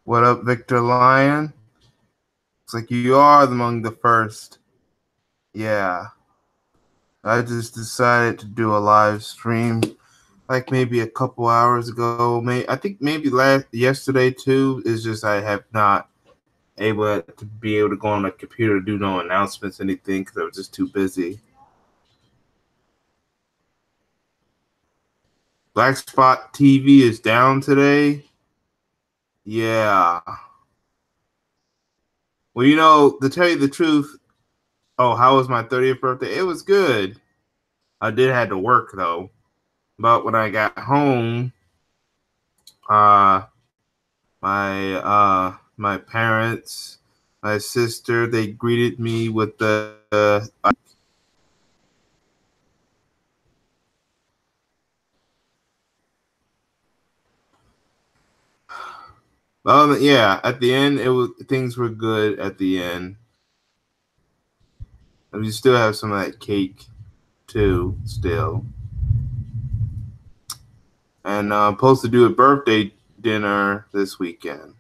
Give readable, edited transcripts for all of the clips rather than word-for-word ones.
What up, Victor Lion? Looks like you are among the first. Yeah, I just decided to do a live stream like maybe a couple hours ago. I think maybe yesterday too. Is just I have not able to be able to go on my computer to do no announcements, anything, because I was just too busy. Black Spot TV is down today. Yeah. Well, to tell you the truth, oh, how was my 30th birthday? It was good. I did have to work though. But when I got home, uh, my parents, my sister, they greeted me with the yeah. At the end, it was things were good. At the end, and we still have some of that cake too, still. And I'm supposed to do a birthday dinner this weekend.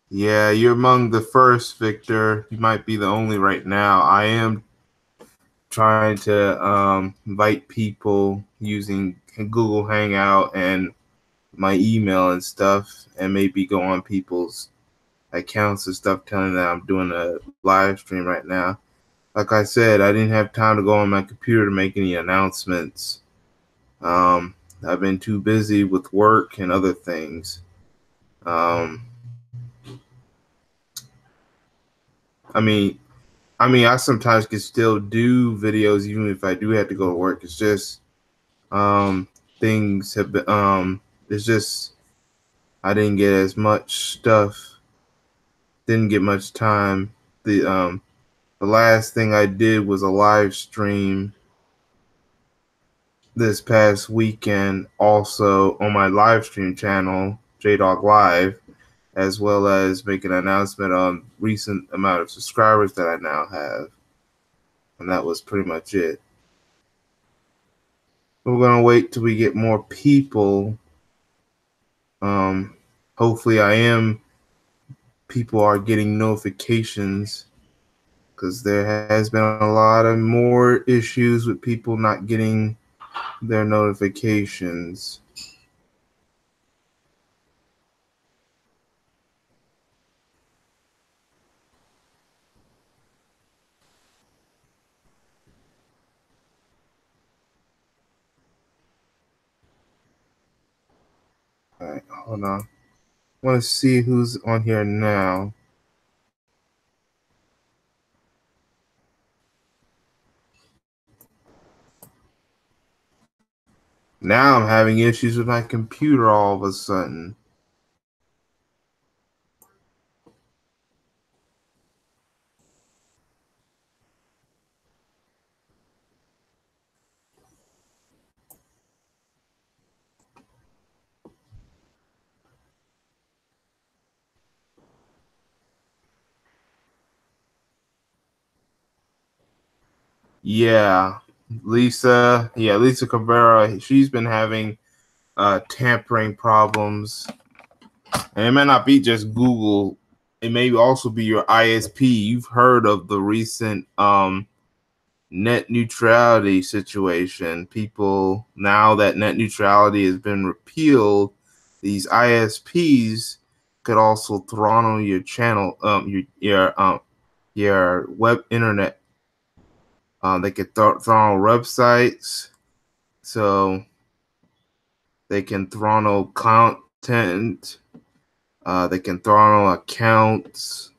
Yeah, you're among the first, Victor. You might be the only right now. I am trying to invite people using Google Hangout and my email and stuff, and maybe go on people's accounts and stuff, telling them I'm doing a live stream right now. Like I said, I didn't have time to go on my computer to make any announcements. Um, I've been too busy with work and other things. Um, I mean, I sometimes can still do videos even if I do have to go to work. It's just um, things have been. It's just I didn't get as much stuff. Didn't get much time. The last thing I did was a live stream this past weekend, also on my live stream channel, JDog Live, as well as make an announcement on recent amount of subscribers that I now have. And that was pretty much it. We're gonna wait till we get more people. Hopefully people are getting notifications, because there has been a lot of more issues with people not getting their notifications. All right, hold on. I want to see who's on here now. Now I'm having issues with my computer all of a sudden. Yeah, Lisa Cabrera, she's been having tampering problems. And it may not be just Google, it may also be your ISP. You've heard of the recent net neutrality situation. People, now that net neutrality has been repealed, these ISPs could also throttle your channel, your web internet. They could throttle websites, so they can throttle content. They can throttle accounts.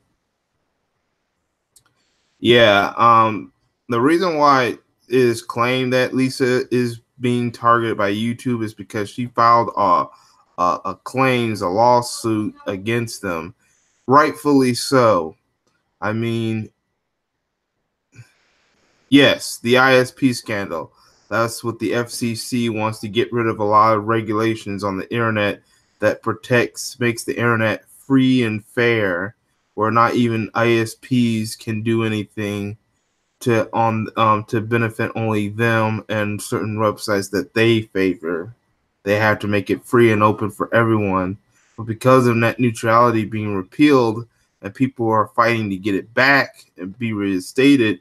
Yeah. The reason why it is claimed that Lisa is being targeted by YouTube is because she filed a lawsuit against them, rightfully so. I mean, yes, the ISP scandal. That's what the FCC wants to get rid of, a lot of regulations on the internet that makes the internet free and fair, where not even ISPs can do anything to benefit only them and certain websites that they favor. they have to make it free and open for everyone. But because of net neutrality being repealed and people are fighting to get it back and be reinstated,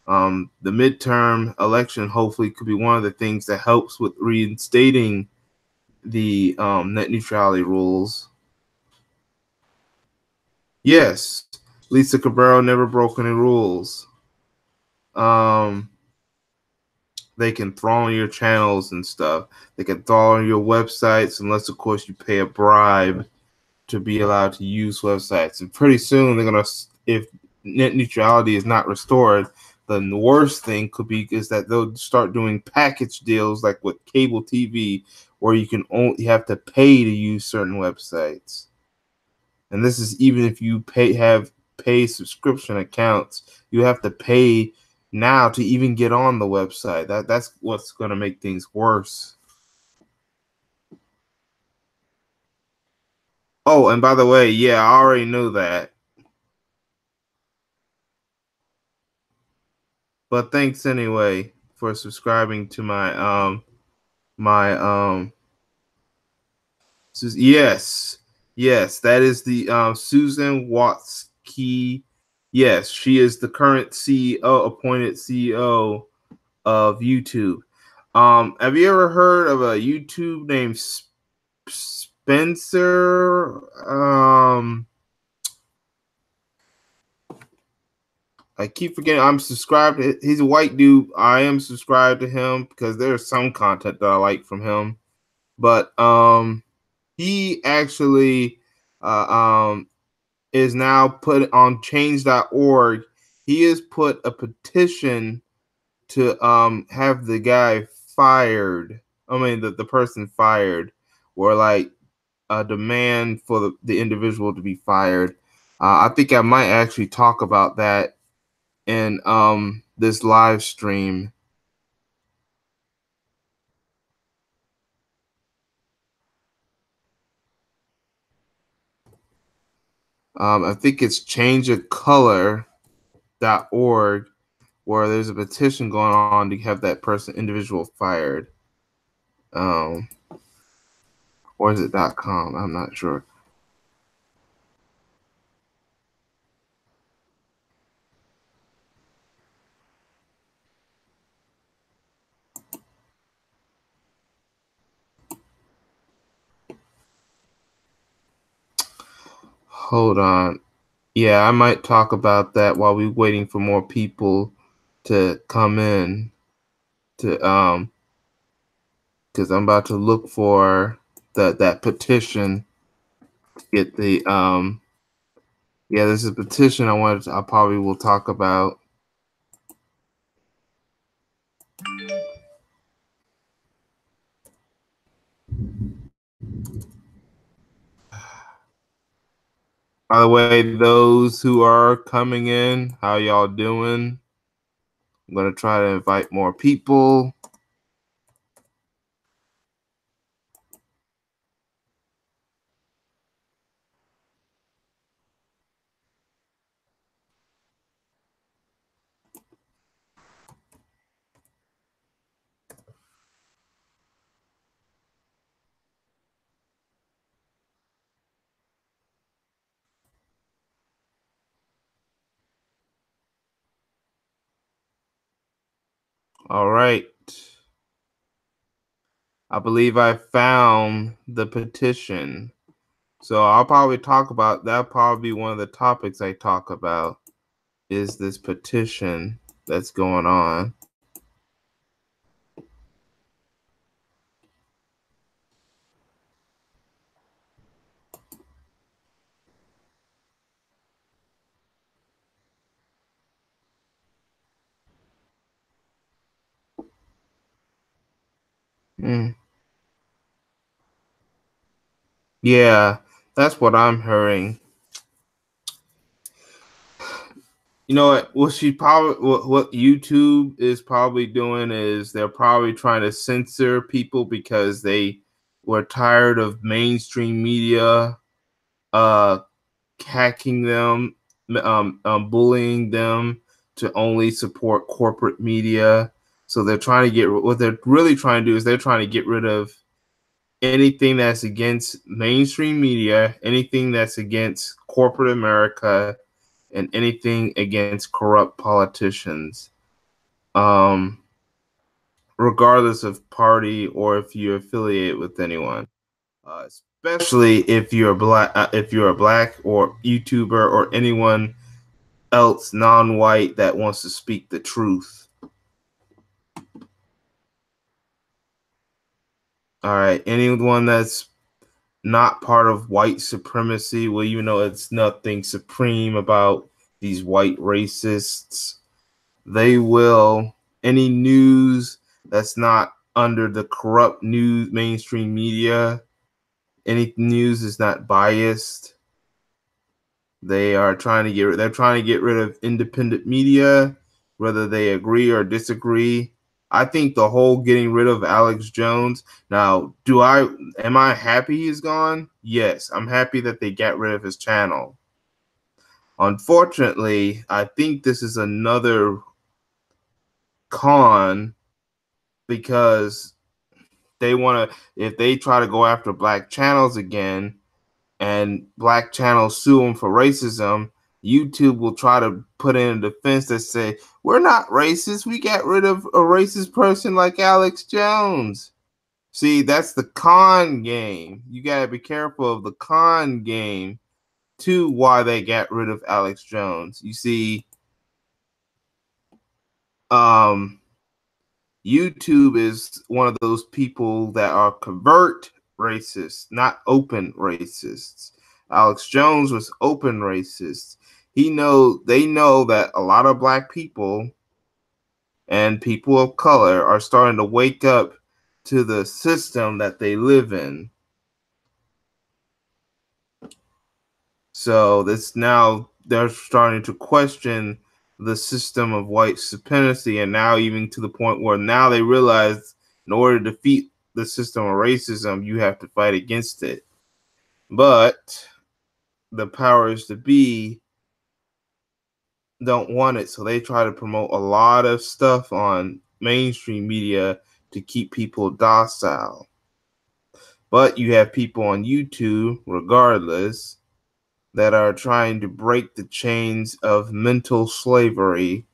the midterm election hopefully could be one of the things that helps with reinstating the net neutrality rules. Yes, Lisa Cabrera never broke any rules. They can throw on your channels and stuff. They can throw on your websites, unless, of course, you pay a bribe to be allowed to use websites. And pretty soon, they're gonna, if net neutrality is not restored, then the worst thing could be is that they'll start doing package deals like with cable TV, where you have to pay to use certain websites. And this is even if you have subscription accounts, you have to pay now to even get on the website. That's what's going to make things worse. Oh, and by the way, yeah, I already know that. But thanks anyway for subscribing to my yes, that is the Susan Watzke. Yes, she is the current CEO, appointed CEO of YouTube. Have you ever heard of a YouTube named Spencer? I keep forgetting. I'm subscribed to. He's a white dude. I am subscribed to him because there's some content that I like from him. But he actually is now put on change.org. He has put a petition to have the guy fired. I mean the person fired, or like a demand for the individual to be fired. I think I might actually talk about that in this live stream. I think it's changeofcolor.org, where there's a petition going on to have that individual fired. Or is it .com? I'm not sure. Hold on. Yeah, I might talk about that while we're waiting for more people to come in to because I'm about to look for that petition to get the yeah, there's a petition I probably will talk about. By the way, those who are coming in, how y'all doing? I'm gonna try to invite more people. All right. I believe I found the petition. So I'll probably talk about that'll probably be one of the topics I talk about is this petition that's going on. Yeah, that's what I'm hearing. You know what what YouTube is probably doing is they're probably trying to censor people because they were tired of mainstream media hacking them, bullying them to only support corporate media. So they're trying to what they're really trying to do is they're trying to get rid of anything that's against mainstream media, anything that's against corporate America, and anything against corrupt politicians, regardless of party or if you affiliate with anyone. Especially if you're a black or YouTuber or anyone else non-white that wants to speak the truth. All right, anyone that's not part of white supremacy, well, you know, it's nothing supreme about these white racists. They will, any news that's not under the corrupt news mainstream media, any news is not biased. They're trying to get rid of independent media, whether they agree or disagree. I think the whole getting rid of Alex Jones. Now, am I happy he's gone? Yes, I'm happy that they got rid of his channel. Unfortunately, I think this is another con because they want to, if they try to go after black channels again and black channels sue them for racism, YouTube will try to put in a defense that say, we're not racist. We got rid of a racist person like Alex Jones. See, that's the con game. You got to be careful of the con game to why they got rid of Alex Jones. You see, YouTube is one of those people that are covert racists, not open racists. Alex Jones was open racist. They know that a lot of black people and people of color are starting to wake up to the system that they live in. So now they're starting to question the system of white supremacy, and now even to the point where now they realize in order to defeat the system of racism, you have to fight against it. But the powers to be don't want it, so they try to promote a lot of stuff on mainstream media to keep people docile. But you have people on YouTube, regardless, that are trying to break the chains of mental slavery,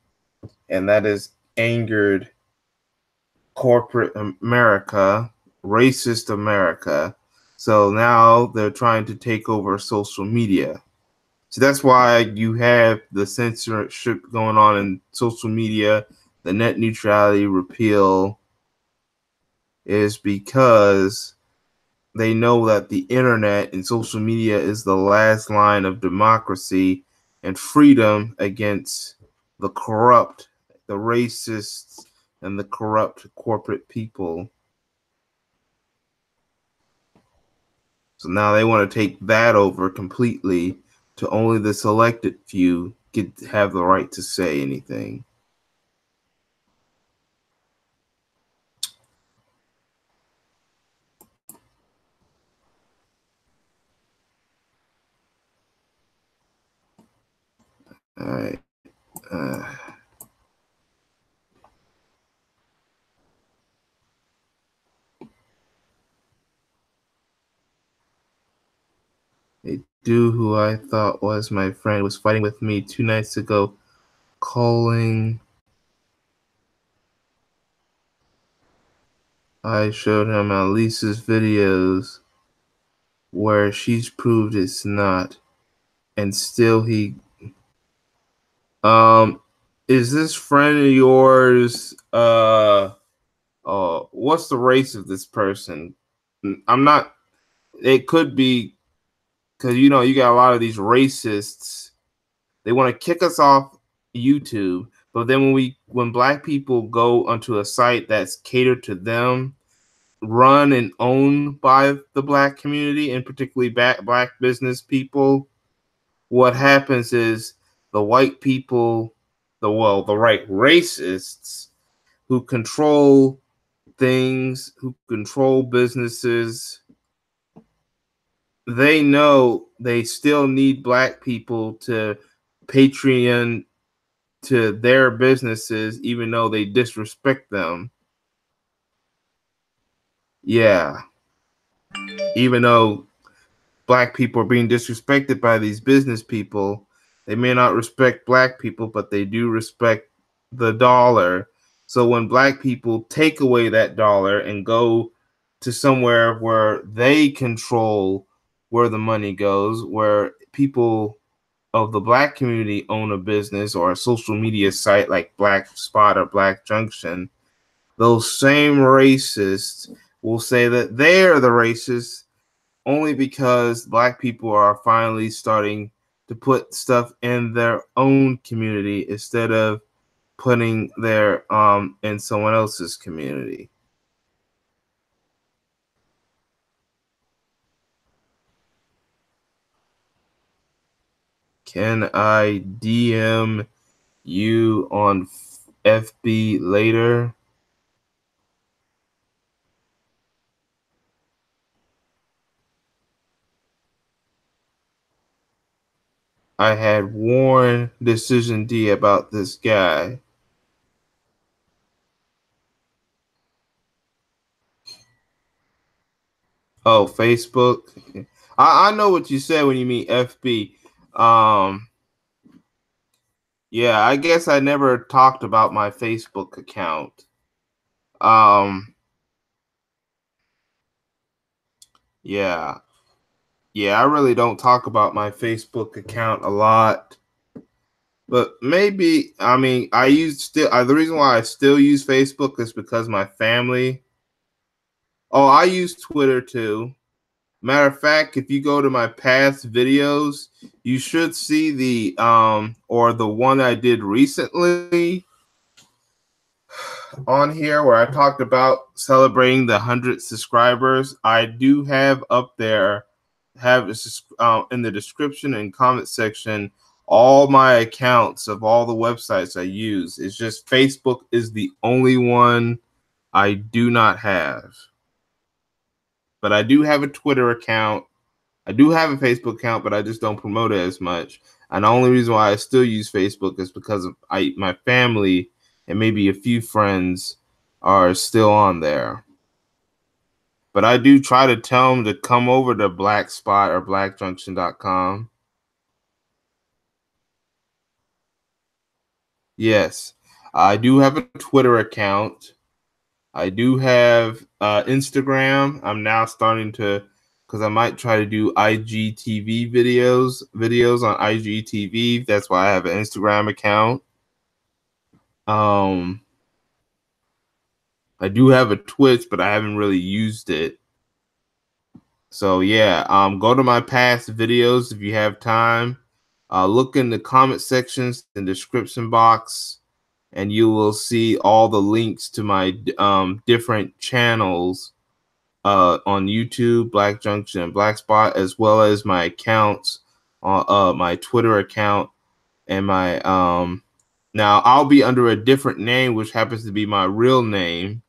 and that has angered corporate America, racist America. So now they're trying to take over social media. So that's why you have the censorship going on in social media, the net neutrality repeal, is because they know that the internet and social media is the last line of democracy and freedom against the corrupt, the racists, and the corrupt corporate people. So now they want to take that over completely, to only the selected few have the right to say anything. All right. A dude who I thought was my friend was fighting with me 2 nights ago, calling. I showed him Lisa's videos where she's proved it's not, and still he. Is this friend of yours? What's the race of this person? I'm not. It could be because you got a lot of these racists. They want to kick us off YouTube, but then when black people go onto a site that's catered to them, run and owned by the black community, and particularly black business people, what happens is the white people, the right racists who control things, who control businesses, they know they still need black people to Patreon to their businesses, even though they disrespect them. Yeah. Even though black people are being disrespected by these business people, they may not respect black people, but they do respect the dollar. So when black people take away that dollar and go to somewhere where they control where the money goes, where people of the black community own a business or a social media site like Black Spot or Black Junction, those same racists will say that they're the racists only because black people are finally starting to put stuff in their own community instead of putting their in someone else's community. Can I DM you on FB later? I had warned Decision D about this guy. Oh, Facebook. I know what you said when you mean FB. Yeah, I guess I never talked about my Facebook account. Um, yeah. Yeah, I really don't talk about my Facebook account a lot. But maybe, I mean, I use still the reason why I still use Facebook is because my family. Oh, I use Twitter too. Matter of fact, if you go to my past videos, you should see the or the one I did recently on here where I talked about celebrating the 100 subscribers. I do have up there, have in the description and comment section, all my accounts of all the websites I use. It's just Facebook is the only one I do not have. But I do have a Twitter account. I do have a Facebook account, but I just don't promote it as much. And the only reason why I still use Facebook is because of my family and maybe a few friends are still on there. But I do try to tell them to come over to Black Spot or blackjunction.com. Yes, I do have a Twitter account. I do have Instagram. I'm now starting to, because I might try to do IGTV videos on IGTV. That's why I have an Instagram account. I do have a Twitch, but I haven't really used it. So yeah, go to my past videos if you have time. Look in the comment sections and description box, and you will see all the links to my different channels on YouTube, Black Junction and Black Spot, as well as my accounts on my Twitter account and my now I'll be under a different name, which happens to be my real name.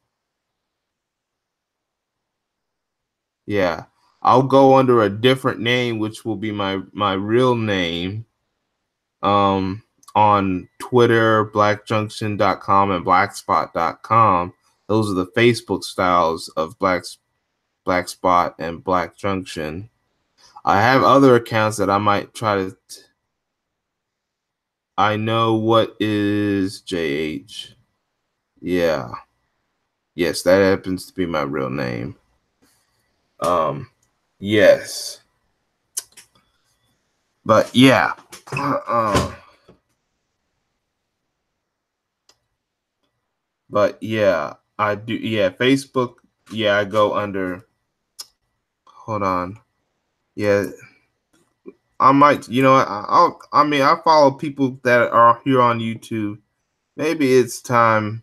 Yeah, I'll go under a different name, which will be my real name. On Twitter, blackjunction.com and blackspot.com. Those are the Facebook styles of Black Spot and Black Junction. I have other accounts that I might try to. I know what is JH. Yeah. Yes, that happens to be my real name. Yes. But yeah. But yeah, I do. Yeah, Facebook. Yeah, I go under. Hold on. Yeah, I might. You know, I'll. I mean, I follow people that are here on YouTube. Maybe it's time.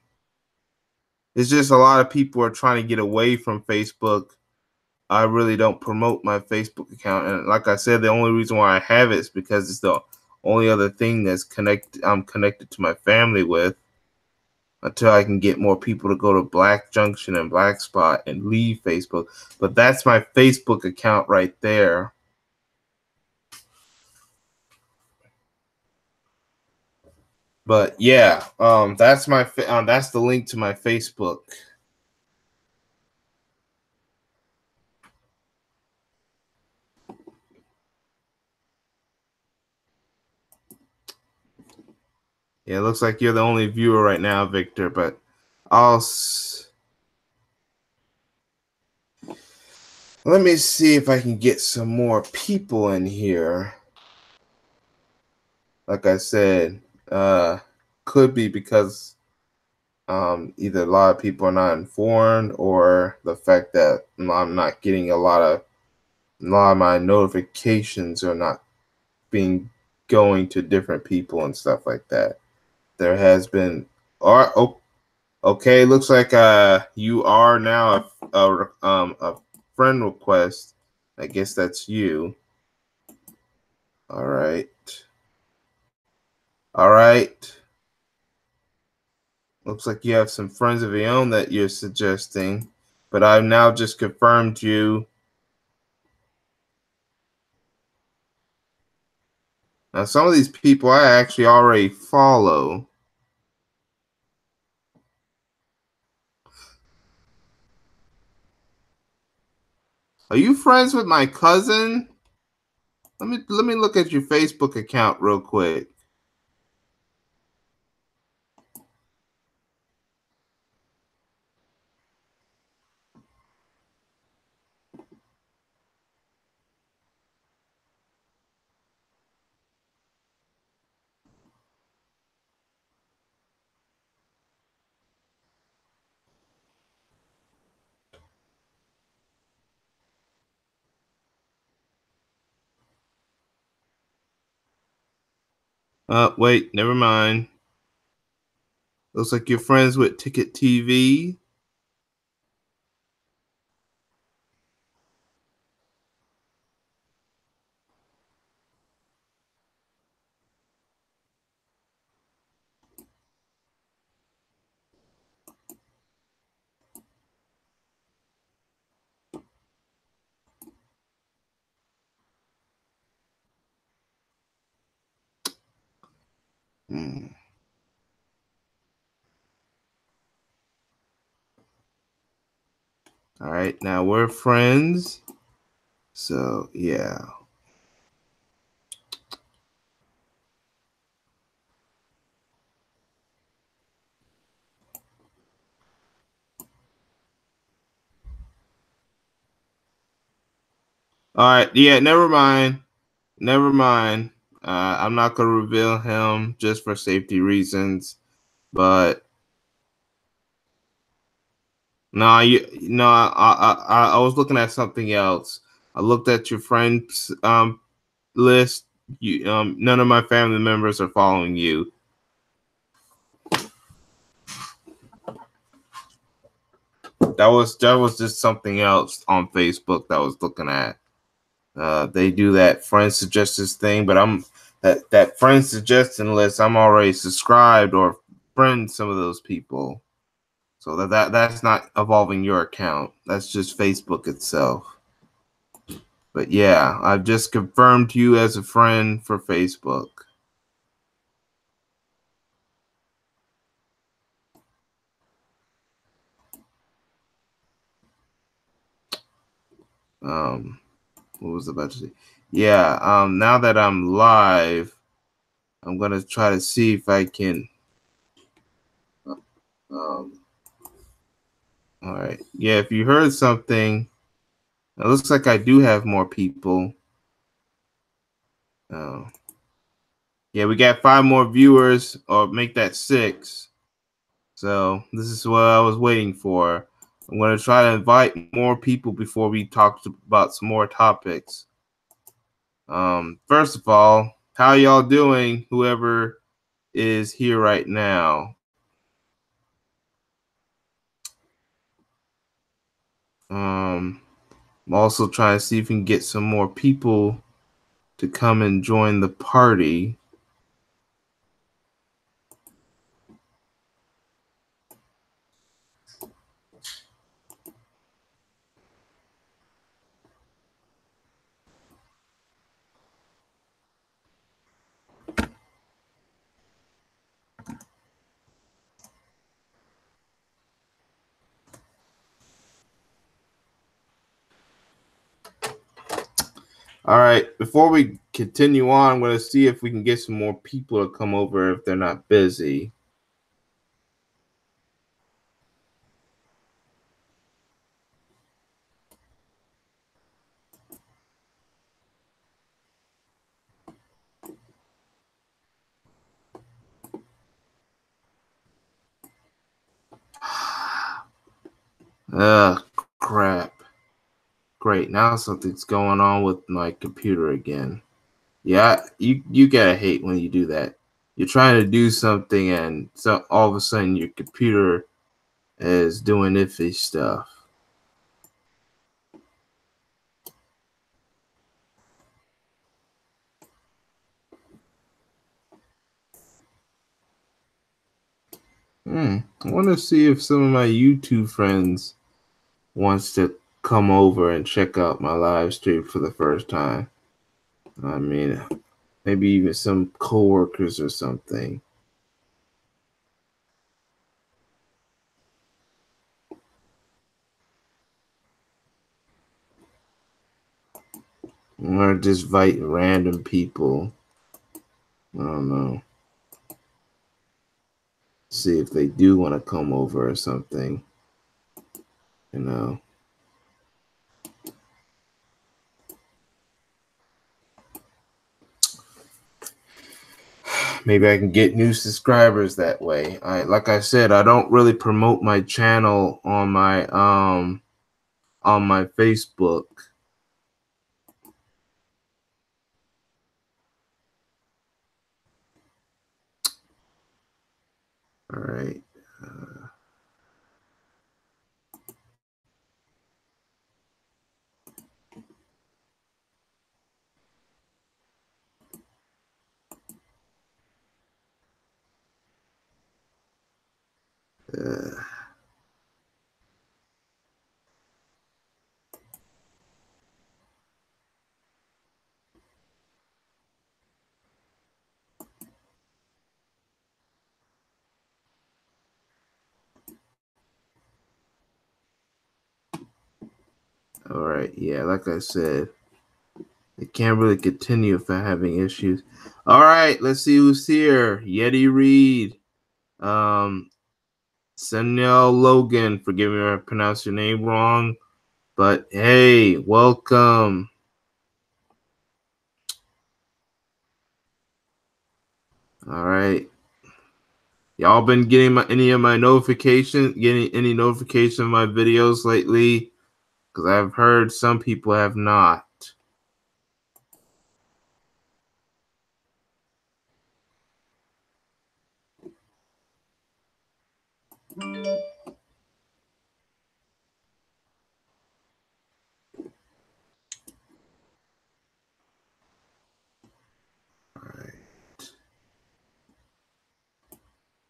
It's just a lot of people are trying to get away from Facebook. I really don't promote my Facebook account, and like I said, the only reason why I have it is because it's the only other thing that's I'm connected to my family with. Until I can get more people to go to Black Junction and Black Spot and leave Facebook. But that's my Facebook account right there. But yeah, that's that's the link to my Facebook. Yeah, it looks like you're the only viewer right now, Victor, but I'll let me see if I can get some more people in here. Like I said, could be because either a lot of people are not informed or the fact that I'm not getting a lot of my notifications are not being going to different people and stuff like that. There has been, oh, okay, looks like you are now a friend request. I guess that's you. All right. All right. Looks like you have some friends of your own that you're suggesting, but I've now just confirmed you. Now, some of these people I actually already follow. Are you friends with my cousin? Let me look at your Facebook account real quick. Wait, never mind. Looks like you're friends with Ticket TV. Hmm. All right, now we're friends. So, yeah. All right, yeah, never mind. Never mind. I'm not going to reveal him just for safety reasons, but no, I was looking at something else. I looked at your friends list. None of my family members are following you. That was just something else on Facebook that I was looking at. They do that friend suggestions thing, but I'm that friend suggestion list. I'm already subscribed or friend some of those people, so that's not involving your account. That's just Facebook itself. But yeah, I've just confirmed you as a friend for Facebook. Um, what was I about to say? Yeah. Now that I'm live, I'm gonna try to see if I can. Um, all right. Yeah. If you heard something, it looks like I do have more people. Uh, yeah, we got 5 more viewers, or make that 6. So this is what I was waiting for. I'm gonna try to invite more people before we talk about some more topics. First of all, how y'all doing? Whoever is here right now. I'm also trying to see if we can get some more people to come and join the party. All right, before we continue on. I'm going to see if we can get some more people to come over if they're not busy. Ugh, crap. Great, now something's going on with my computer again. Yeah, you gotta hate when you do that. You're trying to do something and so all of a sudden your computer is doing iffy stuff. I want to see if some of my YouTube friends wants to come over and check out my live stream for the first time. I mean, maybe even some coworkers or something. Or just invite random people. I don't know. See if they do want to come over or something. You know. Maybe I can get new subscribers that way. Like I said, I don't really promote my channel on my Facebook. All right. All right. Yeah, like I said, it can't really continue if I'm having issues. All right, let's see who's here. Yeti Reed. Seniel Logan. Forgive me if I pronounce your name wrong. But hey, welcome. All right. Y'all been getting any of my notifications, getting any notification of my videos lately? Because I've heard some people have not.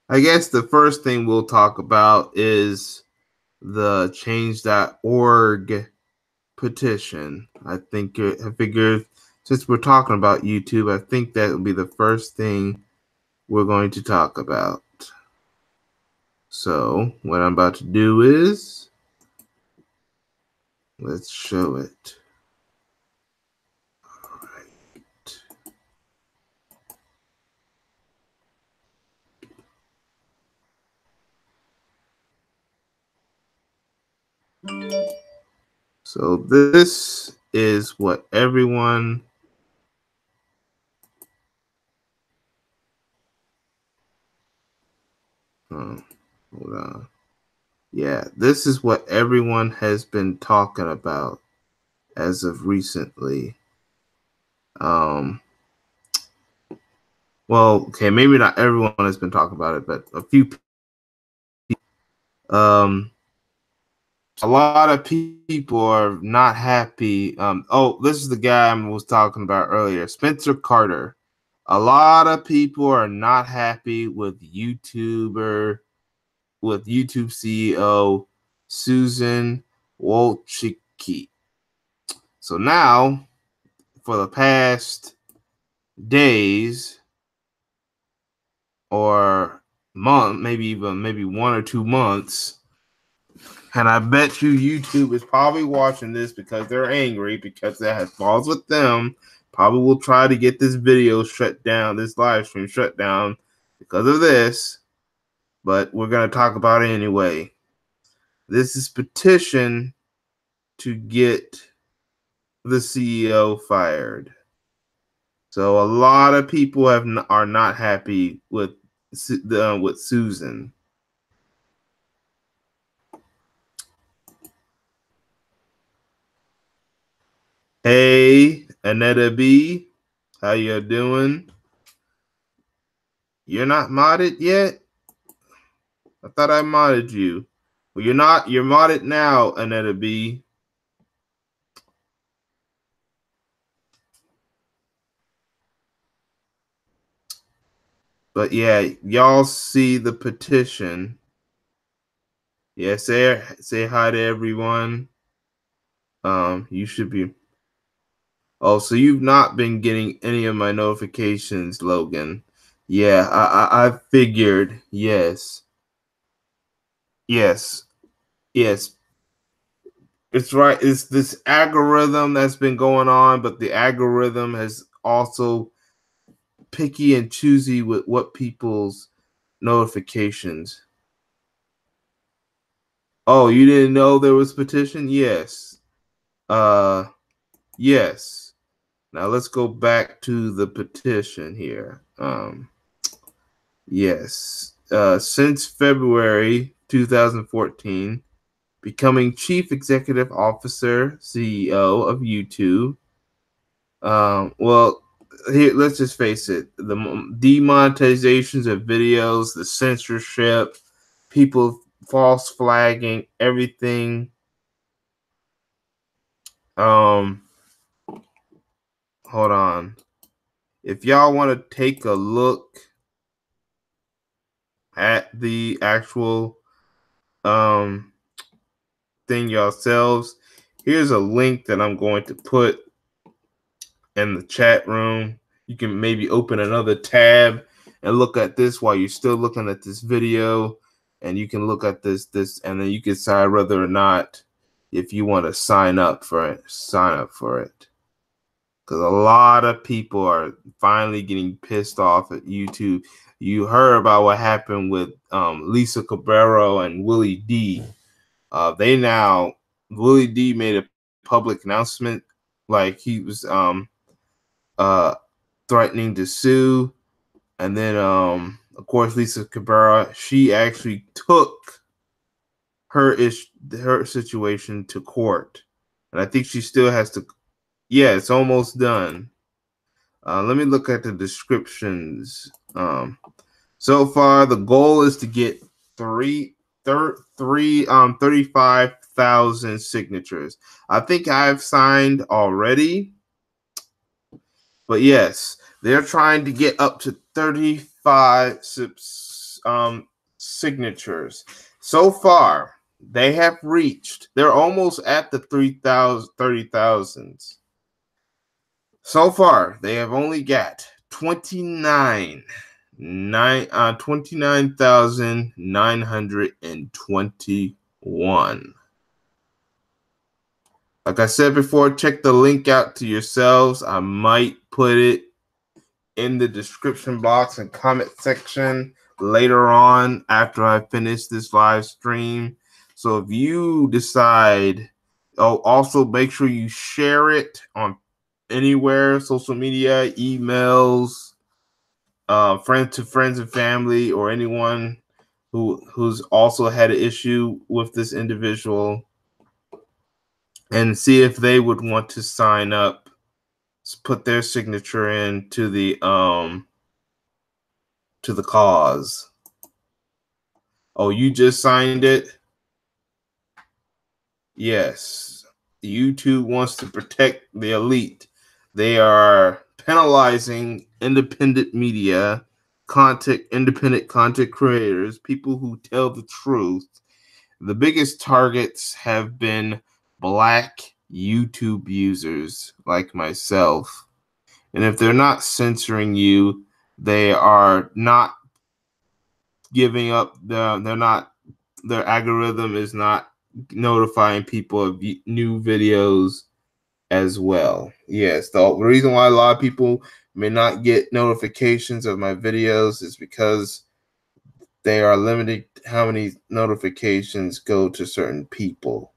I guess the first thing we'll talk about is the change.org petition. I figured since we're talking about YouTube, I think that will be the first thing we're going to talk about. So what I'm about to do is let's show it. All right. So this is what everyone hold on. Yeah, this is what everyone has been talking about as of recently. Well, okay, maybe not everyone has been talking about it, but a few people. A lot of people are not happy. Oh, this is the guy I was talking about earlier, Spencer Carter. A lot of people are not happy with YouTube CEO Susan Wojcicki. So now, for the past days or month, maybe 1 or 2 months, and I bet you YouTube is probably watching this because they're angry because that falls with them. probably will try to get this video shut down, this live stream shut down because of this, but we're going to talk about it anyway. This is petition to get the CEO fired. So a lot of people are not happy with Susan. Hey, Anetta B, how you doing? You're not modded yet? I thought I modded you. Well, you're not. You're modded now, Anetta B. But yeah, y'all see the petition. Yeah, say hi to everyone. You should be. Oh, so you've not been getting any of my notifications, Logan. Yeah, I figured. Yes. Yes. Yes. It's right. It's this algorithm that's been going on, but the algorithm has also picky and choosy with what people's notifications. Oh, you didn't know there was petition? Yes. Yes. Now let's go back to the petition here. Yes. Since February 2014, becoming Chief Executive Officer, CEO of YouTube. Well, here, let's just face it, the demonetizations of videos, the censorship, people false flagging, everything. Hold on. If y'all want to take a look at the actual thing yourselves, here's a link that I'm going to put in the chat room. You can maybe open another tab and look at this while you're still looking at this video, and you can look at this, and then you can decide whether or not if you want to sign up for it. Because a lot of people are finally getting pissed off at YouTube. You heard about what happened with Lisa Cabrera and Willie D. Willie D made a public announcement, like he was threatening to sue, and then of course Lisa Cabrera, she actually took her situation to court, and I think she still has to. Yeah, it's almost done. Let me look at the descriptions. So far, the goal is to get 35,000 signatures. I think I've signed already, but yes, they're trying to get up to 35 signatures. So far, they have reached. They're almost at the 30,000s. So far, they have only got 29,921. Like I said before, check the link out to yourselves. I might put it in the description box and comment section later on after I finish this live stream. So if you decide, also make sure you share it on anywhere, social media, emails, friends and family, or anyone who's also had an issue with this individual, and see if they would want to sign up, put their signature in to the cause. Oh, you just signed it? Yes. YouTube wants to protect the elite. They are penalizing independent media, independent content creators, people who tell the truth. The biggest targets have been Black YouTube users like myself. And if they're not censoring you, they are not giving up. Their algorithm is not notifying people of new videos as well. Yes, the reason why a lot of people may not get notifications of my videos is because they are limited how many notifications go to certain people,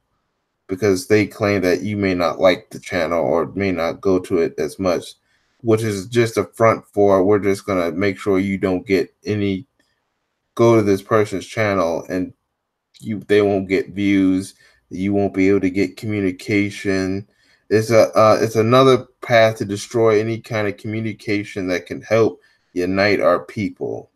because they claim that you may not like the channel or may not go to it as much, which is just a front for, we're just going to make sure you don't get any, go to this person's channel and they won't get views, you won't be able to get communication. It's another path to destroy any kind of communication that can help unite our people.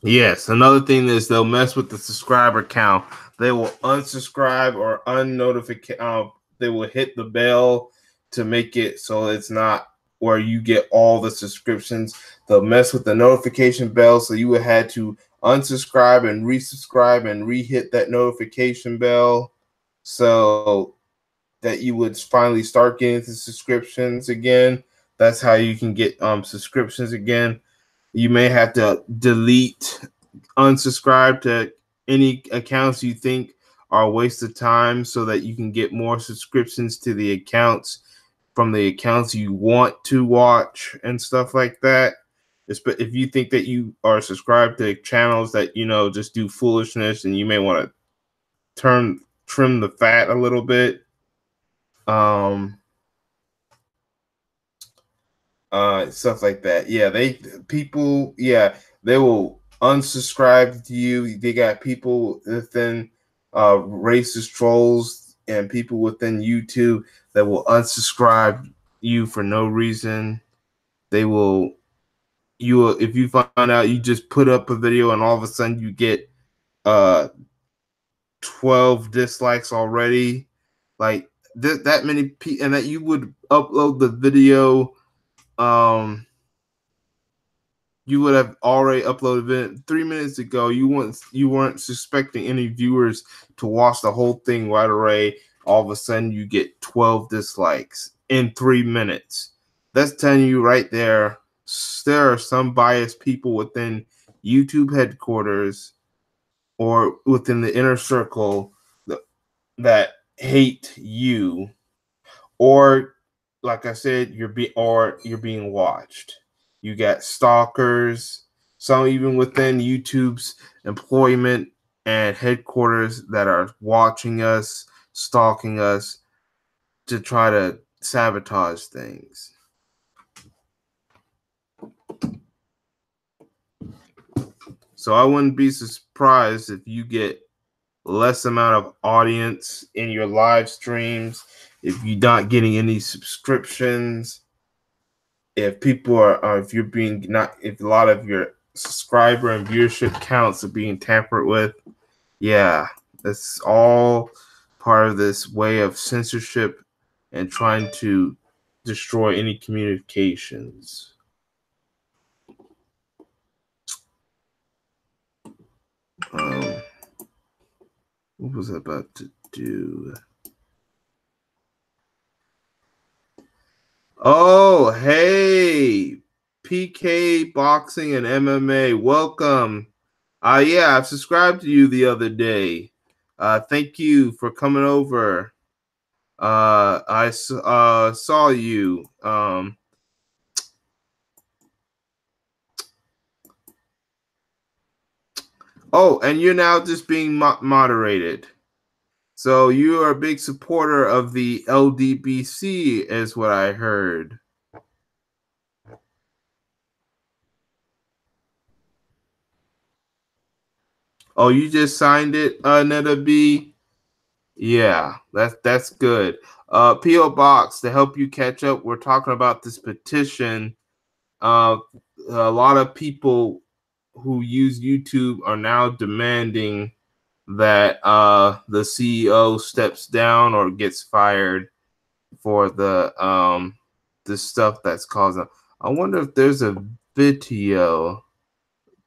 Yes, another thing is they'll mess with the subscriber count. They will unsubscribe or unnotify. They will hit the bell to make it so it's not where you get all the subscriptions. They'll mess with the notification bell, so you would have to unsubscribe and resubscribe and re-hit that notification bell so that you would finally start getting the subscriptions again. That's how you can get subscriptions again. You may have to delete, unsubscribe to any accounts you think are a waste of time so that you can get more subscriptions to the accounts from the accounts you want to watch and stuff like that. If you think that you are subscribed to channels that, you know, just do foolishness, and you may want to trim the fat a little bit. Stuff like that. Yeah, they will unsubscribe to you. They got people within racist trolls and people within YouTube that will unsubscribe you for no reason. They will, if you find out you just put up a video and all of a sudden you get 12 dislikes already, like that many people, and that you would upload the video, you would have already uploaded it 3 minutes ago. You weren't suspecting any viewers to watch the whole thing right away. All of a sudden, you get 12 dislikes in 3 minutes. That's telling you right there are some biased people within YouTube headquarters or within the inner circle that hate you, or like I said, you're being watched. You got stalkers, some even within YouTube's employment and headquarters that are watching us, stalking us to try to sabotage things. So I wouldn't be surprised if you get less amount of audience in your live streams, if you're not getting any subscriptions, if people are if a lot of your subscriber and viewership counts are being tampered with. Yeah, that's all part of this way of censorship and trying to destroy any communications. What was I about to do? Oh, hey, PK Boxing and MMA, welcome. Yeah, I've subscribed to you the other day. Thank you for coming over. I saw you. Oh, and you're now just being moderated. So you are a big supporter of the LDBC, is what I heard. Oh, you just signed it, Netta B? Yeah, that's good. P.O. Box, to help you catch up, we're talking about this petition. A lot of people who use YouTube are now demanding that the CEO steps down or gets fired for the stuff that's causing. I wonder if there's a video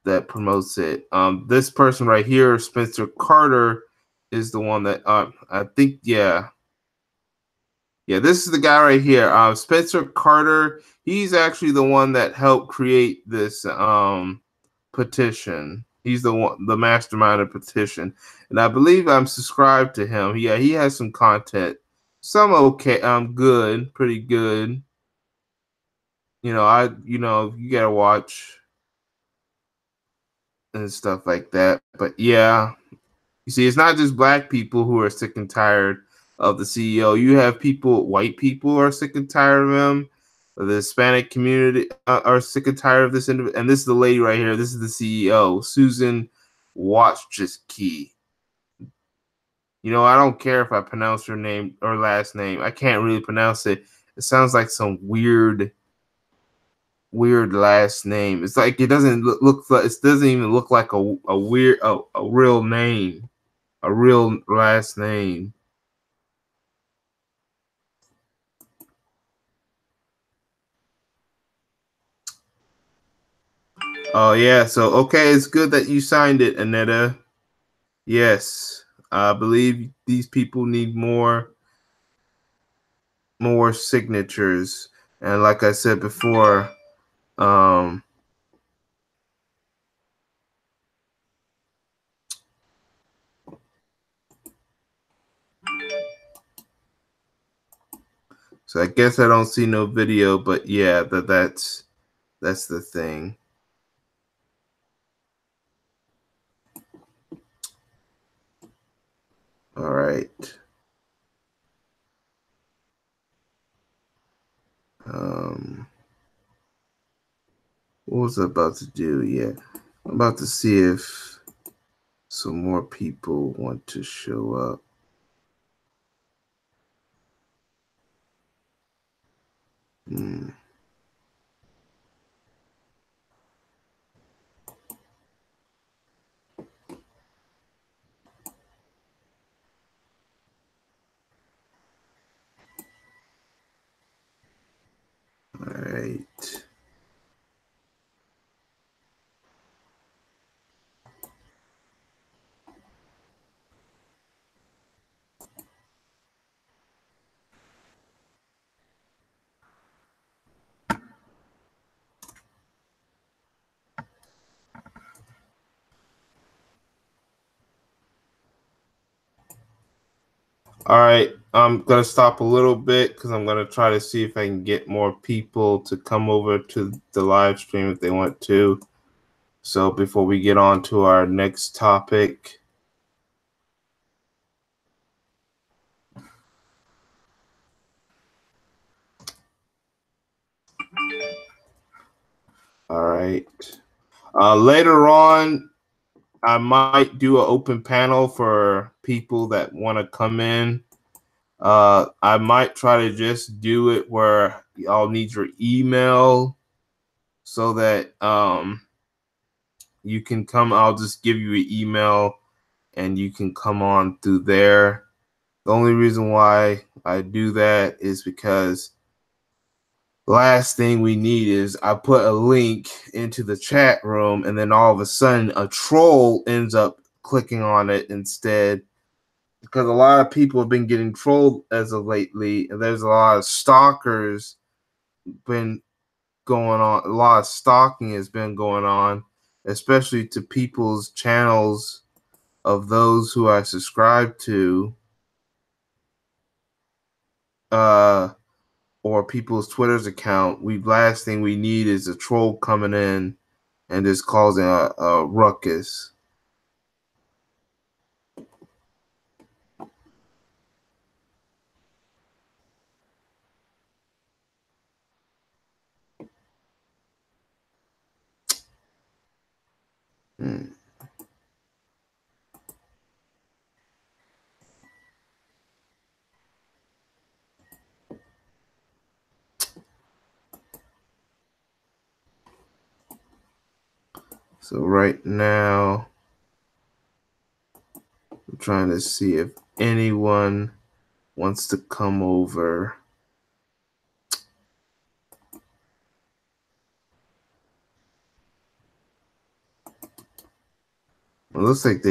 that promotes it. This person right here, Spencer Carter, is the one that I think. Yeah, Yeah, this is the guy right here. Spencer Carter. He's actually the one that helped create this petition. He's the mastermind of petition, and I believe I'm subscribed to him. Yeah, he has some content. Some okay, good, pretty good. You gotta watch and stuff like that. But yeah, you see, it's not just black people who are sick and tired of the CEO. You have white people are sick and tired of him. The Hispanic community are sick and tired of this individual. And this is the lady right here. This is the CEO, Susan Wojcicki. I don't care if I pronounce her name or last name. I can't really pronounce it. It sounds like some weird last name. It's like it doesn't look like it doesn't even look like a weird a real name, a real last name. Oh yeah, so okay, it's good that you signed it, Aneta. Yes, I believe these people need more signatures, and like I said before, um, so I guess I don't see no video, but yeah, that's the thing. All right. What was I about to do? Yeah, I'm about to see if some more people want to show up. All right. All right, I'm gonna stop a little bit because I'm gonna try to see if I can get more people to come over to the live stream if they want to. So before we get on to our next topic. All right. Later on, I might do an open panel for people that want to come in. I might try to just do it where I'll need your email so that you can come. I'll just give you an email and you can come on through there. The only reason why I do that is because last thing we need is I put a link into the chat room and then all of a sudden a troll ends up clicking on it instead, because a lot of people have been getting trolled as of lately, and there's a lot of stalkers been going on. A lot of stalking has been going on, especially to people's channels of those who I subscribe to, or people's Twitter's account. Last thing we need is a troll coming in and just causing a ruckus. So right now, I'm trying to see if anyone wants to come over. It looks like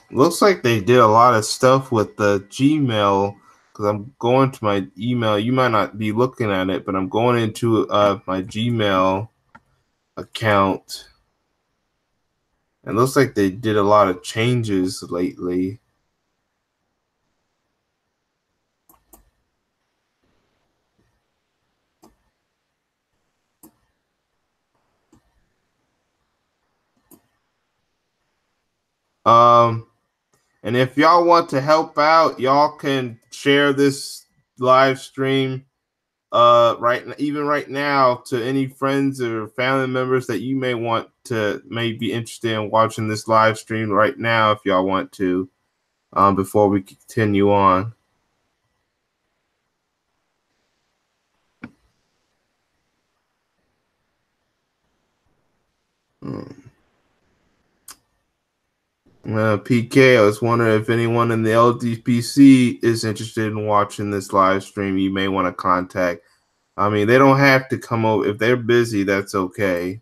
looks like they did a lot of stuff with the Gmail because I'm going to my email. You might not be looking at it, but I'm going into my Gmail account. It looks like they did a lot of changes lately. And if y'all want to help out, y'all can share this live stream right now to any friends or family members that you may be interested in watching this live stream right now if y'all want to, before we continue on. PK, I was wondering if anyone in the LDPC is interested in watching this live stream. You may want to contact. I mean, they don't have to come over. If they're busy, that's okay.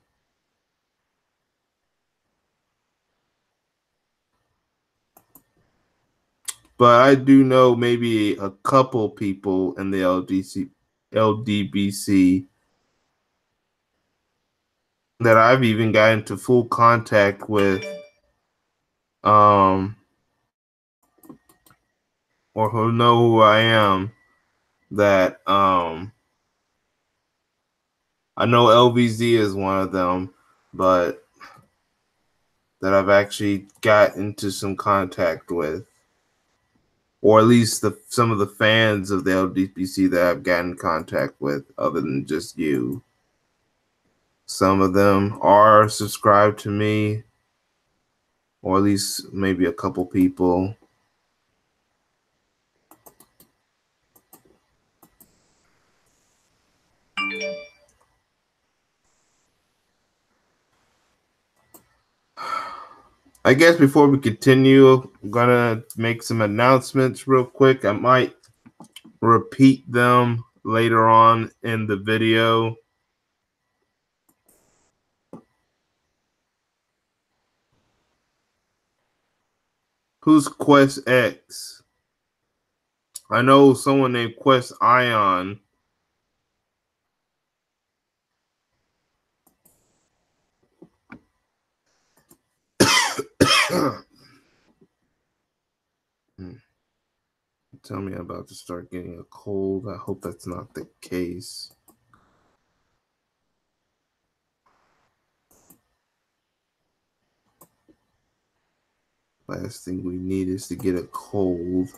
But I do know maybe a couple people in the LDBC that I've even got into full contact with, or who know who I am, that I know LVZ is one of them, but that I've actually got into some contact with, or at least some of the fans of the LDPC that I've gotten in contact with, other than just you. Some of them are subscribed to me, or at least maybe a couple people. I guess before we continue, I'm gonna make some announcements real quick. I might repeat them later on in the video. Who's Quest X? I know someone named Quest Ion. Tell me I'm about to start getting a cold. I hope that's not the case. Last thing we need is to get a cold.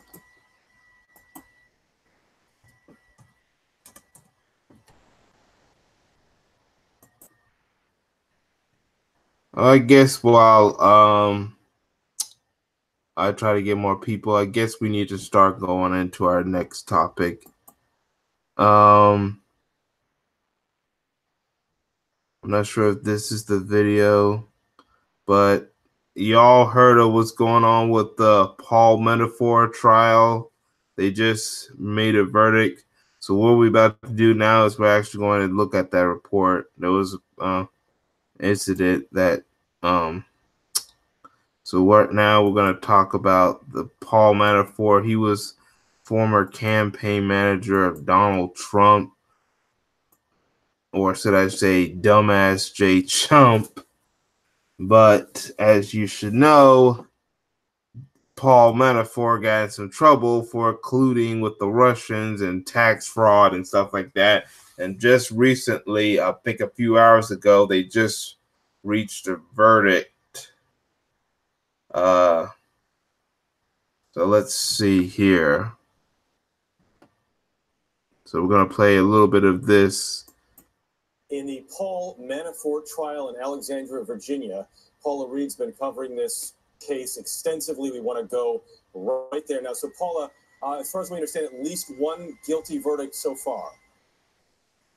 I guess while I try to get more people, I guess we need to start going into our next topic. I'm not sure if this is the video, but y'all heard of what's going on with the Paul Manafort trial. They just made a verdict. So what we're about to do now is we're actually going to look at that report. There was an incident that so now we're going to talk about the Paul Manafort. He was former campaign manager of Donald Trump, or should I say dumbass Jay Chump. But as you should know, Paul Manafort got in some trouble for colluding with the Russians and tax fraud and stuff like that. And just recently, I think a few hours ago, they just reached a verdict. So let's see here. So we're going to play a little bit of this. In the Paul Manafort trial in Alexandria, Virginia, Paula Reed's been covering this case extensively. We want to go right there now. So, Paula, as far as we understand, at least one guilty verdict so far.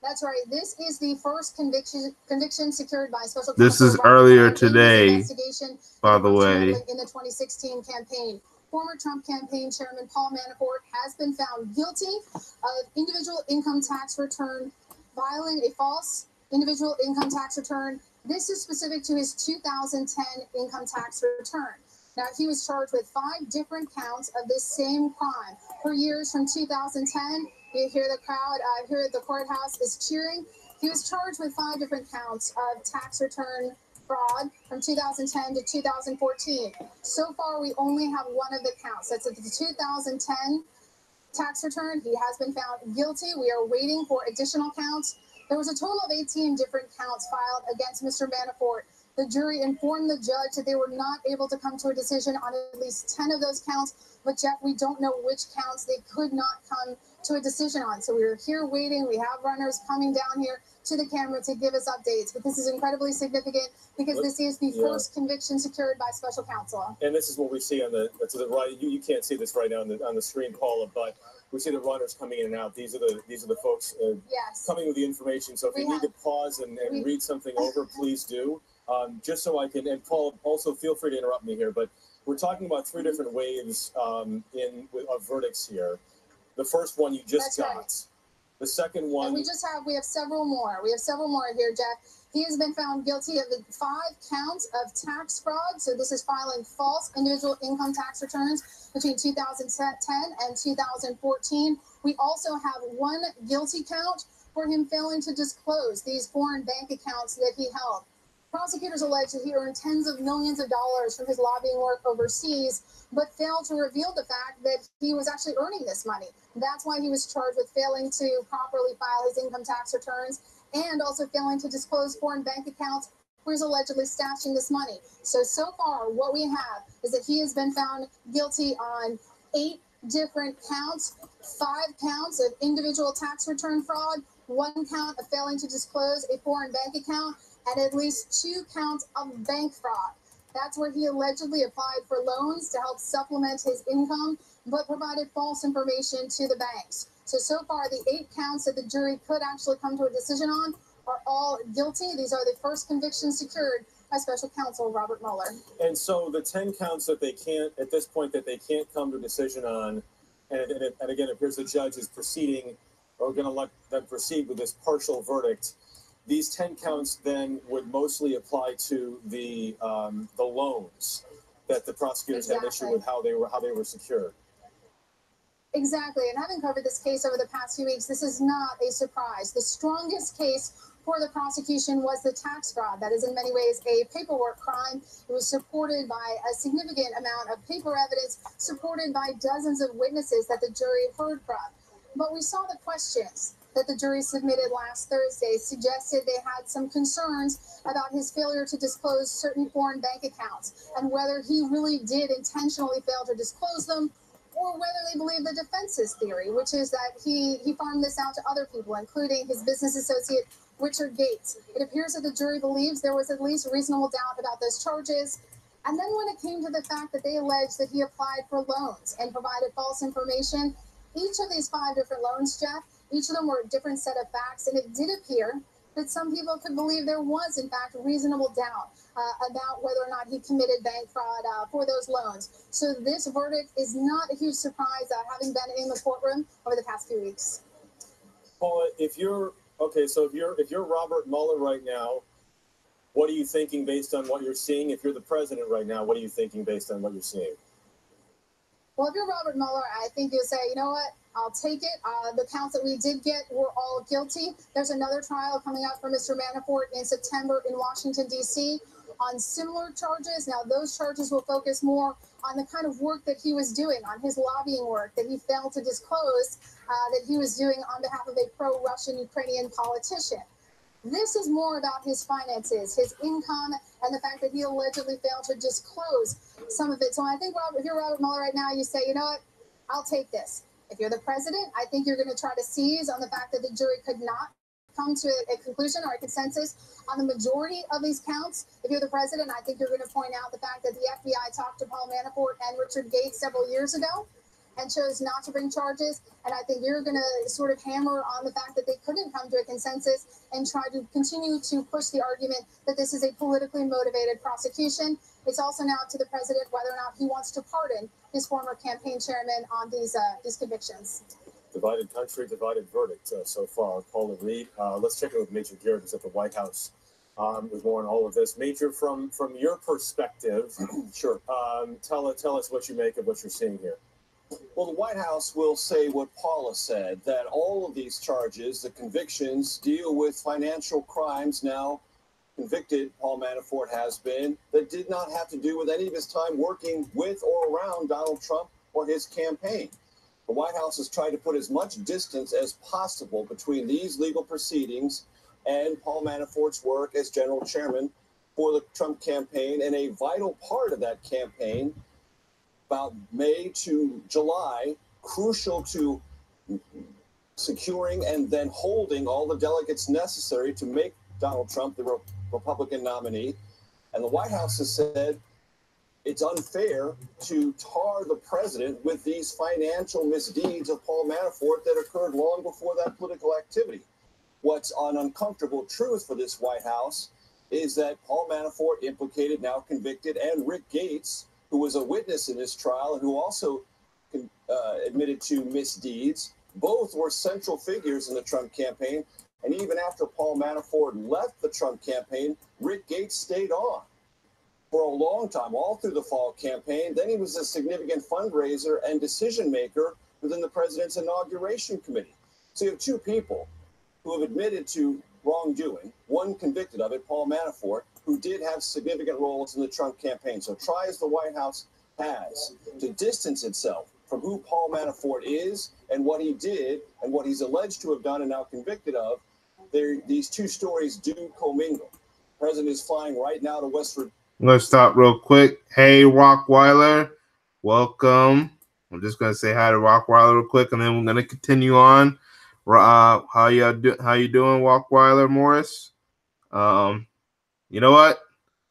That's right. This is the first conviction secured by special counsel. This is earlier today, by the way. In the 2016 campaign. Former Trump campaign chairman Paul Manafort has been found guilty of individual income tax return, filing a false individual income tax return. This is specific to his 2010 income tax return. Now, he was charged with 5 different counts of this same crime. For years from 2010, you hear the crowd here at the courthouse is cheering. He was charged with 5 different counts of tax return fraud from 2010 to 2014. So far, we only have one of the counts. That's the 2010 tax return. He has been found guilty. We are waiting for additional counts. There was a total of 18 different counts filed against Mr. Manafort. The jury informed the judge that they were not able to come to a decision on at least 10 of those counts. But, Jeff, we don't know which counts they could not come to a decision on. So we're here waiting. We have runners coming down here to the camera to give us updates. But this is incredibly significant because this is the first conviction secured by special counsel. And this is what we see on the to the right. You can't see this right now on the screen, Paula, but we see the runners coming in and out. These are the folks coming with the information. So if you need to pause and read something over, please do. Just so I can, and Paul, also feel free to interrupt me here, but we're talking about 3 different waves of verdicts here. The first one you just got. Right. The second one. And we have several more. We have several more here, Jeff. He has been found guilty of 5 counts of tax fraud. So this is filing false individual income tax returns between 2010 and 2014. We also have 1 guilty count for him failing to disclose these foreign bank accounts that he held. Prosecutors allege that he earned tens of millions of dollars from his lobbying work overseas, but failed to reveal the fact that he was actually earning this money. That's why he was charged with failing to properly file his income tax returns and also failing to disclose foreign bank accounts where he's allegedly stashing this money. So far, what we have is that he has been found guilty on 8 different counts, 5 counts of individual tax return fraud, 1 count of failing to disclose a foreign bank account, and at least 2 counts of bank fraud. That's where he allegedly applied for loans to help supplement his income, but provided false information to the banks. So far, the 8 counts that the jury could actually come to a decision on are all guilty. These are the first convictions secured by special counsel Robert Mueller. And so the 10 counts that they can't, at this point, that they can't come to a decision on, and again, it appears the judge is proceeding, or going to let them proceed with this partial verdict. These 10 counts then would mostly apply to the loans that the prosecutors had issue with how they were secured. Exactly, and having covered this case over the past few weeks, this is not a surprise. The strongest case for the prosecution was the tax fraud. That is in many ways a paperwork crime. It was supported by a significant amount of paper evidence, supported by dozens of witnesses that the jury heard from. But we saw the questions that the jury submitted last Thursday suggested they had some concerns about his failure to disclose certain foreign bank accounts and whether he really did intentionally fail to disclose them, or whether they believe the defense's theory, which is that he farmed this out to other people, including his business associate, Richard Gates. It appears that the jury believes there was at least reasonable doubt about those charges. And then when it came to the fact that they alleged that he applied for loans and provided false information, each of these 5 different loans, Jeff, each of them were a different set of facts, and it did appear that some people could believe there was, in fact, reasonable doubt about whether or not he committed bank fraud for those loans. So this verdict is not a huge surprise, having been in the courtroom over the past few weeks. Paula, if you're Robert Mueller right now, what are you thinking based on what you're seeing? If you're the president right now, what are you thinking based on what you're seeing? Well, if you're Robert Mueller, I think you'll say, you know what? I'll take it. The counts that we did get were all guilty. There's another trial coming up for Mr. Manafort in September in Washington, D.C. on similar charges. Now, those charges will focus more on the kind of work that he was doing, on his lobbying work that he failed to disclose that he was doing on behalf of a pro-Russian Ukrainian politician. This is more about his finances, his income, and the fact that he allegedly failed to disclose some of it. So I think if you're Robert Mueller right now, you say, you know what? I'll take this. If you're the president, I think you're going to try to seize on the fact that the jury could not come to a conclusion or a consensus on the majority of these counts. If you're the president, I think you're going to point out the fact that the FBI talked to Paul Manafort and Richard Gates several years ago and chose not to bring charges. And I think you're going to sort of hammer on the fact that they couldn't come to a consensus and try to continue to push the argument that this is a politically motivated prosecution. It's also now up to the president whether or not he wants to pardon his former campaign chairman on these convictions. Divided country, divided verdict so far. Paula Reed. Let's check in with Major Garrett, who's at the White House with more on all of this. Major, from your perspective, Sure. Tell us what you make of what you're seeing here. Well, the White House will say what Paula said, that all of these charges, the convictions, deal with financial crimes now convicted, Paul Manafort has been, that did not have to do with any of his time working with or around Donald Trump or his campaign. The White House has tried to put as much distance as possible between these legal proceedings and Paul Manafort's work as general chairman for the Trump campaign, and a vital part of that campaign, about May to July, crucial to securing and then holding all the delegates necessary to make Donald Trump the Republican nominee. And the White House has said it's unfair to tar the president with these financial misdeeds of Paul Manafort that occurred long before that political activity. What's an uncomfortable truth for this White House is that Paul Manafort, implicated, now convicted, and Rick Gates, who was a witness in this trial and who also admitted to misdeeds, both were central figures in the Trump campaign. And even after Paul Manafort left the Trump campaign, Rick Gates stayed on for a long time, all through the fall campaign. Then he was a significant fundraiser and decision maker within the president's inauguration committee. So you have two people who have admitted to wrongdoing, one convicted of it, Paul Manafort, who did have significant roles in the Trump campaign. So try as the White House has to distance itself from who Paul Manafort is and what he did and what he's alleged to have done and now convicted of, these two stories do commingle. The president is flying right now to West Virginia. I'm going to stop real quick. Hey, Rockweiler, welcome. I'm just going to say hi to Rockweiler real quick, and then we're going to continue on. How you doing, Rockweiler Morris? You know what?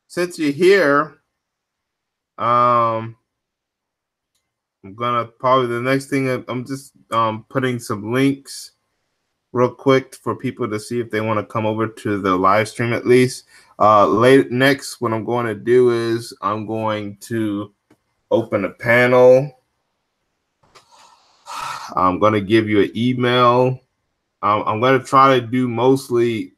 Since you're here, I'm gonna probably the next thing I'm just putting some links real quick for people to see if they want to come over to the live stream at least. Next, what I'm going to do is I'm going to open a panel. I'm going to give you an email. I'm going to try to do mostly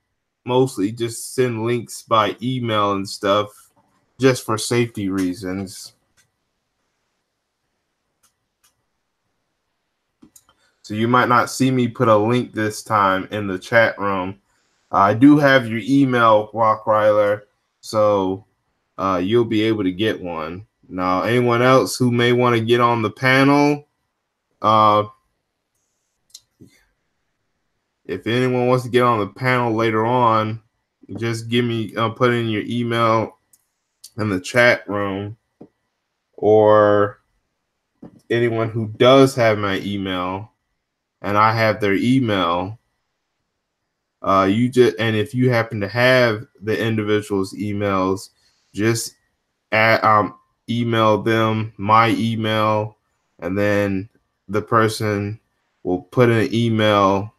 just send links by email and stuff, just for safety reasons. So you might not see me put a link this time in the chat room. I do have your email, Rockreiler, so you'll be able to get one. Now, anyone else who may want to get on the panel, if anyone wants to get on the panel later on, just give me put in your email in the chat room, or anyone who does have my email and I have their email, and if you happen to have the individual's emails, just email them my email, and then the person will put an email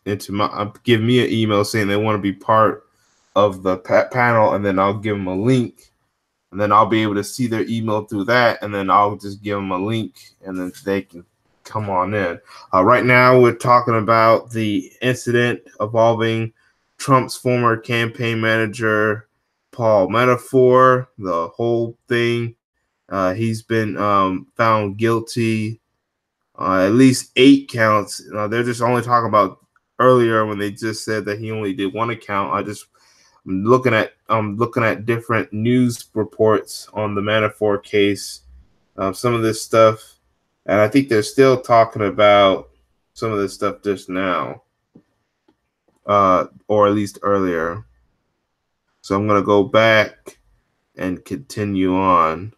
into give me an email saying they want to be part of the panel, and then I'll give them a link, and then I'll be able to see their email through that, and then I'll just give them a link, and then they can come on in. Right now, we're talking about the incident involving Trump's former campaign manager, Paul Manafort, the whole thing. He's been found guilty, at least 8 counts. They're just only talking about earlier when they just said that he only did 1 account. I'm looking at different news reports on the Manafort case, some of this stuff. And I think they're still talking about some of this stuff just now, or at least earlier. So I'm going to go back and continue on.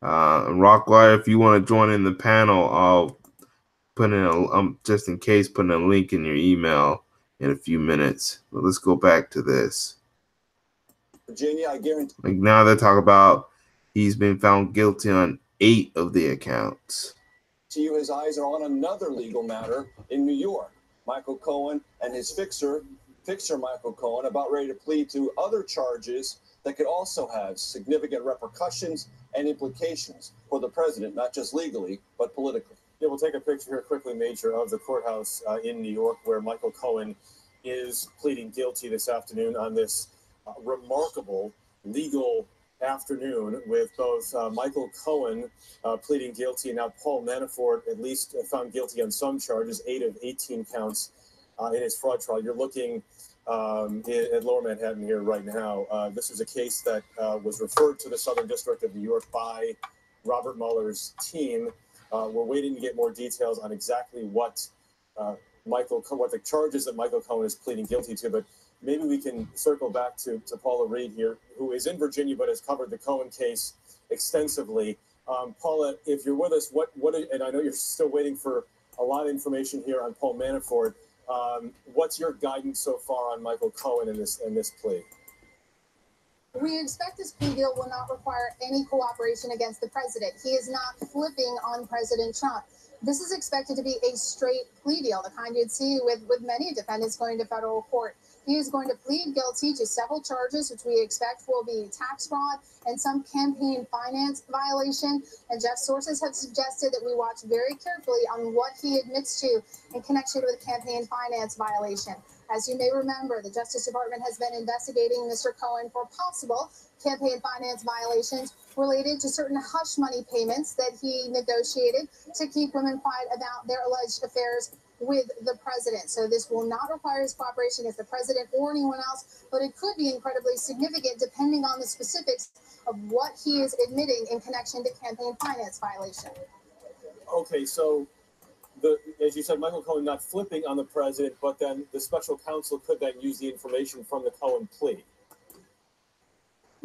Rockwire, if you want to join in the panel, I'll put in just in case, putting a link in your email in a few minutes. But let's go back to this. Virginia, I guarantee. Like now they're talking about he's been found guilty on 8 of the accounts. To you, his eyes are on another legal matter in New York. Michael Cohen and his fixer Michael Cohen, about ready to plead to other charges that could also have significant repercussions and implications for the president, not just legally, but politically. Yeah, we'll take a picture here quickly, Major, of the courthouse in New York, where Michael Cohen is pleading guilty this afternoon on this remarkable legal afternoon with both Michael Cohen pleading guilty and now Paul Manafort at least found guilty on some charges, 8 of 18 counts in his fraud trial. You're looking at Lower Manhattan here right now. This is a case that was referred to the Southern District of New York by Robert Mueller's team. We're waiting to get more details on exactly what the charges that Michael Cohen is pleading guilty to, but maybe we can circle back to Paula Reed here, who is in Virginia but has covered the Cohen case extensively. Paula, if you're with us, and I know you're still waiting for a lot of information here on Paul Manafort. What's your guidance so far on Michael Cohen in this plea? We expect this plea deal will not require any cooperation against the president. He is not flipping on President Trump. This is expected to be a straight plea deal, the kind you'd see with many defendants going to federal court. He is going to plead guilty to several charges, which we expect will be tax fraud and some campaign finance violation. And Jeff's sources have suggested that we watch very carefully on what he admits to in connection with campaign finance violation. As you may remember, the Justice Department has been investigating Mr. Cohen for possible campaign finance violations related to certain hush money payments that he negotiated to keep women quiet about their alleged affairs with the president. So this will not require his cooperation against the president or anyone else, but it could be incredibly significant depending on the specifics of what he is admitting in connection to campaign finance violation. Okay, so as you said, Michael Cohen not flipping on the president, but then the special counsel could then use the information from the Cohen plea.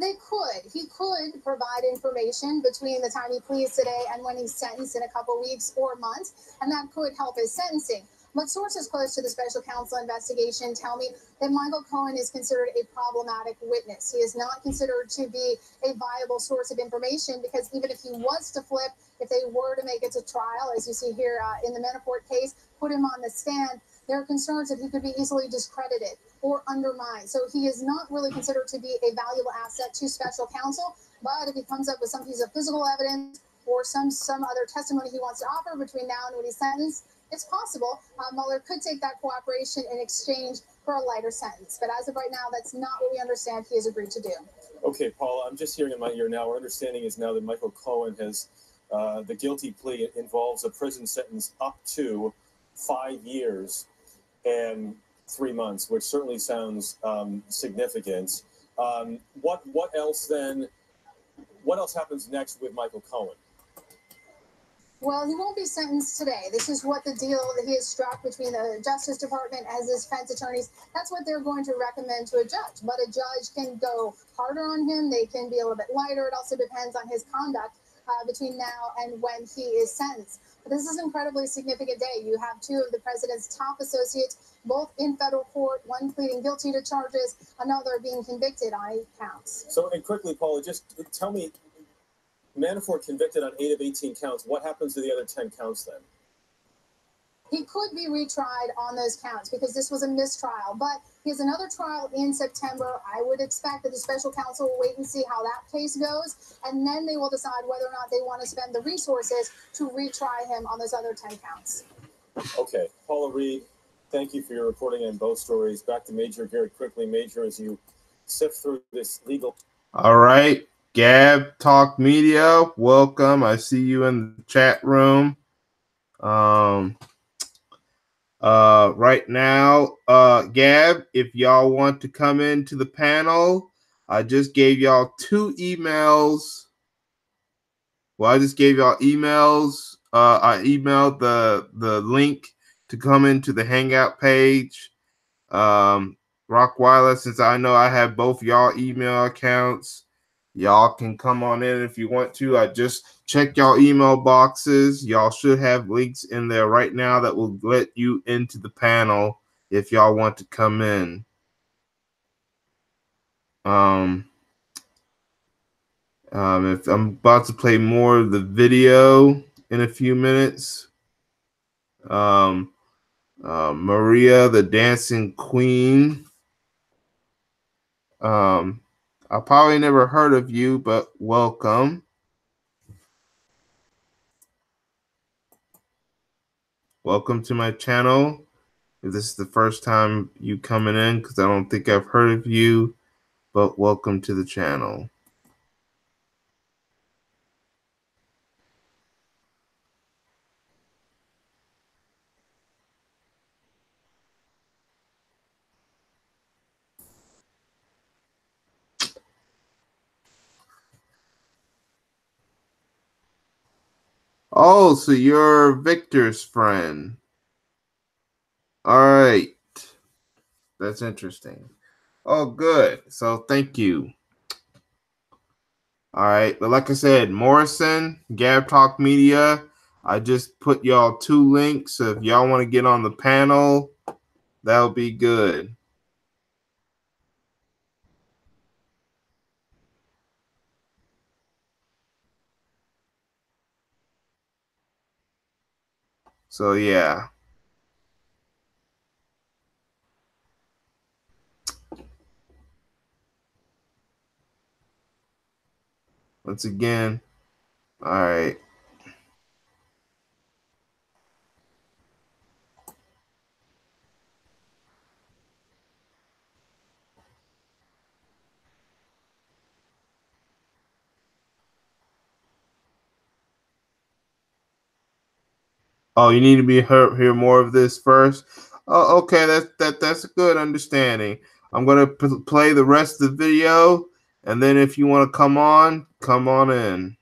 They could. He could provide information between the time he pleads today and when he's sentenced in a couple weeks or months, and that could help his sentencing. But sources close to the special counsel investigation tell me that Michael Cohen is considered a problematic witness. He is not considered to be a viable source of information because even if he was to flip, if they were to make it to trial, as you see here in the Manafort case, put him on the stand, there are concerns that he could be easily discredited or undermined. So he is not really considered to be a valuable asset to special counsel. But if he comes up with some piece of physical evidence or some other testimony he wants to offer between now and when he's sentenced, it's possible Mueller could take that cooperation in exchange for a lighter sentence. But as of right now, that's not what we understand he has agreed to do. Okay, Paul, I'm just hearing in my ear now. Our understanding is now that Michael Cohen has the guilty plea involves a prison sentence up to 5 years and 3 months, which certainly sounds significant. What else then? What else happens next with Michael Cohen? Well, he won't be sentenced today. This is what the deal that he has struck between the Justice Department as his defense attorneys. That's what they're going to recommend to a judge. But a judge can go harder on him. They can be a little bit lighter. It also depends on his conduct between now and when he is sentenced. But this is an incredibly significant day. You have two of the president's top associates, both in federal court, one pleading guilty to charges, another being convicted on 8 counts. So, and quickly, Paula, just tell me, Manafort convicted on 8 of 18 counts. What happens to the other 10 counts then? He could be retried on those counts because this was a mistrial, but he has another trial in September. I would expect that the special counsel will wait and see how that case goes, and then they will decide whether or not they want to spend the resources to retry him on those other 10 counts. Okay. Paula Reed, thank you for your reporting on both stories. Back to Major very quickly. Major, as you sift through this legal. All right. Gab Talk Media, welcome. I see you in the chat room. Right now, Gab, if y'all want to come into the panel, I just gave y'all 2 emails. Well, I just gave y'all emails. I emailed the link to come into the Hangout page. Rockweiler, since I know I have both y'all email accounts, y'all can come on in if you want to. I just check y'all email boxes. Y'all should have links in there right now that will let you into the panel if y'all want to come in. If I'm about to play more of the video in a few minutes. Maria, the Dancing Queen. I probably never heard of you, but welcome. Welcome to my channel. if this is the first time you coming in, because I don't think I've heard of you, but welcome to the channel. Oh, so you're Victor's friend. All right. That's interesting. Oh, good. So thank you. All right. But like I said, Morrison, Gab Talk Media, I just put y'all 2 links. So if y'all want to get on the panel, that'll be good. So yeah. Once again, all right. Oh, you need to be hear more of this first. Oh, okay, that's a good understanding. I'm gonna play the rest of the video, and then if you want to come on in.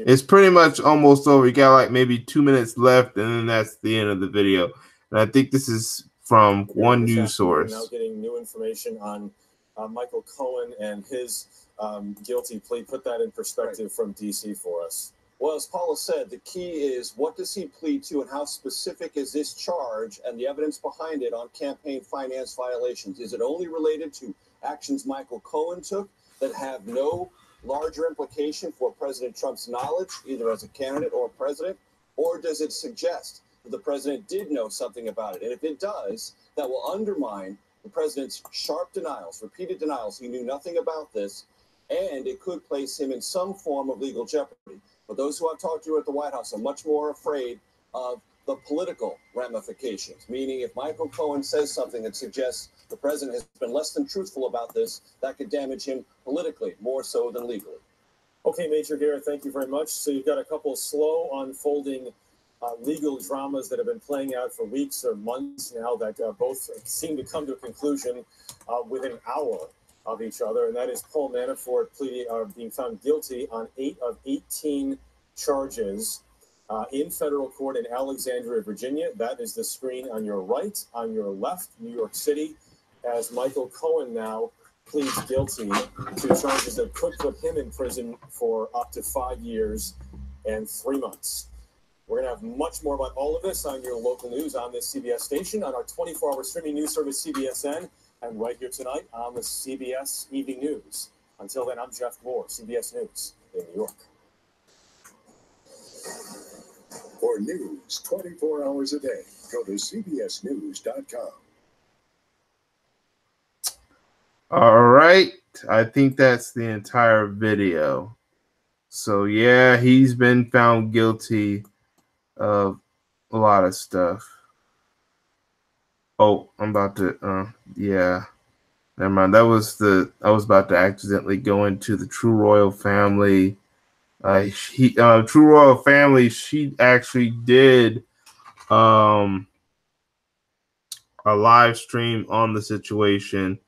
It's pretty much almost over. You got like maybe 2 minutes left, and then that's the end of the video. And I think this is from one news source. Now getting new information on Michael Cohen and his guilty plea. Put that in perspective from DC for us. Well, as Paula said, the key is what does he plead to and how specific is this charge and the evidence behind it on campaign finance violations? Is it only related to actions Michael Cohen took that have no larger implication for President Trump's knowledge, either as a candidate or president, or does it suggest that the president did know something about it? And if it does, that will undermine the president's sharp denials, repeated denials. He knew nothing about this, and it could place him in some form of legal jeopardy. But those who I've talked to at the White House are much more afraid of the political ramifications, meaning if Michael Cohen says something that suggests the president has been less than truthful about this, that could damage him politically more so than legally. Okay, Major Garrett, thank you very much. So you've got a couple of slow unfolding legal dramas that have been playing out for weeks or months now that both seem to come to a conclusion within an hour of each other, and that is Paul Manafort being found guilty on 8 of 18 charges in federal court in Alexandria, Virginia. That is the screen on your right. On your left, New York City, as Michael Cohen now pleads guilty to charges that could put him in prison for up to 5 years and 3 months. We're going to have much more about all of this on your local news on this CBS station, on our 24-hour streaming news service, CBSN, and right here tonight on the CBS Evening News. Until then, I'm Jeff Moore, CBS News in New York. For news 24 hours a day, go to cbsnews.com. All right. I think that's the entire video. So, yeah, he's been found guilty of a lot of stuff. Oh, I'm about to, yeah. Never mind. I was about to accidentally go into the True Royal Family. True Royal Family, she actually did a live stream on the situation.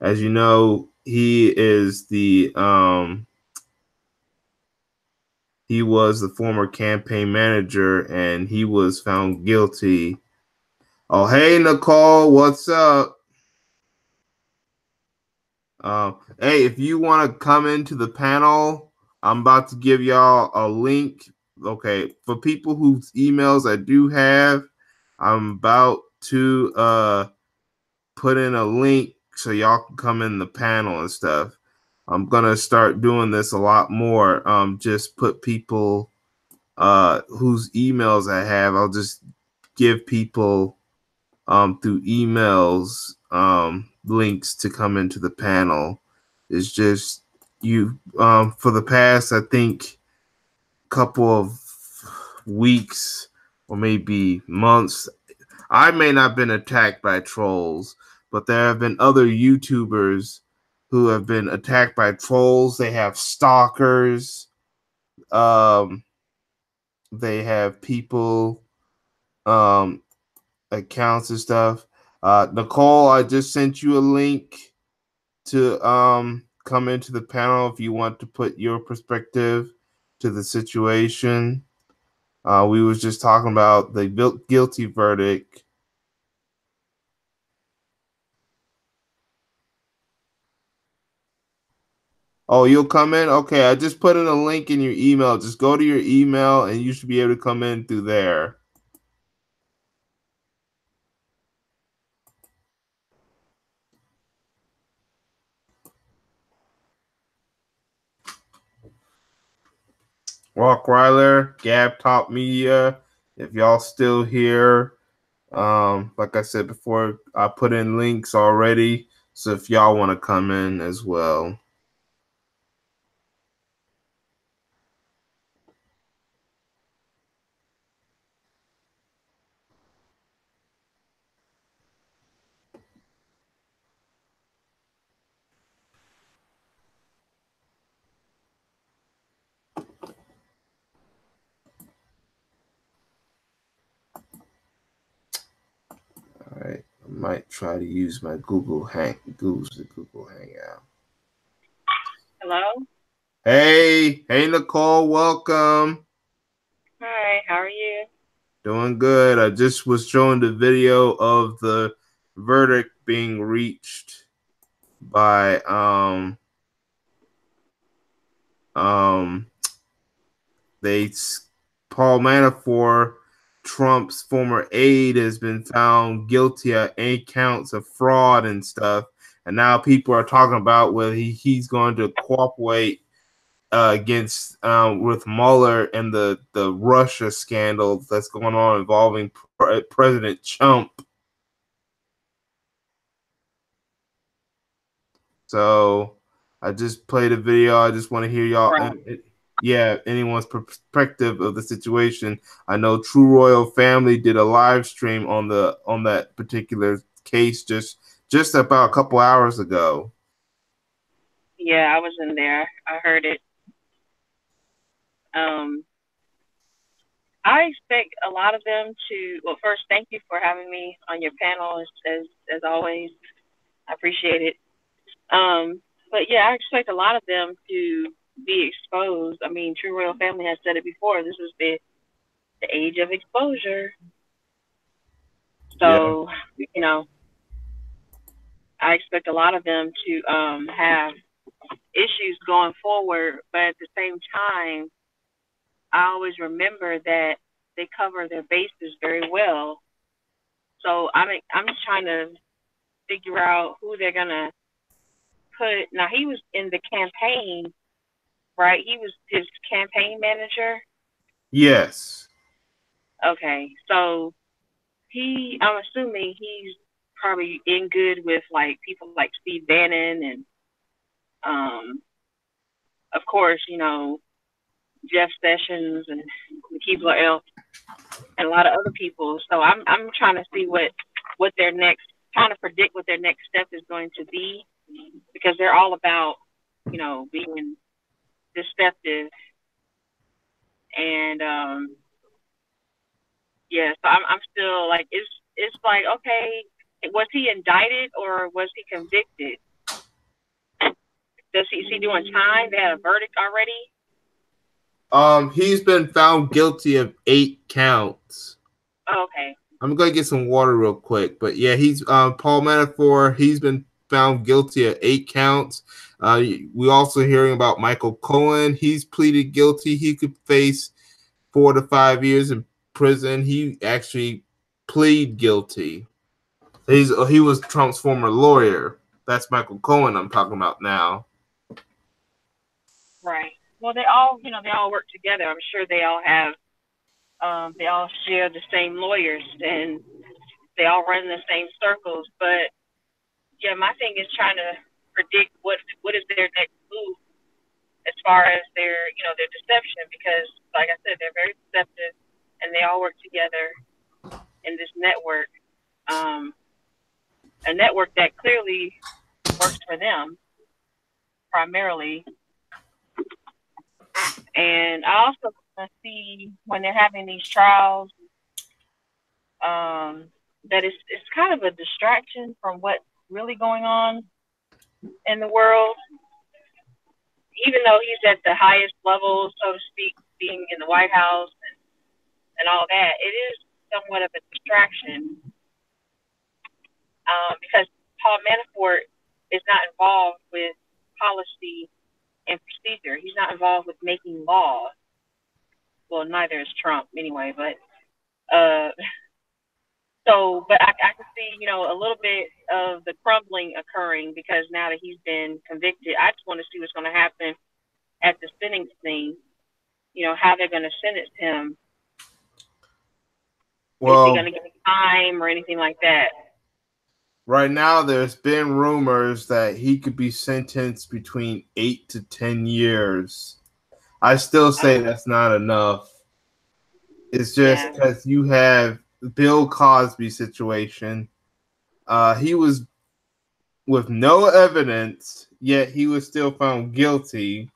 As you know, he is he was the former campaign manager, and he was found guilty. Oh, hey, Nicole, what's up? Hey, if you want to come into the panel, I'm about to give y'all a link. Okay, for people whose emails I do have, I'm about to put in a link so y'all can come in the panel and stuff. I'm gonna start doing this a lot more. Just put people whose emails I have. I'll just give people through emails links to come into the panel. It's just you for the past, I think, couple of weeks, or maybe months. I may not have been attacked by trolls, but there have been other YouTubers who have been attacked by trolls. They have stalkers. They have people, accounts and stuff. Nicole, I just sent you a link to come into the panel if you want to put your perspective to the situation. We was just talking about the guilty verdict. Oh, you'll come in? Okay, I just put in a link in your email. Just go to your email and you should be able to come in through there. Rockryler, Gab Top Media, if y'all still here. Like I said before, I put in links already. So if y'all want to come in as well. All right, I might try to use my Google Hangout. Hello. Hey, Nicole, welcome. Hi, how are you? Doing good. I just was showing the video of the verdict being reached by Paul Manafort, Trump's former aide, has been found guilty of 8 counts of fraud and stuff, and now people are talking about whether he's going to cooperate against with Mueller and the Russia scandal that's going on involving President Trump. So I just played a video. I just want to hear y'all. Right. Anyone's perspective of the situation. I know True Royal Family did a live stream on that particular case just about a couple hours ago. Yeah, I was in there. I heard it. I expect a lot of them to. Well, first, thank you for having me on your panel as always. I appreciate it. But yeah, I expect a lot of them to be exposed. I mean, True Royal Family has said it before. This is the age of exposure. So, I expect a lot of them to have issues going forward, but at the same time, I always remember that they cover their bases very well. So I'm just trying to figure out who they're gonna put. Now he was in the campaign, right? He was his campaign manager. Yes. Okay, so I'm assuming he's probably in good with like people like Steve Bannon and of course, Jeff Sessions and Keebler Elf and a lot of other people. So I'm trying to see what their next, trying to predict what their next step is going to be, because they're all about, being deceptive. And so I'm still like, it's like, okay, was he indicted or was he convicted? Is he doing time? They had a verdict already? He's been found guilty of 8 counts. Oh, okay. I'm gonna get some water real quick, but yeah, he's Paul Manafort. He's been found guilty of 8 counts. We also hearing about Michael Cohen. He's pleaded guilty. He could face 4 to 5 years in prison. He actually plead guilty. He was Trump's former lawyer. That's Michael Cohen I'm talking about now. Right. Well, they all work together. I'm sure they all have, they all share the same lawyers and they all run in the same circles. But yeah, my thing is trying to predict what is their next move as far as their deception, because like I said, they're very deceptive. and they all work together in this network, a network that clearly works for them primarily. And I also see when they're having these trials that it's kind of a distraction from what's really going on in the world. Even though he's at the highest level, so to speak, being in the White House and all that, it is somewhat of a distraction because Paul Manafort is not involved with policy and procedure. He's not involved with making laws. Well, neither is Trump anyway, but but I can see, you know, a little bit of the crumbling occurring because now that he's been convicted, I just want to see what's going to happen at the sentencing, you know, how they're going to sentence him. Well, is he going to get time or anything like that? Right now, there's been rumors that he could be sentenced between 8 to 10 years. I still say that's not enough. It's just because you have the Bill Cosby situation. He was with no evidence, yet he was still found guilty,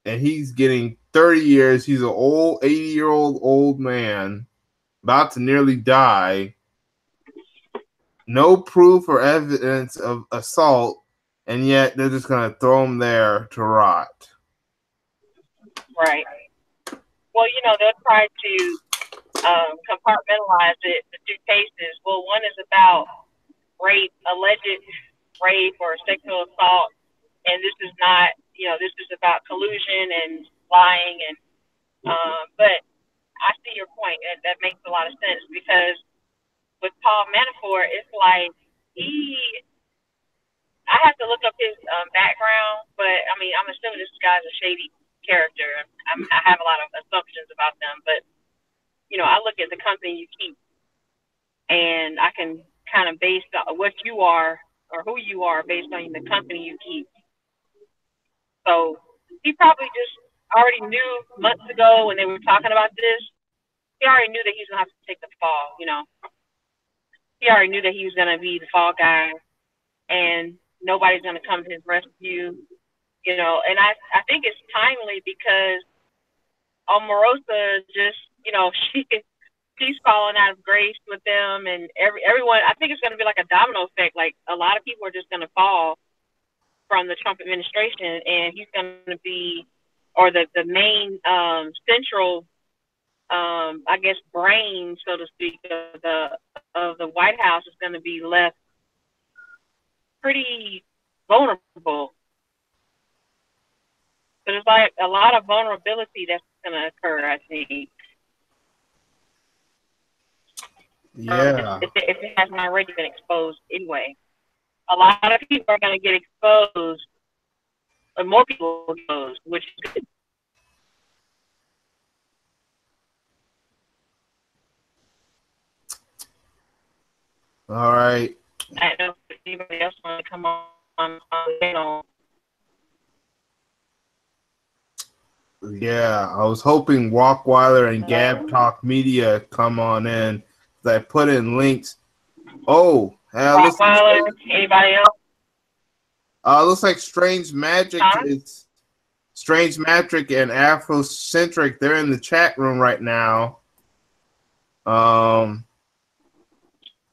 and he's getting 30 years. He's an old 80-year-old old man about to nearly die. No proof or evidence of assault, and yet they're just going to throw him there to rot. Right. Well, you know, they'll try to compartmentalize it, the two cases. Well, one is about rape, alleged rape or sexual assault, and this is not, you know, this is about collusion and lying. And but I see your point, and that makes a lot of sense because with Paul Manafort, it's like I have to look up his background, but I mean, I'm assuming this guy's a shady character. I have a lot of assumptions about them, but you know, I look at the company you keep, and I can kind of base what you are or who you are based on the company you keep. So he probably just already knew months ago when they were talking about this. He already knew that he was gonna have to take the fall. You know, he already knew that he was gonna be the fall guy, and nobody's gonna come to his rescue. You know, and I think it's timely because Omarosa just, you know, she's falling out of grace with them, and everyone. I think it's going to be like a domino effect. Like a lot of people are just going to fall from the Trump administration, and he's going to be, or the main central, I guess, brain, so to speak, of the White House is going to be left pretty vulnerable. So there's like a lot of vulnerability that's going to occur, I think. Yeah. If it hasn't already been exposed anyway. A lot of people are going to get exposed, or more people will get exposed, which is good. All right. I don't know if anybody else wants to come on the panel. Yeah, I was hoping Walkweiler and Gab Talk Media come on in. I put in links. Oh, Walkweiler, anybody else? Looks like Strange Magic is Strange Magic and Afrocentric. They're in the chat room right now. I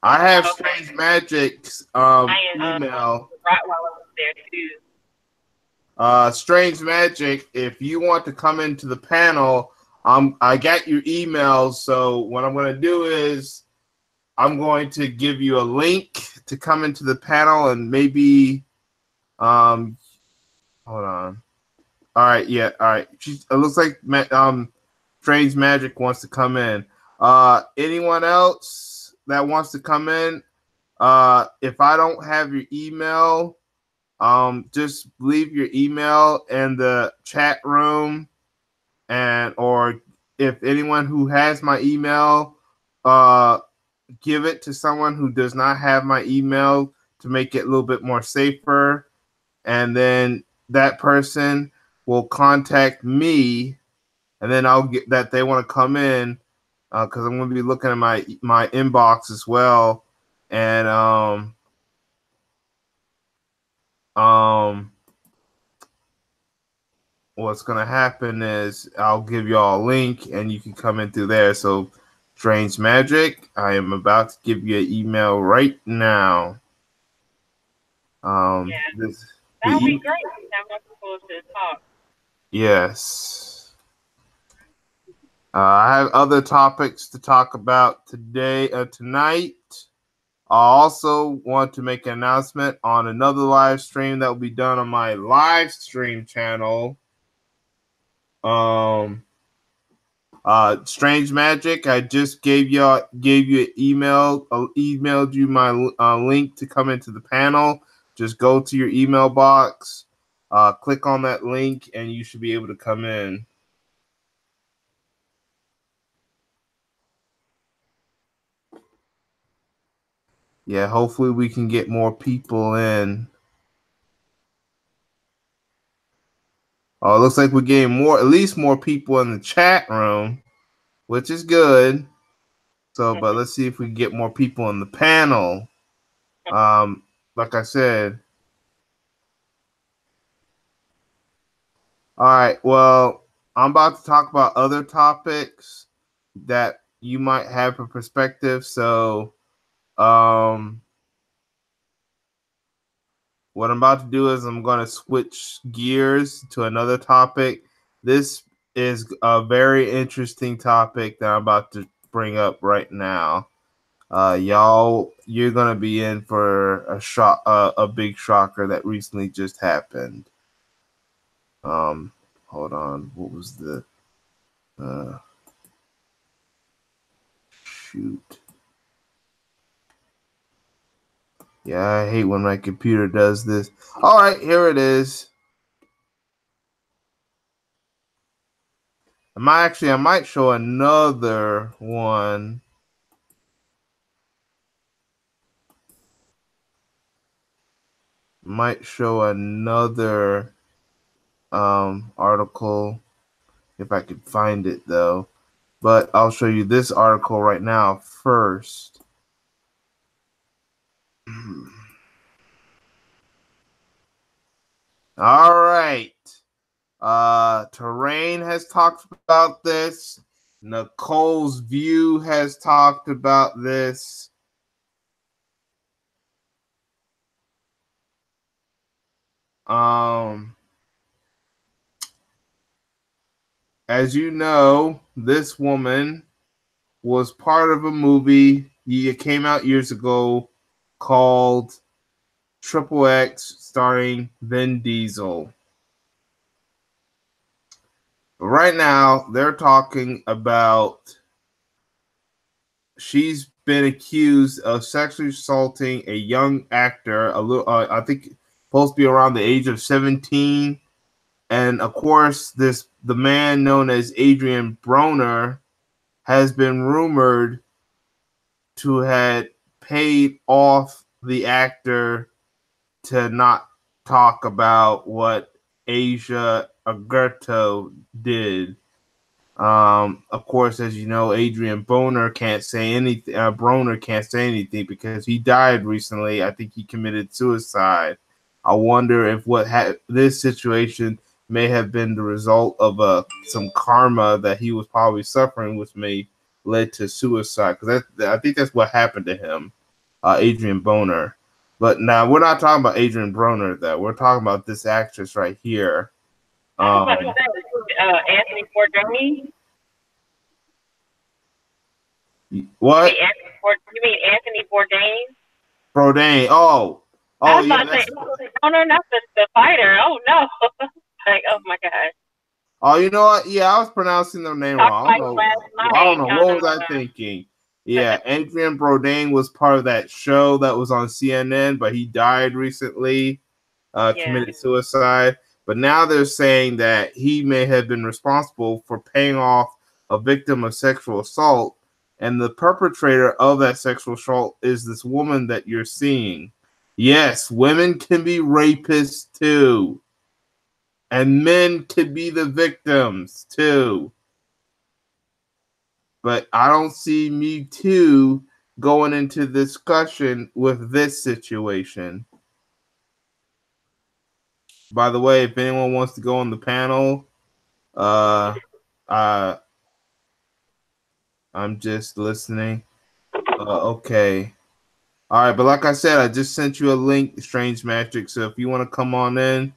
have Strange Magic's email. Rottweiler was there too. Strange Magic, if you want to come into the panel, I got your email, so what I'm going to do is I'm going to give you a link to come into the panel, and maybe hold on. All right, yeah, all right. It looks like Strange Magic wants to come in. Anyone else that wants to come in, if I don't have your email, just leave your email in the chat room, or if anyone who has my email, give it to someone who does not have my email to make it a little bit more safer, and then that person will contact me, and then I'll get that they want to come in, because I'm going to be looking at my inbox as well, and what's going to happen is I'll give y'all a link, and you can come in through there. So, Strange Magic, I am about to give you an email right now. Yeah, that would be great. Have more people to talk. Yes. I have other topics to talk about tonight. I also want to make an announcement on another live stream that will be done on my live stream channel. Strange Magic, I just gave you an email. Emailed you my link to come into the panel. Just go to your email box, click on that link, and you should be able to come in. Yeah, hopefully we can get more people in. Oh, it looks like we're getting at least more people in the chat room, which is good. So, but let's see if we can get more people in the panel. Like I said. All right, well, I'm about to talk about other topics that you might have a perspective. So, what I'm about to do is I'm going to switch gears to another topic. This is a very interesting topic that I'm about to bring up right now. Y'all, you're going to be in for a big shocker that recently just happened. Hold on. What was the shoot? Yeah, I hate when my computer does this. All right, here it is. I might show another one. Might show another article if I could find it though. But I'll show you this article right now first. All right. Terrain has talked about this. Nicole's View has talked about this. As you know, this woman was part of a movie. It came out years ago called Triple X, starring Vin Diesel. But right now, they're talking about she's been accused of sexually assaulting a young actor, I think supposed to be around the age of 17. And of course, the man known as Adrian Broner has been rumored to have paid off the actor to not talk about what Asia Argento did. Of course, as you know, Adrian Broner can't say anything. Because he died recently. I think he committed suicide. I wonder if this situation may have been the result of some karma that he was probably suffering, which may led to suicide. Because I think that's what happened to him, Adrian Broner. But now we're not talking about Adrian Broner, though. We're talking about this actress right here. Anthony Bourdain? What? You mean Anthony Bourdain? Bourdain. Oh, I was about to say, no, not the fighter. Oh no! Like, oh my god. Oh, you know what? Yeah, I was pronouncing their name wrong. I don't know. What was I thinking? Yeah, Adrian Bourdain was part of that show that was on CNN, but he died recently, committed suicide. But now they're saying that he may have been responsible for paying off a victim of sexual assault, and the perpetrator of that sexual assault is this woman that you're seeing. Yes, women can be rapists too. And men could be the victims too. but I don't see Me Too going into discussion with this situation. By the way, if anyone wants to go on the panel, I'm just listening. Okay. All right, but like I said, I just sent you a link, Strange Magic. So if you want to come on in,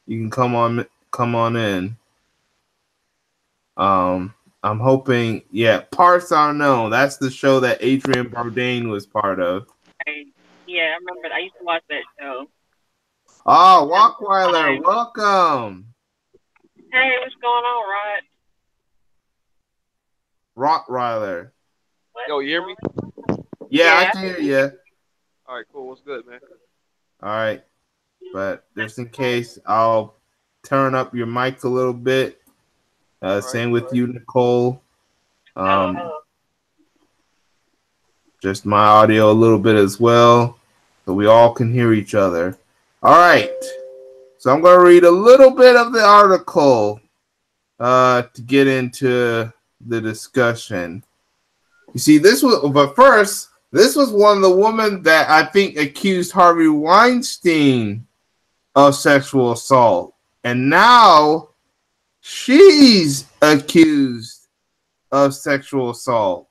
you can come on in. I'm hoping, Parts Unknown. That's the show that Adrian Bourdain was part of. Yeah, I remember. I used to watch that show. Oh, Walkweiler, welcome. Hey, what's going on, Rod? Rottweiler. Yo, you hear me? Yeah, I can hear you. All right, cool. What's good, man? All right, but just in case, I'll turn up your mic a little bit. Same with you, Nicole. Just my audio a little bit as well, so we all can hear each other. All right, so I'm going to read a little bit of the article to get into the discussion. You see, this was one of the women that I think accused Harvey Weinstein of sexual assault, and now she's accused of sexual assault.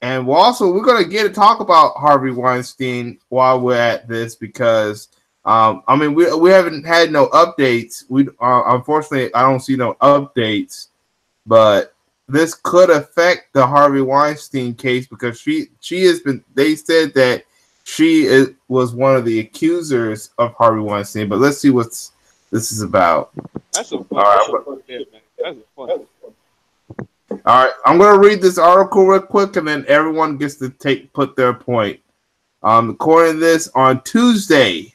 And we're going to get to talk about Harvey Weinstein while we're at this because, we haven't had no updates. Unfortunately, I don't see no updates, but this could affect the Harvey Weinstein case because they said that she was one of the accusers of Harvey Weinstein, but let's see what this is about. That's a fun man. That's a fun. All right, I'm going to read this article real quick, and then everyone gets to put their point. According to this, on Tuesday,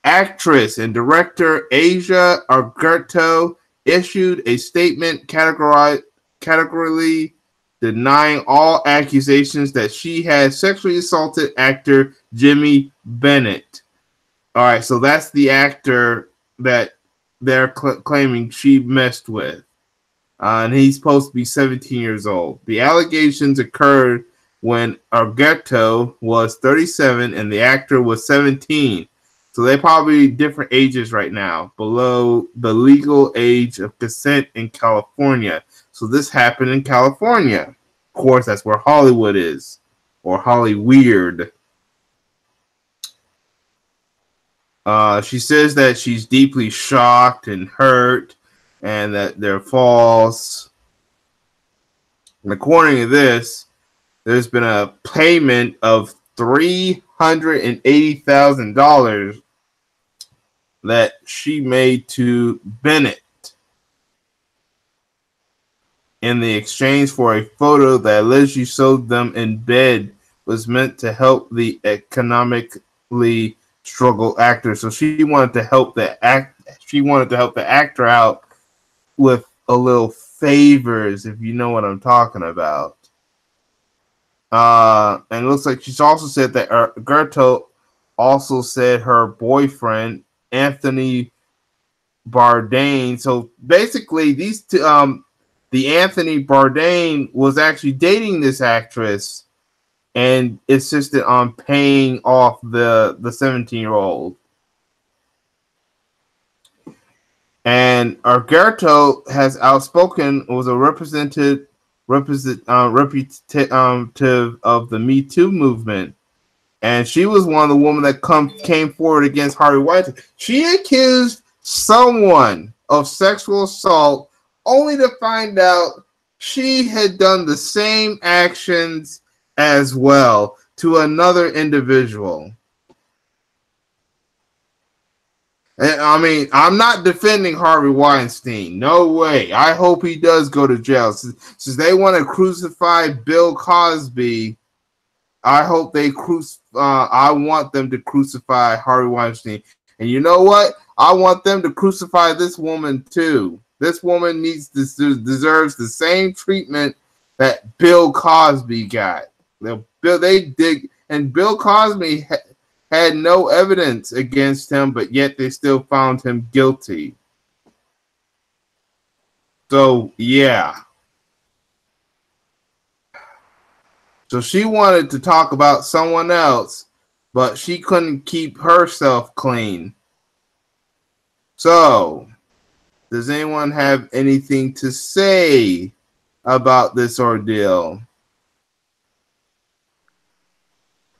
actress and director Asia Argento issued a statement categorically denying all accusations that she had sexually assaulted actor Jimmy Bennett. All right, so that's the actor that they're claiming she messed with. And he's supposed to be 17 years old. The allegations occurred when Argento was 37 and the actor was 17. So they're probably different ages right now, below the legal age of consent in California. So this happened in California. Of course, that's where Hollywood is, or Hollyweird. She says that she's deeply shocked and hurt, and that they're false. And according to this, there's been a payment of $380,000 that she made to Bennett in the exchange for a photo that allegedly showed them in bed was meant to help the economically struggled actor. So she wanted to help the actor out with a little favors, if you know what I'm talking about. And it looks like she's also said that Gerto also said her boyfriend Anthony Bourdain. So basically, these two, the Anthony Bourdain was actually dating this actress and insisted on paying off the 17-year-old. And Argento has outspoken, was a representative of the Me Too movement, and she was one of the women that came forward against Harvey Weinstein. She accused someone of sexual assault, only to find out she had done the same actions as well to another individual. I mean, I'm not defending Harvey Weinstein. No way. I hope he does go to jail. Since they want to crucify Bill Cosby, I hope I want them to crucify Harvey Weinstein. And you know what? I want them to crucify this woman too. This woman deserves the same treatment that Bill Cosby got. Bill Cosby had no evidence against him, but yet they still found him guilty. So, yeah. So she wanted to talk about someone else, but she couldn't keep herself clean. So, does anyone have anything to say about this ordeal?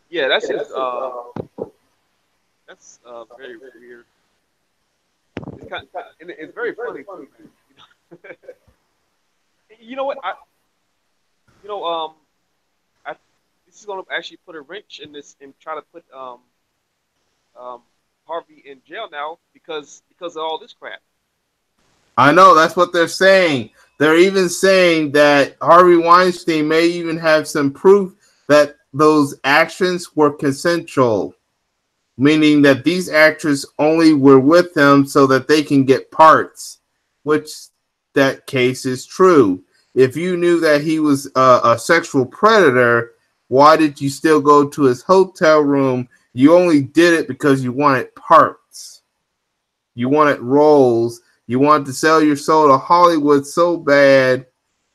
Yeah, that's just that's very weird. It's kind of, and it's very funny too, man. You know what? You know, this is gonna actually put a wrench in this and try to put Harvey in jail now because of all this crap. I know, that's what they're saying. They're even saying that Harvey Weinstein may even have some proof that those actions were consensual, meaning that these actors only were with him so that they can get parts, which that case is true. If you knew that he was a sexual predator, why did you still go to his hotel room? You only did it because you wanted parts. You wanted roles. You wanted to sell your soul to Hollywood so bad.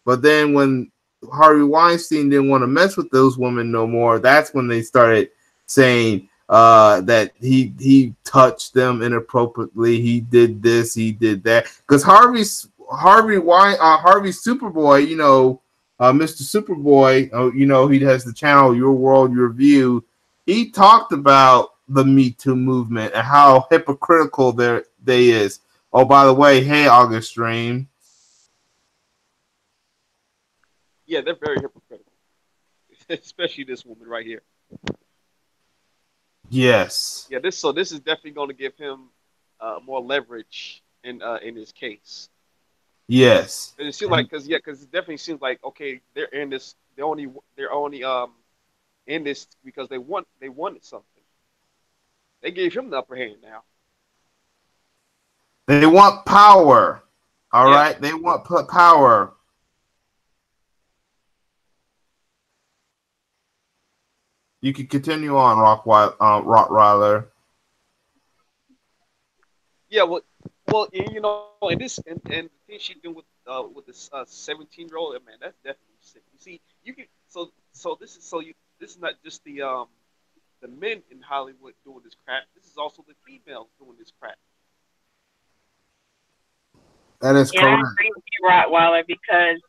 But then when Harvey Weinstein didn't want to mess with those women no more, that's when they started saying that he touched them inappropriately. He did this, he did that. Because Harvey Superboy, Mr. Superboy, he has the channel Your World, Your View. He talked about the Me Too movement and how hypocritical they is. Oh, by the way, hey, August Stream. Yeah, they're very hypocritical, especially this woman right here. Yes. Yeah, this is definitely going to give him more leverage in his case. Yes. And it seems like because it definitely seems like okay, they're in this. They're only in this because they wanted something. They gave him the upper hand now. They want power. All right, they want power. You can continue on, Rottweiler. Yeah, well, and this and the thing she's doing with this 17-year-old, man, that's definitely sick. You see, you can this is not just the men in Hollywood doing this crap. This is also the females doing this crap. That is correct. I agree with you, Rottweiler, because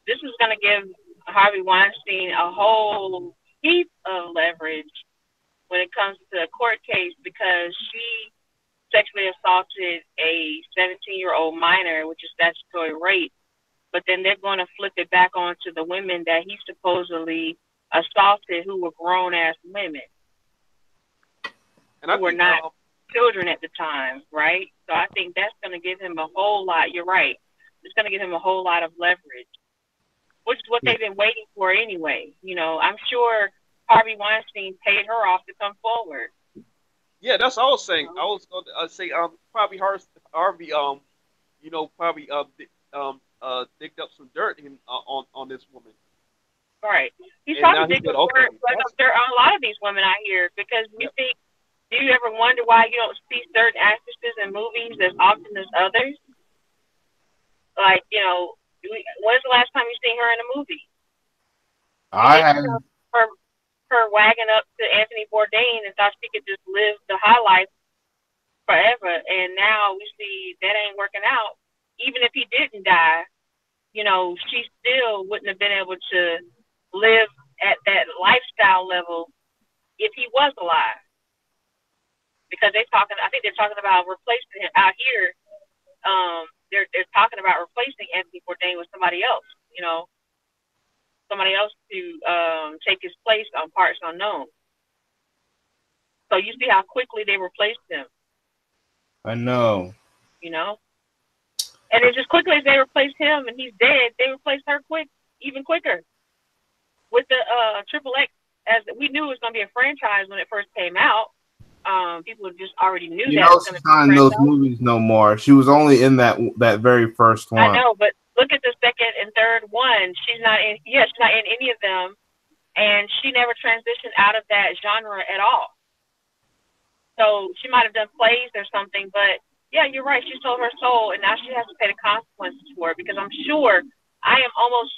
this is going to give Harvey Weinstein a whole heap of leverage when it comes to a court case because she sexually assaulted a 17-year-old minor, which is statutory rape. But then they're going to flip it back onto the women that he supposedly assaulted who were grown-ass women. And who were not children at the time, right? So I think that's going to give him a whole lot. You're right. It's going to give him a whole lot of leverage, which is what they've been waiting for anyway. I'm sure Harvey Weinstein paid her off to come forward. Yeah, that's what I was saying. I was going to say probably Harvey digged up some dirt on this woman. Right. He's probably digging up dirt on a lot of these women out here because do you ever wonder why you don't see certain actresses in movies as often as others? Like, when's the last time you seen her in a movie? I have. Her wagging up to Anthony Bourdain and thought she could just live the high life forever. And now we see that ain't working out. Even if he didn't die, she still wouldn't have been able to live at that lifestyle level if he was alive. Because I think they're talking about replacing him out here. They're talking about replacing Anthony Bourdain with somebody else, somebody else to take his place on Parts Unknown. So you see how quickly they replaced him. I know. And it's just quickly as they replaced him and he's dead, they replaced her even quicker. With the Triple X, as we knew it was going to be a franchise when it first came out. People just already knew that. She's not in those movies no more. She was only in that very first one. I know, but look at the second and third one. She's not in any of them, and she never transitioned out of that genre at all. So she might have done plays or something, but yeah, you're right. She sold her soul, and now she has to pay the consequences for it because I am almost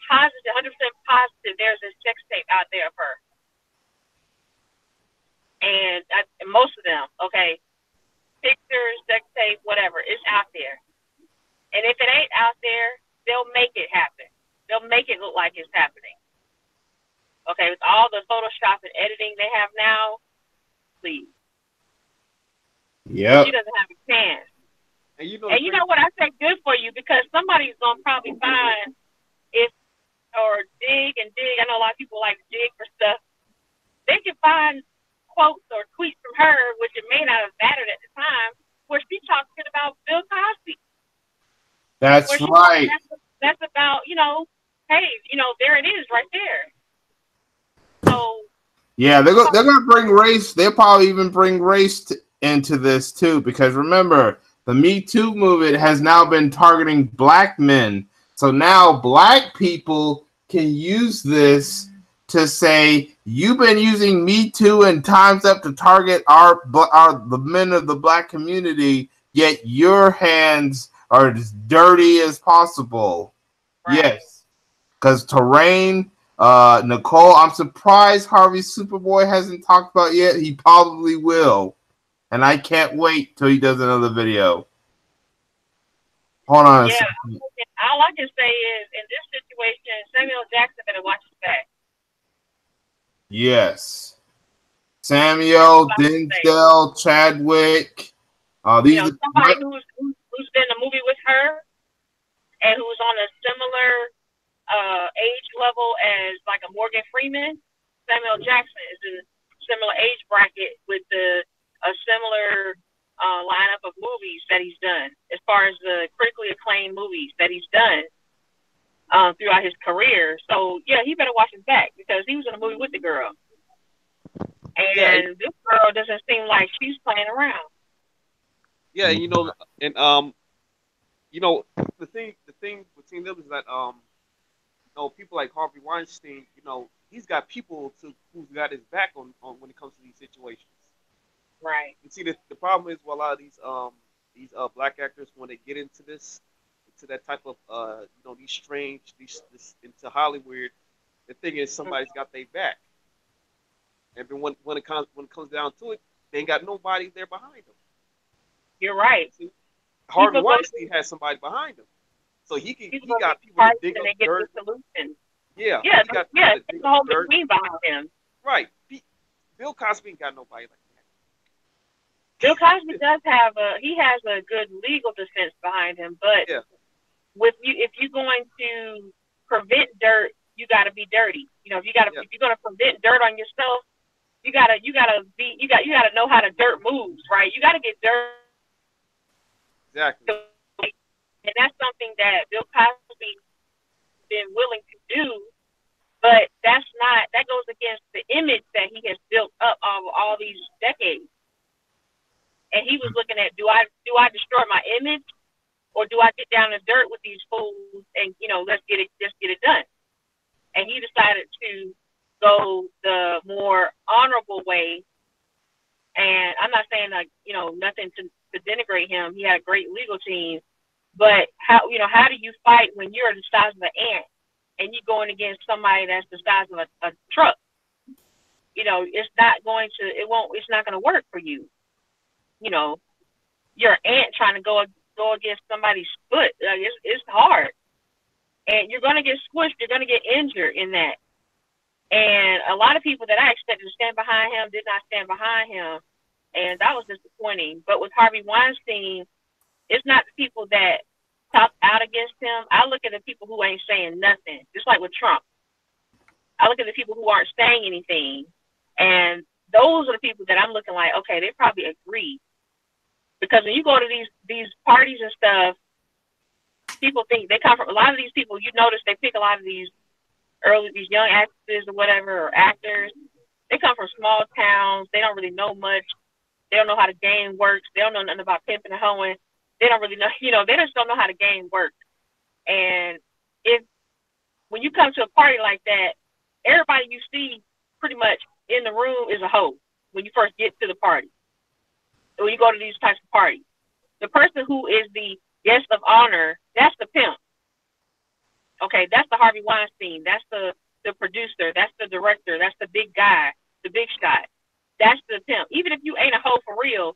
positive, 100% positive there's a sex tape out there of her. And most of them, okay, pictures, sex tape, whatever, it's out there. And if it ain't out there, they'll make it happen. They'll make it look like it's happening. Okay, with all the Photoshop and editing they have now, please. Yep. She doesn't have a chance. And you know what? I say good for you because somebody's gonna probably find or dig. I know a lot of people like to dig for stuff. They can find quotes or tweets from her, which it may not have mattered at the time, where she talks shit about Bill Cosby. That's right. That's about, hey, there it is right there. So yeah, they're gonna bring race. They'll probably even bring race into this too, because remember, the Me Too movement has now been targeting black men. So now black people can use this to say, you've been using Me Too and Time's Up to target the men of the black community, yet your hands are as dirty as possible. Right. Yes. Because Terrain, Nicole, I'm surprised Harvey Superboy hasn't talked about it yet. He probably will. And I can't wait till he does another video. Hold on a second. All I can say is, in this situation, Samuel Jackson better watch his back. Yes. Samuel, Denzel, Chadwick. These are somebody who's been in a movie with her and who's on a similar age level as like a Morgan Freeman. Samuel Jackson is in a similar age bracket with a similar lineup of movies that he's done, as far as the critically acclaimed movies that he's done throughout his career. So yeah, he better watch his back because he was in a movie with the girl, and this girl doesn't seem like she's playing around. Yeah, and the thing between them is that people like Harvey Weinstein, he's got people who's got his back on when it comes to these situations. Right. You see, the problem is, well, a lot of these black actors, when they get into that type of into Hollywood, the thing is somebody's got their back, and then when it comes down to it, they ain't got nobody there behind them. You're right. See, Harvey Weinstein has somebody behind him, so he got people to dig up dirt. Yeah, there's a whole machine behind him. Right. Bill Cosby ain't got nobody like that. Bill Cosby does have a good legal defense behind him, but if you're going to prevent dirt, you got to be dirty. If you're going to prevent dirt on yourself, you got to know how the dirt moves, right? You got to get dirt. Exactly. And that's something that Bill Cosby's been willing to do, but that goes against the image that he has built up all these decades. And he was looking at, do I destroy my image, or do I get down in the dirt with these fools and let's get it done? And he decided to go the more honorable way. And I'm not saying nothing to denigrate him. He had a great legal team, but how do you fight when you're the size of an ant and you're going against somebody that's the size of a truck? It's not going to work for you. You're an ant trying to go against somebody's foot. It's hard, and you're going to get squished. You're going to get injured in that. And a lot of people that I expected to stand behind him did not stand behind him, and that was disappointing. But with Harvey Weinstein, it's not the people that talk out against him. I look at the people who ain't saying nothing, just like with Trump. I look at the people who aren't saying anything, and those are the people that I'm looking like, okay, they probably agree. Because when you go to these parties and stuff, people think they come from, a lot of these people, you notice they pick a lot of these young actors or whatever, or actors. They come from small towns. They don't really know much. They don't know how the game works. They don't know nothing about pimping and hoeing. They don't really know, they just don't know how the game works. And when you come to a party like that, everybody you see pretty much in the room is a hoe when you first get to the party. When you go to these types of parties, the person who is the guest of honor, that's the pimp. Okay, that's the Harvey Weinstein. That's the producer. That's the director. That's the big guy, the big shot. That's the pimp. Even if you ain't a hoe for real,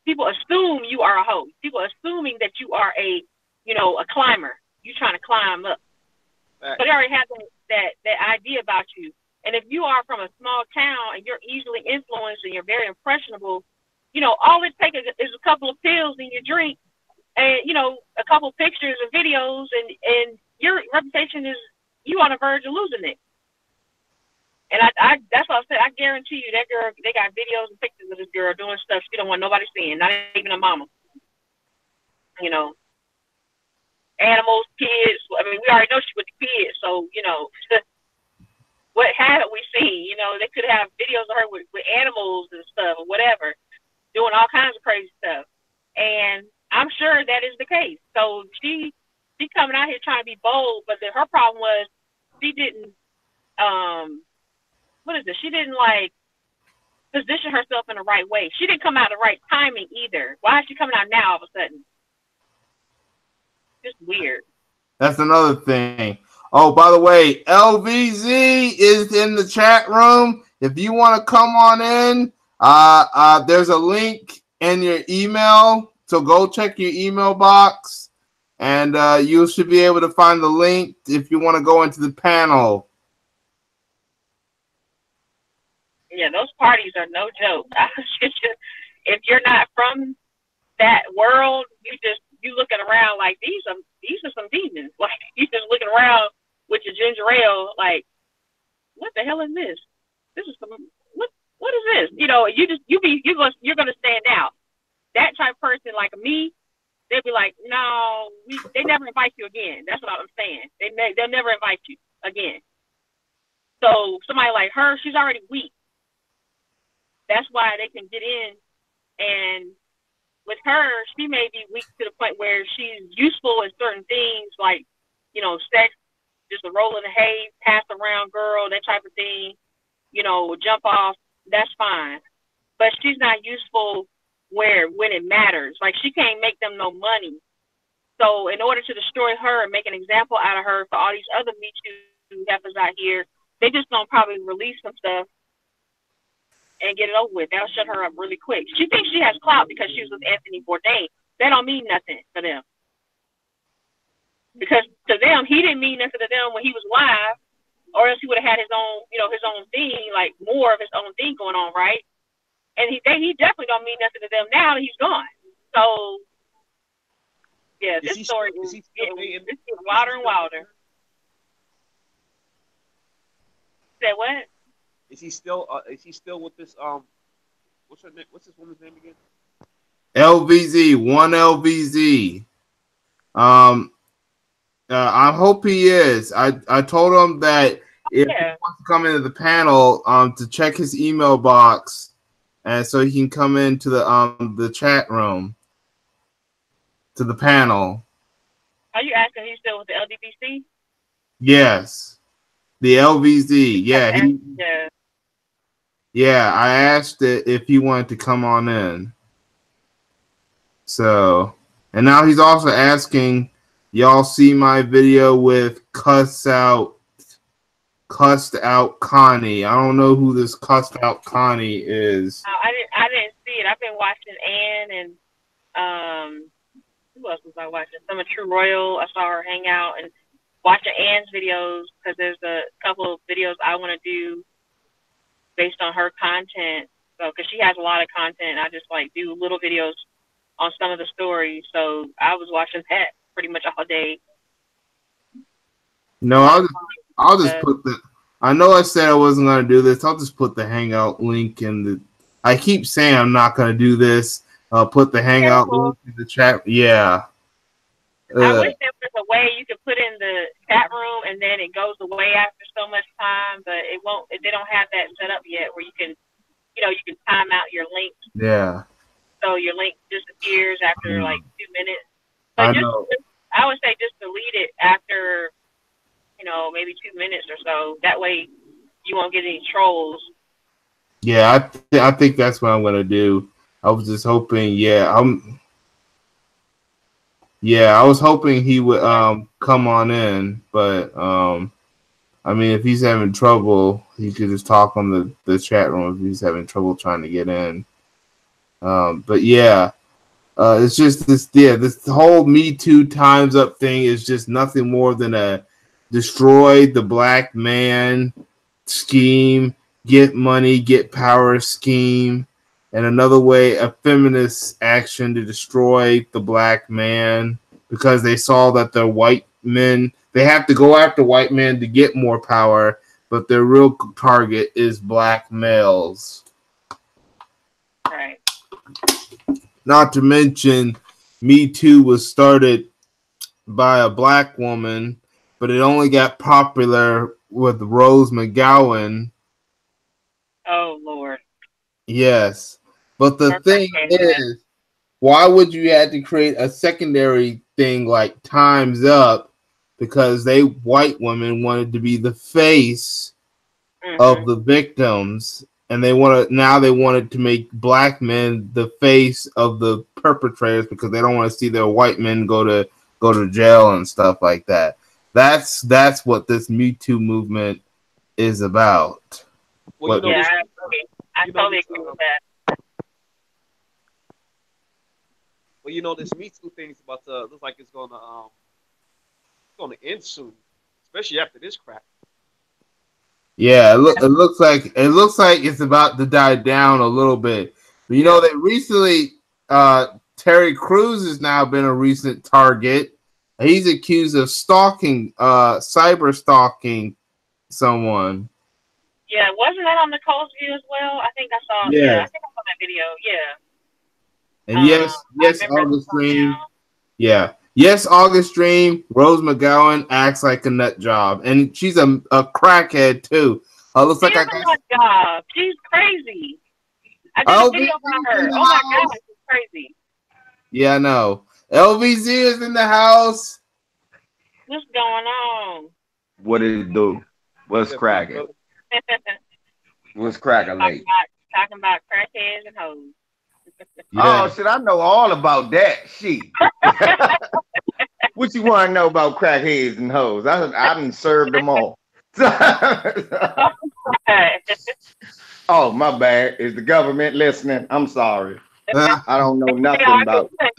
people assume you are a hoe. People assuming that you are a climber. You trying to climb up. Right. So they already have that idea about you. And if you are from a small town and you're easily influenced and you're very impressionable, all it takes is a couple of pills in your drink and, a couple of pictures or videos and your reputation is you on the verge of losing it. And I that's what I said. I guarantee you that girl, they got videos and pictures of this girl doing stuff she don't want nobody seeing, not even a mama. Animals, kids. I mean, we already know she with the kids, so what haven't we seen? They could have videos of her with animals and stuff or whatever, doing all kinds of crazy stuff. And I'm sure that is the case. So she coming out here trying to be bold, but her problem was she didn't she didn't position herself in the right way. She didn't come out the right timing either. Why is she coming out now all of a sudden? Just weird. That's another thing. Oh, by the way, LVZ is in the chat room. If you want to come on in, there's a link in your email. So go check your email box, and you should be able to find the link if you want to go into the panel. Yeah, those parties are no joke. If you're not from that world, you looking around like these are some demons. Like you just looking around with your ginger ale, like, what the hell is this? This is what is this? You're gonna stand out. That type of person like me, they'll be like, no, they never invite you again. That's what I'm saying. They'll never invite you again. So somebody like her, she's already weak. That's why they can get in, and with her, she may be weak to the point where she's useful in certain things like, sex, just a roll in the hay, pass around girl, that type of thing, jump off, that's fine. But she's not useful when it matters. Like she can't make them no money. So in order to destroy her and make an example out of her for all these other Me Too heifers out here, they just gonna probably release some stuff and get it over with. That'll shut her up really quick. She thinks she has clout because she was with Anthony Bourdain. That don't mean nothing for them. Because to them, he didn't mean nothing to them when he was live, or else he would have had his own thing, like more of his own thing going on, right? And he definitely don't mean nothing to them now that he's gone. So, yeah, this story is getting wilder and wilder. Say what? Is he still with this what's her name? What's this woman's name again? LVZ, one LVZ. I hope he is. I told him that if he wants to come into the panel, to check his email box, and so he can come into the chat room to the panel. Are you asking if he's still with the LDBC? Yes, the LVZ. Yeah, yeah. I asked it if he wanted to come on in. So, and now he's also asking, y'all see my video with cussed out Connie. I don't know who this cussed out Connie is. I didn't see it. I've been watching Ann and who else was I watching? Some of True Royal. I saw her hang out and watching Ann's videos because there's a couple of videos I want to do based on her content. So, because she has a lot of content, I just do little videos on some of the stories. So I was watching that pretty much all day. No, I'll just put the. I know I said I wasn't going to do this. I'll just put the Hangout link in the. I keep saying I'm not going to do this. I'll put the Hangout link in the chat. Yeah. I wish there was a way you could put in the chat room and then it goes away after so much time, but it won't. They don't have that set up yet where you can, you can time out your link. Yeah. So your link disappears after 2 minutes. I But know. I would say just delete it after, maybe 2 minutes or so. That way you won't get any trolls. Yeah, I think that's what I'm gonna do. I was just hoping. Yeah, Yeah, I was hoping he would come on in, but I mean, if he's having trouble, he could just talk on the chat room if he's having trouble trying to get in. But yeah, it's just this whole Me Too Times Up thing is just nothing more than a destroy the black man scheme, get money, get power scheme, and another way a feminist action to destroy the black man because they saw that the white men they have to go after white men to get more power, but their real target is black males. Right. Not to mention, Me Too was started by a black woman, but it only got popular with Rose McGowan. Oh Lord. Yes. But the thing is, why would you have to create a secondary thing like Time's Up? Because they white women wanted to be the face of the victims, and they wanted to make black men the face of the perpetrators because they don't want to see their white men go to jail and stuff like that. That's what this Me Too movement is about. Well, Yeah, I totally agree with that. Well, this Me Too thing is about to looks like it's gonna end soon, especially after this crap. Yeah, it looks like it's about to die down a little bit. But they recently Terry Crews has now been a recent target. He's accused of stalking, cyber stalking someone. Yeah, wasn't that on Nicole's View as well? I think I saw. Yeah. I think I saw that video. Yeah. And yes, August Dream. Yeah. Yes, August Dream. Rose McGowan acts like a nut job, and she's a crackhead too. Looks like a nut job. She's crazy. I did a video about her. Oh my God, she's crazy. Yeah, I know. LVZ is in the house. What's going on? What did it do? What's cracking? What's cracking, late? Talking about crackheads and hoes. Yeah. Oh, shit, I know all about that shit. What you want to know about crackheads and hoes? I done served them all. Oh, my bad. Is the government listening? I'm sorry. I don't know nothing about it.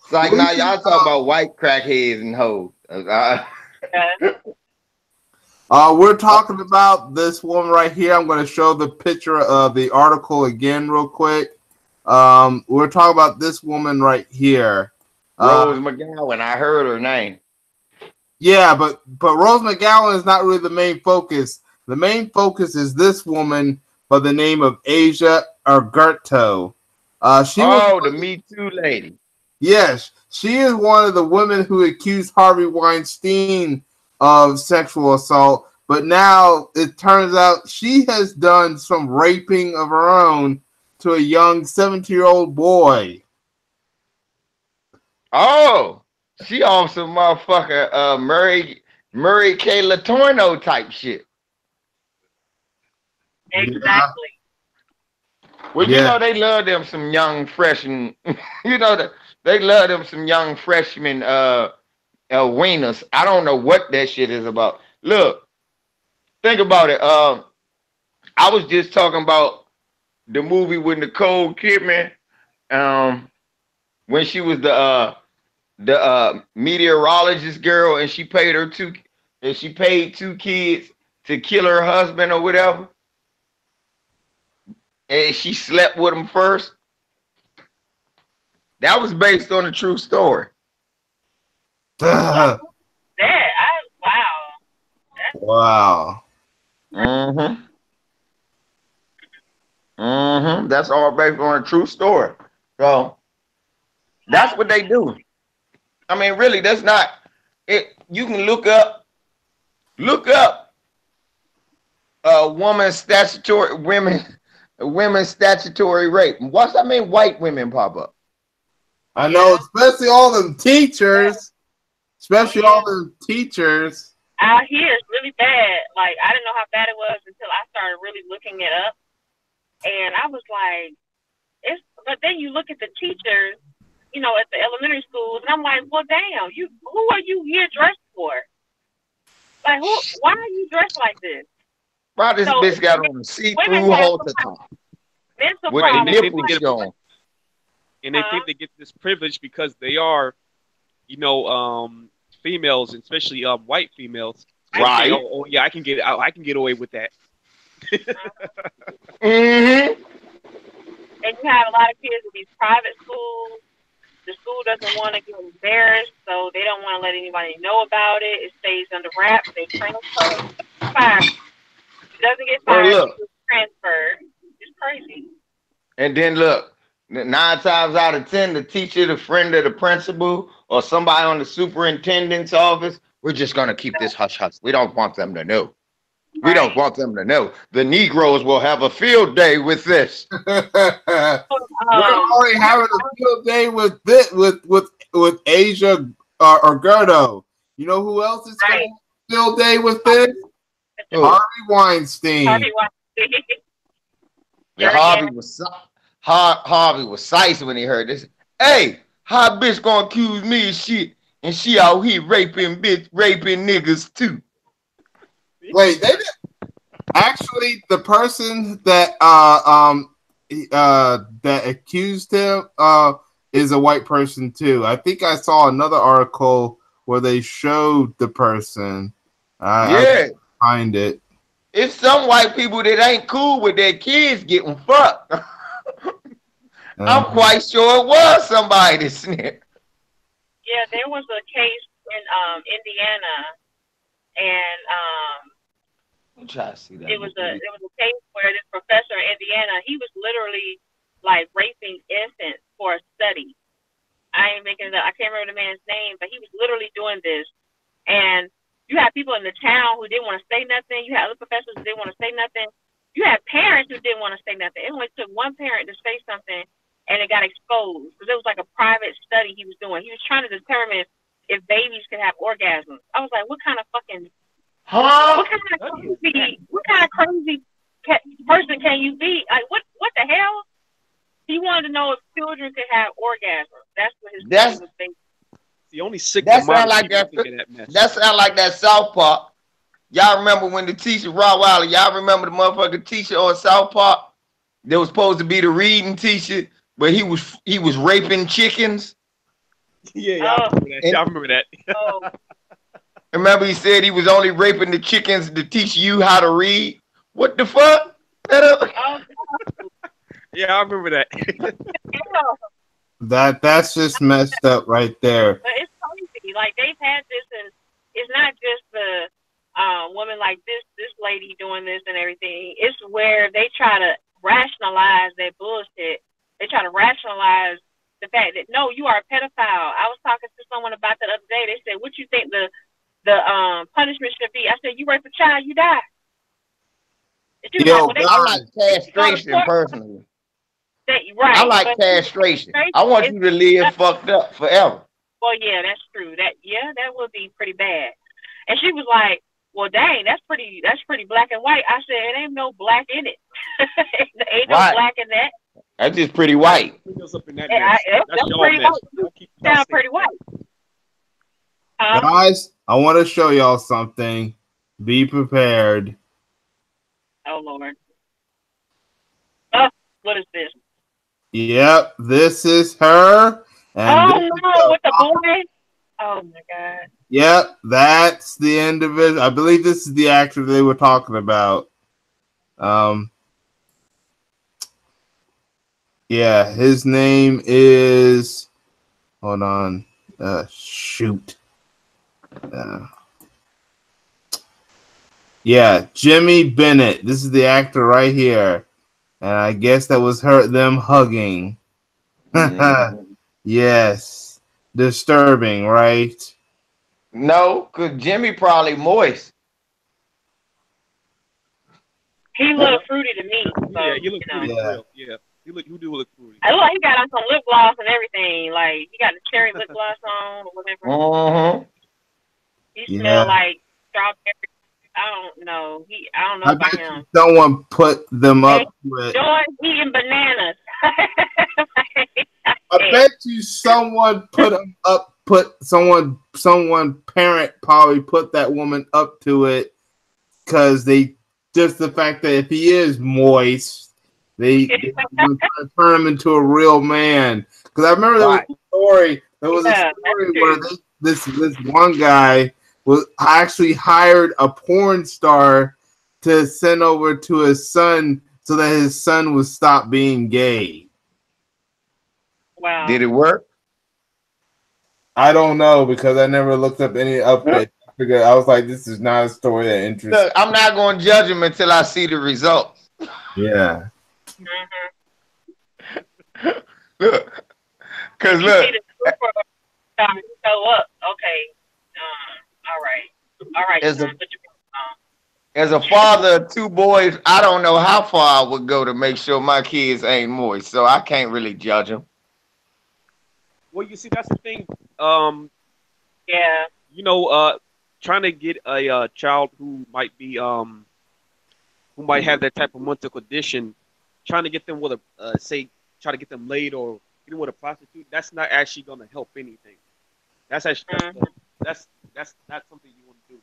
It's like, now y'all talk about white crackheads and hoes. We're talking about this one right here. I'm going to show the picture of the article again real quick. We're talking about this woman right here. Rose McGowan. I heard her name. Yeah, but Rose McGowan is not really the main focus. The main focus is this woman by the name of Asia Argento. The Me Too lady. Yes, she is one of the women who accused Harvey Weinstein of sexual assault, but now it turns out she has done some raping of her own to a young 17-year-old boy. Oh, she on some motherfucker Murray K. Letourneau type shit. Exactly. Yeah. Well, they love them some young freshmen. They love them some young freshmen wieners. I don't know what that shit is about. Look, think about it. I was just talking about the movie with Nicole Kidman, when she was the meteorologist girl, and she paid two kids to kill her husband or whatever, and she slept with him first. That was based on a true story. Wow. Wow. That's all based on a true story. So that's what they do. I mean, really, that's not it. You can look up women's statutory rape. What's that mean? White women pop up. I know, especially all them teachers. All them teachers. Out here it's really bad. Like, I didn't know how bad it was until I started really looking it up. And I was like, but then you look at the teachers, you know, at the elementary schools, and I'm like, well, damn, who are you here dressed for? Like, why are you dressed like this? Why this bitch got on a see-through halter top with the nipples showing? And they think they get this privilege because they are, you know, females, especially white females. Right. Say, oh yeah, I can get away with that. Mm-hmm. And you have a lot of kids with these private schools. The school doesn't want to get embarrassed, so they don't want to let anybody know about it. It stays under wraps. They transfer. Fired. It doesn't get fired. It gets transferred. It's crazy. And then look, 9 times out of 10, the teacher, the friend of the principal, or somebody on the superintendent's office, we're just gonna keep this hush hush. We don't want them to know. We don't want them to know. The Negroes will have a field day with this. We're already having a field day with this, with Asia or Gerdo. You know who else is having a field day with this? Harvey Weinstein. Yeah, Harvey was size when he heard this. Hey, how bitch gonna accuse me of shit and she out here raping niggas too? Wait, they did. Actually, the person that that accused him is a white person too. I think I saw another article where they showed the person. I find it. It's some white people that ain't cool with their kids getting fucked. I'm quite sure it was somebody that snitched. Yeah, there was a case in Indiana, and I'm trying to see that. It was a case where this professor in Indiana, he was literally like raping infants for a study. I ain't making it up. I can't remember the man's name, but he was literally doing this. And you had people in the town who didn't want to say nothing. You had other professors who didn't want to say nothing. You had parents who didn't want to say nothing. It only took one parent to say something, and it got exposed because it was like a private study he was doing. He was trying to determine if babies could have orgasms. I was like, what kind of fucking what kind of crazy person can you be? Like, what the hell? He wanted to know if children could have orgasms. That's what his was thinking. The only sick that sound like that. That sound like that South Park. Y'all remember when the teacher Rottweiler? Y'all remember the motherfucking teacher on South Park? That was supposed to be the reading teacher, but he was raping chickens. Yeah, I remember that. Remember he said he was only raping the chickens to teach you how to read? What the fuck? Yeah, I remember that. That's just messed up right there. But it's crazy. Like, they've had this, and it's not just the woman like this lady doing this and everything. It's where they try to rationalize their bullshit. They try to rationalize the fact that, no, you are a pedophile. I was talking to someone about that the other day. They said, what you think the punishment should be? I said, you rape a child, you die. Yo, I like castration personally. Right. I like castration. I want you to live fucked up forever. Well, yeah, that's true. That would be pretty bad. And she was like, well, dang, that's pretty black and white. I said, it ain't no black in it. There ain't no black in that. That's just pretty white. That's pretty white. Sound pretty white. Guys, I want to show y'all something. Be prepared. Oh, Lord. Oh, what is this? Yep, this is her. And with the boy. Oh, my God. Yep, that's the individual. I believe this is the actor they were talking about. Yeah, his name is. Hold on. Shoot. Yeah, Jimmy Bennett. This is the actor right here. And I guess that was them hugging. Yes. Disturbing, right? No, because Jimmy probably moist. He looked fruity to me. So, yeah, you look fruity. Yeah. You do look fruity. I look like he got on some lip gloss and everything. Like, he got the cherry lip gloss on or whatever. He smelled like strawberry. I don't know. I don't know about him. Someone put them up with. George eating bananas. I bet you someone put him up. Someone parent probably put that woman up to it because they just the fact that if he is moist, they want to turn him into a real man. Because I remember there was a story. There was a story where this one guy was actually hired a porn star to send over to his son so that his son would stop being gay. Wow. Did it work? I don't know because I never looked up any updates. I was like, this is not a story that interests me. Look, I'm not going to judge him until I see the results. Yeah. Look, because look. Show up. Okay. All right. As a father of two boys, I don't know how far I would go to make sure my kids ain't moist, so I can't really judge them. Well, you see, that's the thing. Yeah. You know, trying to get a child who might have that type of mental condition, trying to get them with try to get them laid or get them with a prostitute, that's not actually going to help anything. That's actually that's not something you want to do.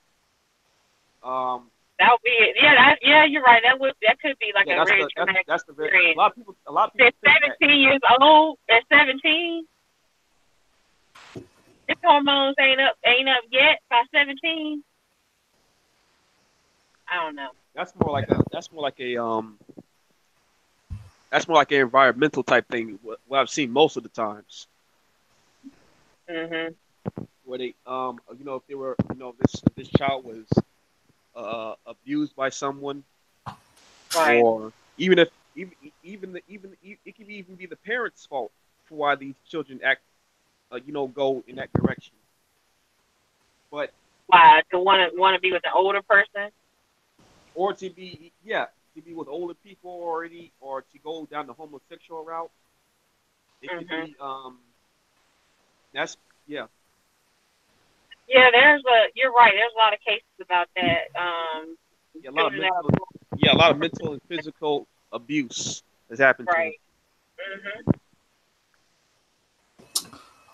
That would be it. Yeah, you're right. That could be like a very traumatic experience. A lot of people. They're 17 years old. They're 17. His hormones ain't up yet by 17. I don't know. That's more like an environmental type thing. What I've seen most of the times. Mhm. Where they, if they were, this child was abused by someone, right. Or even if it can even be the parents' fault for why these children act, go in that direction. But why to want to be with an older person, or to be with older people already, or to go down the homosexual route. It could be that's yeah. Yeah, you're right. There's a lot of cases about that. A lot of mental and physical abuse has happened to them.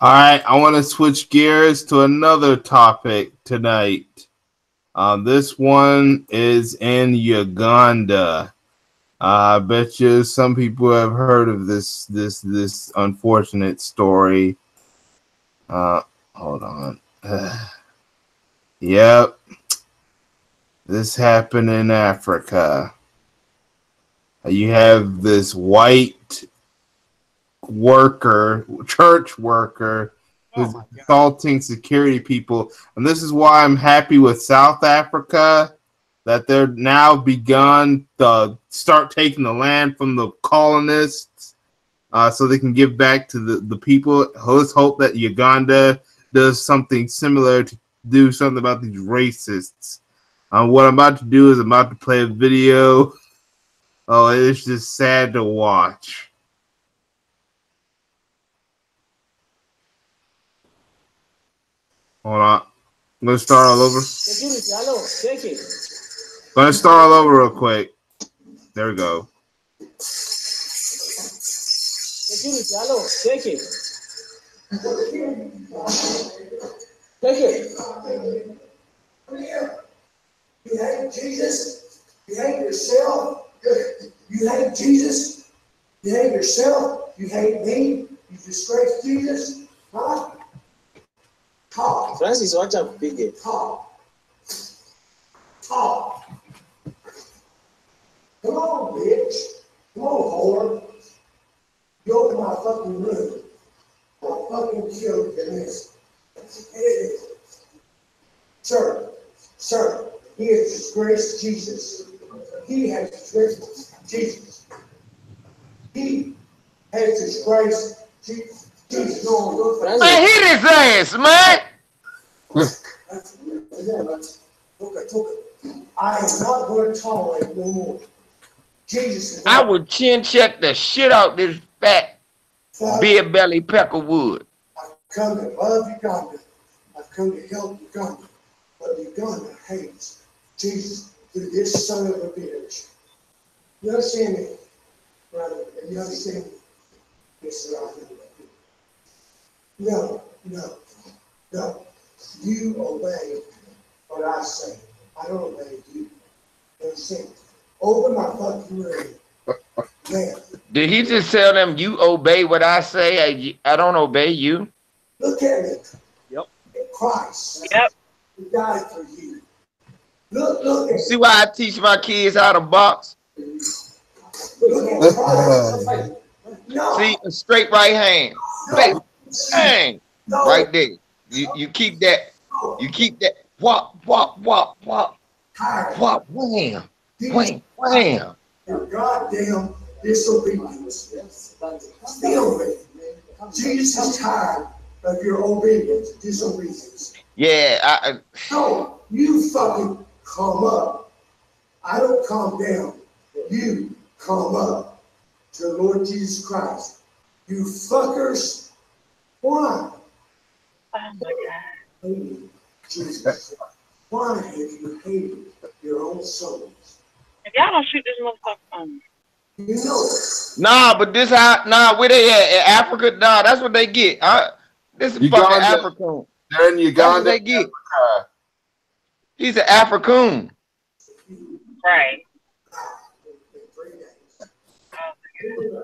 All right, I want to switch gears to another topic tonight. This one is in Uganda. I bet you some people have heard of this unfortunate story. Hold on. Yep. This happened in Africa. You have this white church worker, who's assaulting security people. And this is why I'm happy with South Africa, that they're now begun to start taking the land from the colonists so they can give back to the people. Let's hope that Uganda does something similar to do something about these racists. What I'm about to do is I'm about to play a video. Oh, it's just sad to watch. Hold on. I'm going to start all over. Going to start all over real quick. There we go. Take it. Take it. You hate Jesus? You hate yourself? You hate Jesus? You hate yourself? You hate me? You disgrace Jesus? Huh? Talk. Francis, watch out, big. Talk. Talk. Come on, bitch. Come on, whore. You open my fucking room. I'll fucking kill you in this. Sir, he has disgraced Jesus. He has disgraced Jesus. He has disgraced Jesus. Man, hit his ass, man. I am not going to tolerate no more. Jesus. I would chin check the shit out this fat beer belly Peckerwood. I've come to love Uganda. I've come to help Uganda. But Uganda hates Jesus through this son of a bitch. You understand me, brother? You understand me? Yes, sir. No. You obey what I say. I don't obey you. You understand? Open my fucking room. Man, Did he just tell them you obey what I say? I don't obey you. look at me. Yep. Christ. Yep. He died for you. Look at See why I teach my kids how to box? Look at Christ. No. See, a straight right hand. No. Bang. No. Right there. You keep that. You keep that. Whop, whop, whop, whop. Whop, wham. Wham, wham. Your goddamn disobedience. Still with it. Jesus is tired of your obedience, disobedience. Yeah, No, you fucking calm up. I don't calm down. You calm up to the Lord Jesus Christ. You fuckers. Why? Oh my God. Hated Jesus. Why have you hated your own souls? If y'all don't shoot this motherfucker, You know it. nah, but this how where they at? In Africa? Nah, that's what they get. This is fucking Uganda. African. They're in That's what Uganda. they get. He's an African. right?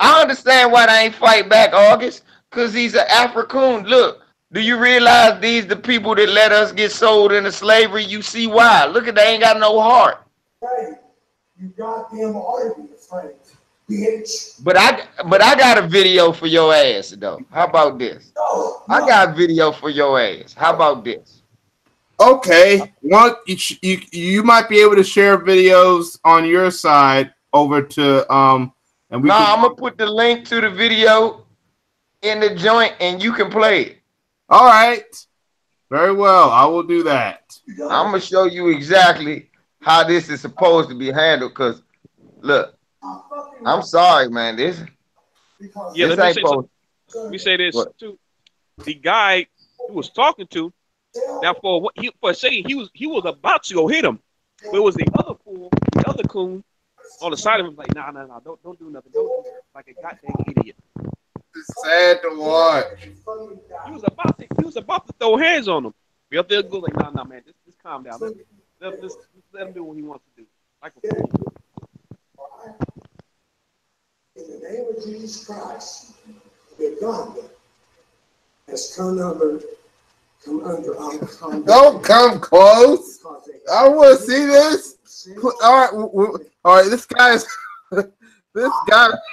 I understand why they ain't fight back, August, because he's an African. Look, do you realize these the people that let us get sold into slavery? You see why? Look at they ain't got no heart. Hey, you goddamn ought to be afraid, bitch. But I got a video for your ass though. How about this? No, I got a video for your ass. How about this? Okay, you might be able to share videos on your side over to and we. I'm gonna put the link to the video in the joint, and you can play it. All right, very well. I will do that. I'm gonna show you exactly how this is supposed to be handled. Cause look, I'm sorry, man. This Yeah, this let me ain't say supposed. Let me say this What? too. The guy who was talking to, now for a second he was about to go hit him, but it was the other fool, the other coon on the side of him like, nah, don't do nothing, don't do like a goddamn idiot. It's sad to watch. He was about to throw hands on him. The other go like, nah, man, just calm down. Let him do what he wants to do. Like a fool. In the name of Jesus Christ, Uganda has come under. Don't come close. I want to see this. All right. This guy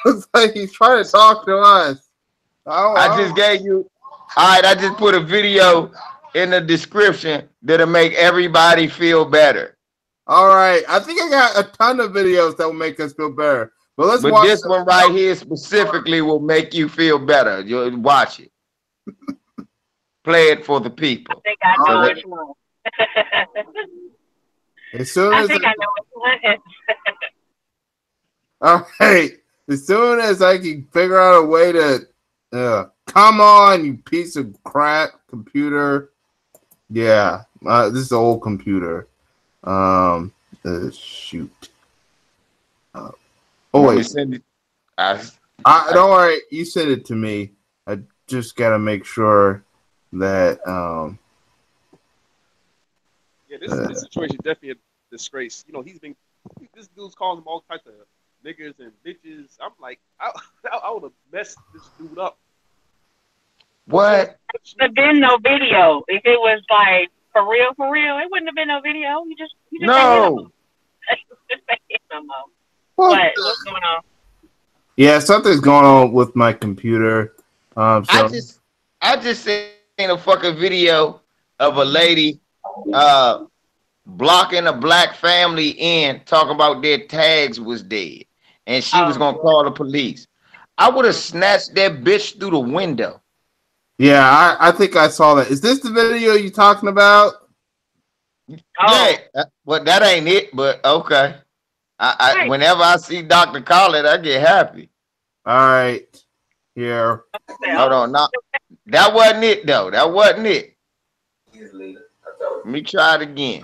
looks like he's trying to talk to us. I just gave you. All right, I just put a video in the description that'll make everybody feel better. All right, I think I got a ton of videos that will make us feel better. But But watch this one right here specifically will make you feel better. You'll watch it. Play it for the people. I think I know which one. As soon I as think I know which one. all right, as soon as I can figure out a way to, come on, you piece of crap computer. Yeah, this is an old computer. Shoot. Oh wait, don't worry. You send it to me. I just gotta make sure that Yeah, this situation is definitely a disgrace. You know, this dude's calling him all types of niggas and bitches. I'm like, I would have messed this dude up. What? There'd been no video. If it was like for real, it wouldn't have been no video. You just No. What? What's going on? Yeah, something's going on with my computer. So I just seen a fucking video of a lady blocking a black family in, talking about their tags was dead, and she was gonna call the police. I would have snatched that bitch through the window. yeah, I think I saw that. Is this the video you talking about? Yeah, well, that ain't it, but okay. I whenever I see Dr. Khaled, I get happy. All right, here. Hold on, no, that wasn't it though. That wasn't it. Let me try it again.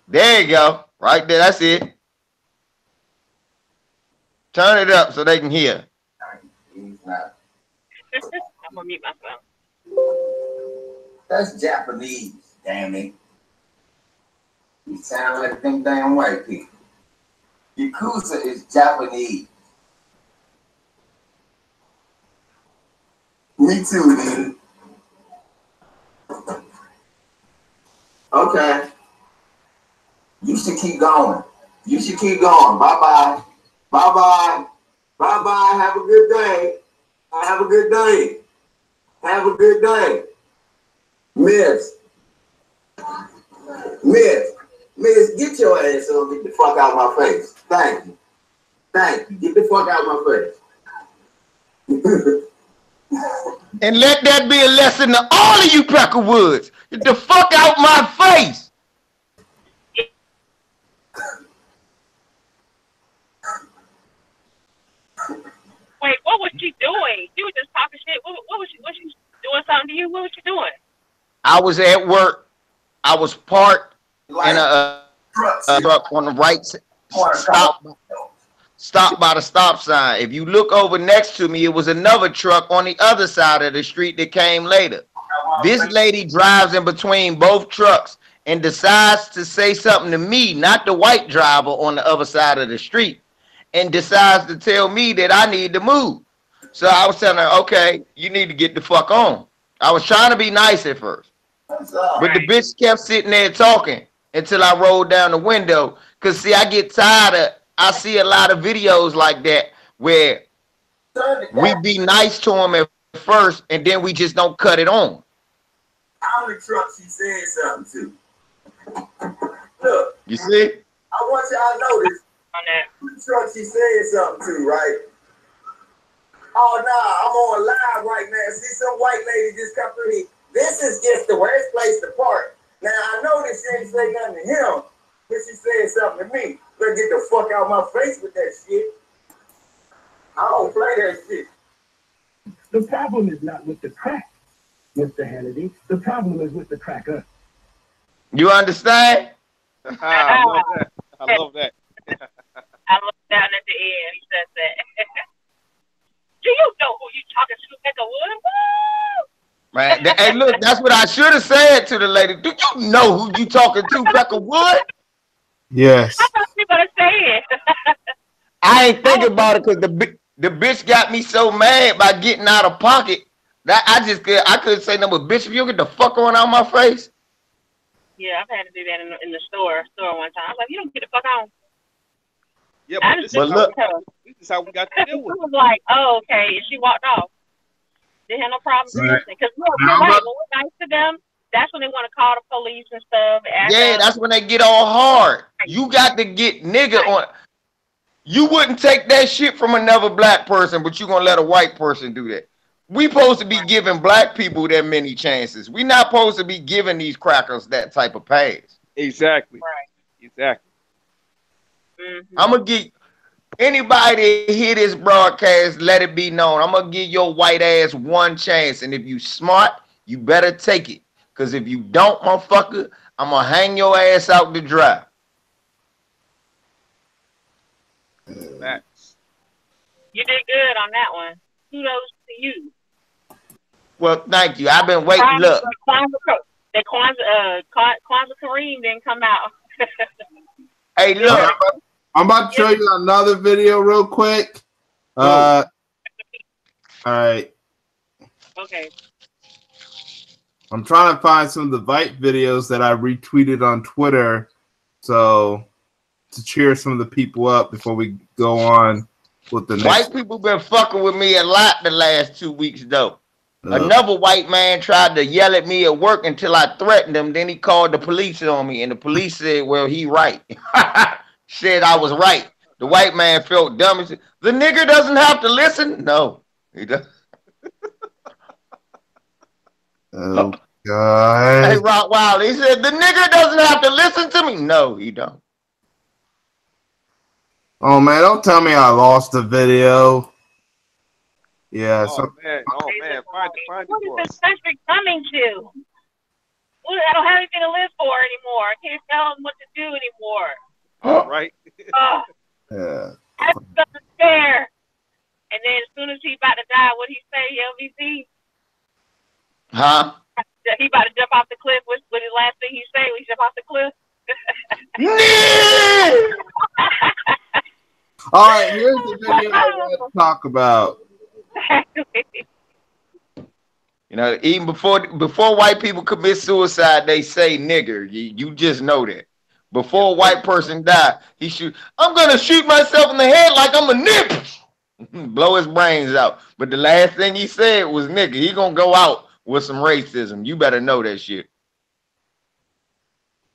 There you go, right there. That's it. Turn it up so they can hear. I'm gonna mute myself. That's Japanese, damn it. You sound like them damn white people. Yakuza is Japanese. Me too, dude. Okay. You should keep going. You should keep going. Bye-bye. Bye-bye. Bye-bye. Have a good day. Have a good day. Have a good day. Miss, get your ass up. Get the fuck out of my face. Thank you. Thank you. Get the fuck out of my face. And let that be a lesson to all of you Peckerwoods. Get the fuck out my face. Wait, what was she doing? She was just talking shit. What was she? Was she doing something to you? What was she doing? I was at work. I was parked in a truck on the right side. Stop by the stop sign. If you look over next to me, it was another truck on the other side of the street that came later. This lady drives in between both trucks and decides to say something to me, not the white driver on the other side of the street, and decides to tell me that I need to move. So I was telling her, okay, you need to get the fuck on. I was trying to be nice at first, but the bitch kept sitting there talking until I rolled down the window. Cause see, I get tired of, I see a lot of videos like that where we be nice to them at first and then we just don't cut it on. How many trucks she said something to? Look. You see? I want y'all to notice. The truck she said something to, right? Oh, nah, I'm on live right now. See some white lady just come through here. This is just the worst place to park. Now, I know that she ain't say nothing to him, but she said something to me. Better get the fuck out of my face with that shit. I don't play that shit. The problem is not with the crack, Mr. Hannity. The problem is with the cracker. You understand? I love that. I love that. I looked down at the end. He said that. Do you know who you talking to, Peckerwood? Woo! Man, hey, look, that's what I should have said to the lady. Do you know who you talking to, Peckerwood? Yes. I thought you were gonna say it. I ain't thinking about it because the bitch got me so mad by getting out of pocket that I couldn't say no, but bitch, if you get the fuck on out my face. Yeah, I've had to do that in the store one time. I was like, you don't get the fuck on. Yeah, but look, this is how we got to deal with it. I was like, oh, okay, and she walked off. They had no problem Right. because look, you're right. When we're nice to them, that's when they want to call the police and stuff. Yeah, that's when they get all hard. You got to get nigga on. You wouldn't take that shit from another black person, but you gonna let a white person do that. We supposed to be giving black people that many chances. We not supposed to be giving these crackers that type of pass. Exactly. Right. Exactly. Mm-hmm. I'm gonna give anybody that hear this broadcast, let it be known. I'm gonna give your white ass one chance, and if you smart, you better take it. Cause if you don't, motherfucker, I'm gonna hang your ass out to dry. Facts. You did good on that one. Kudos to you. Well, thank you. I've been waiting. Look, The Kwanzaa Kareem didn't come out. Hey, look. I'm about to show you another video real quick. All right. Okay. I'm trying to find some of the Vite videos that I retweeted on Twitter, so to cheer some of the people up before we go on with the next. White people been fucking with me a lot the last 2 weeks, though. Another white man tried to yell at me at work until I threatened him. Then he called the police on me, and the police said, well, he right. Said I was right. The white man felt dumb. He said, the nigger doesn't have to listen. No, he doesn't. Oh, God. Hey, Rottweiler, he said, the nigger doesn't have to listen to me. No, he don't. Oh, man, don't tell me I lost the video. Yeah. Oh, man. Find it What for is us. this country coming to? I don't have anything to live for anymore. I can't tell them what to do anymore. Right? Yeah. That's unfair. And then as soon as he about to die, what he say, LVC? Huh? He about to jump off the cliff. What his last thing he say when he jump off the cliff? All right, here's the video I want to talk about. You know, even before white people commit suicide, they say nigger. You just know that. Before a white person die, I'm gonna shoot myself in the head like I'm a nigger. Blow his brains out. But the last thing he said was nigger. He gonna go out with some racism. You better know that shit.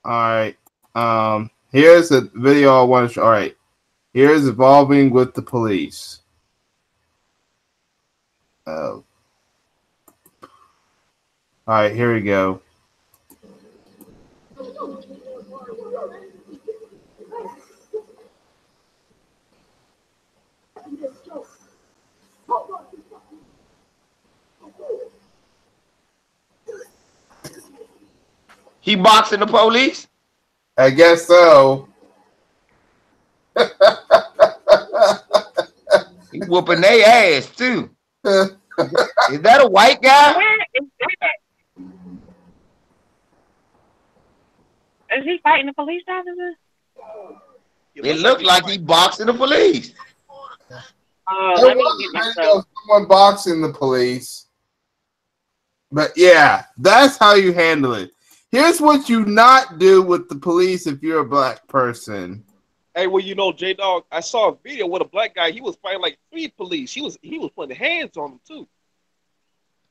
All right. Here's a video I want to show. All right. Here's Evolving with the Police. All right, here we go. He boxing the police? I guess so. He whooping their ass too. Is that a white guy? Where is that? Is he fighting the police officer? It looked like he boxing the police. Let me get myself. Someone boxing the police. But yeah, that's how you handle it. Here's what you not do with the police if you're a black person. Hey, well, you know, J-Dog, I saw a video with a black guy. He was fighting like 3 police. He was putting hands on them too.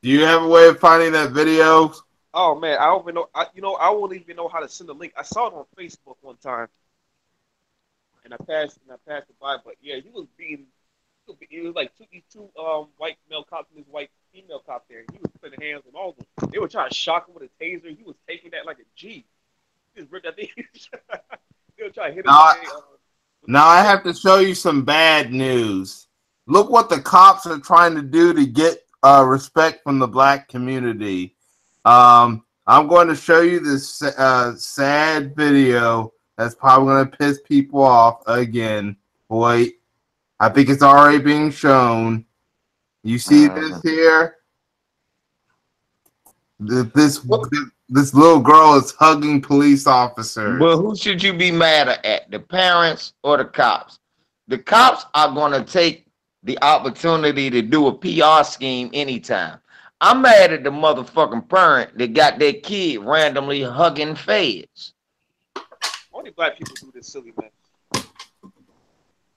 Do you have a way of finding that video? Oh man, I don't even know. I won't even know how to send a link. I saw it on Facebook one time, and I passed it by. But yeah, he was being. It was like two white male cops and this white female cop there. He was putting hands on all of them. They were trying to shock him with a taser. He was taking that like a G. He just ripped that thing. They were trying to hit him. Now I have to show you some bad news. Look what the cops are trying to do to get respect from the black community. I'm going to show you this sad video that's probably going to piss people off again. Boy, I think it's already being shown. You see this here? This little girl is hugging police officers. Well, who should you be mad at? The parents or the cops? The cops are going to take the opportunity to do a PR scheme anytime. I'm mad at the motherfucking parent that got their kid randomly hugging feds. Only black people do this silly mess.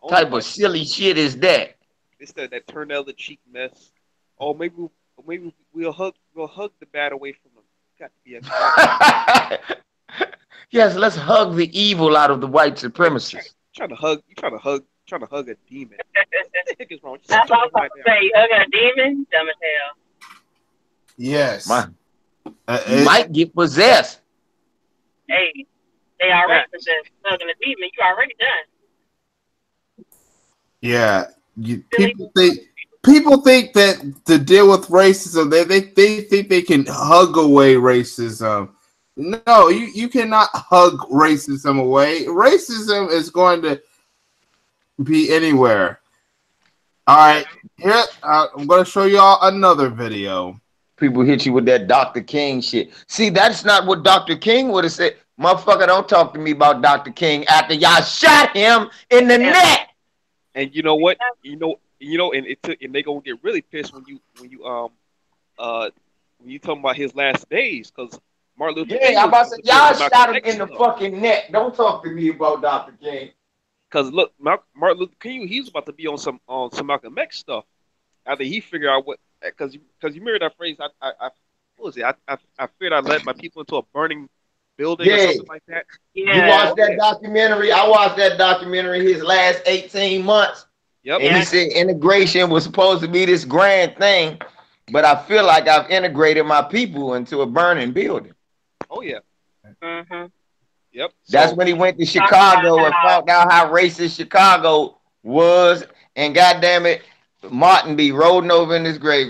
Type of silly shit is that? It's that turn the other cheek mess. Oh, maybe we'll hug the bad away from them. Got to be a yes, let's hug the evil out of the white supremacists. Trying to hug a demon. What the heck is wrong? That's what I was about to say. You hug a demon? Dumb as hell. Yes. You might get possessed. Hey, they already possessed. Hugging a demon, you already done. Yeah, people think that to deal with racism, they think they can hug away racism. No, you cannot hug racism away. Racism is going to be anywhere. All right, here I'm going to show y'all another video. People hit you with that Dr. King shit. See, that's not what Dr. King would have said. Motherfucker, don't talk to me about Dr. King after y'all shot him in the neck. And you know what? You know, and they gonna get really pissed when you talking about his last days, because Martin Luther King. Yeah, I'm about to say y'all shot him in the fucking neck. Don't talk to me about Dr. King. Because look, Martin Luther King, he was about to be on some Malcolm X stuff after he figured out what, because you remember that phrase? What was it? I feared I led my people into a burning building or something like that. Yeah. You watched that documentary? I watched that documentary his last 18 months. Yep. And he said integration was supposed to be this grand thing, but I feel like I've integrated my people into a burning building. Oh yeah. Mm-hmm. Yep. That's when he went to Chicago and found out how racist Chicago was, and goddamn it, Martin be rolling over in his grave.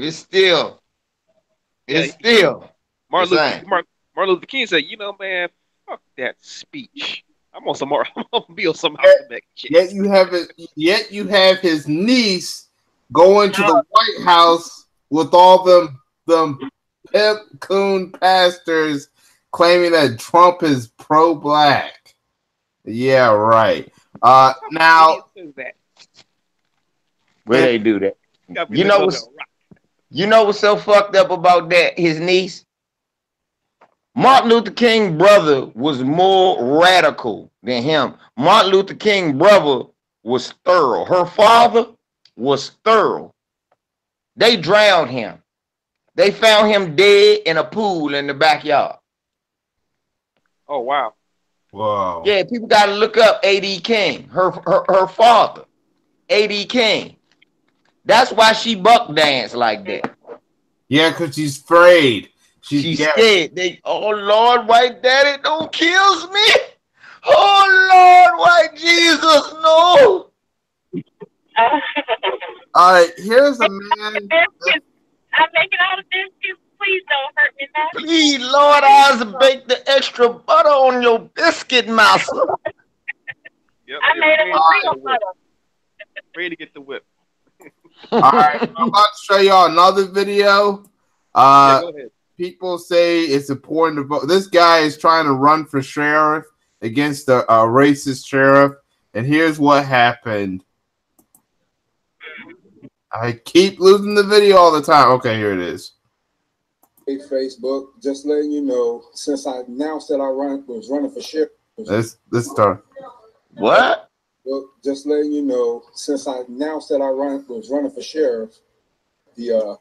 Martin Luther King said, "You know, man, fuck that speech. I'm gonna be on some Malcolm X shit." Yet you have his niece going to the White House with all them pimp coon pastors claiming that Trump is pro-black. Yeah, right. Now, where they do that? You know what's so fucked up about that? His niece, Martin Luther King's brother, was more radical than him. Martin Luther King's brother was thorough. Her father was thorough. They drowned him. They found him dead in a pool in the backyard. Oh wow. Wow. Yeah, people gotta look up A.D. King. Her father, A.D. King. That's why she buck danced like that. Yeah, because she's afraid. She's scared. Oh Lord, white daddy, don't kill me. Oh Lord, white Jesus, no. All right, here's a man. I'm making all the biscuits. Please don't hurt me now. Please, Lord, I bake the extra butter on your biscuit, master. I made it with real butter. Ready to get the whip. All right, I'm about to show y'all another video. Go ahead. People say it's important to vote. This guy is trying to run for sheriff against a racist sheriff, and here's what happened. I keep losing the video all the time. Okay, here it is. Hey, Facebook, just letting you know, since I announced that I was running for sheriff. Let's start. What? Well, just letting you know, since I announced that I was running for sheriff, the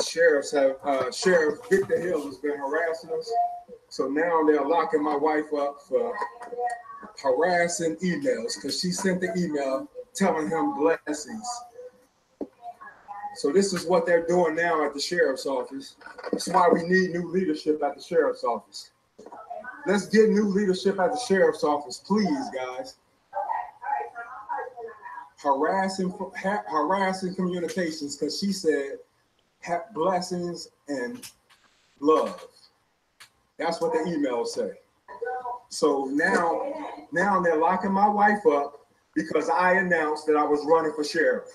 sheriffs have Sheriff Victor Hill has been harassing us. So now they're locking my wife up for harassing emails because she sent the email telling him blessings. So this is what they're doing now at the sheriff's office. That's why we need new leadership at the sheriff's office. Let's get new leadership at the sheriff's office, please, guys. Harassing communications because she said blessings and love. That's what the emails say. So now they're locking my wife up because I announced that I was running for sheriff.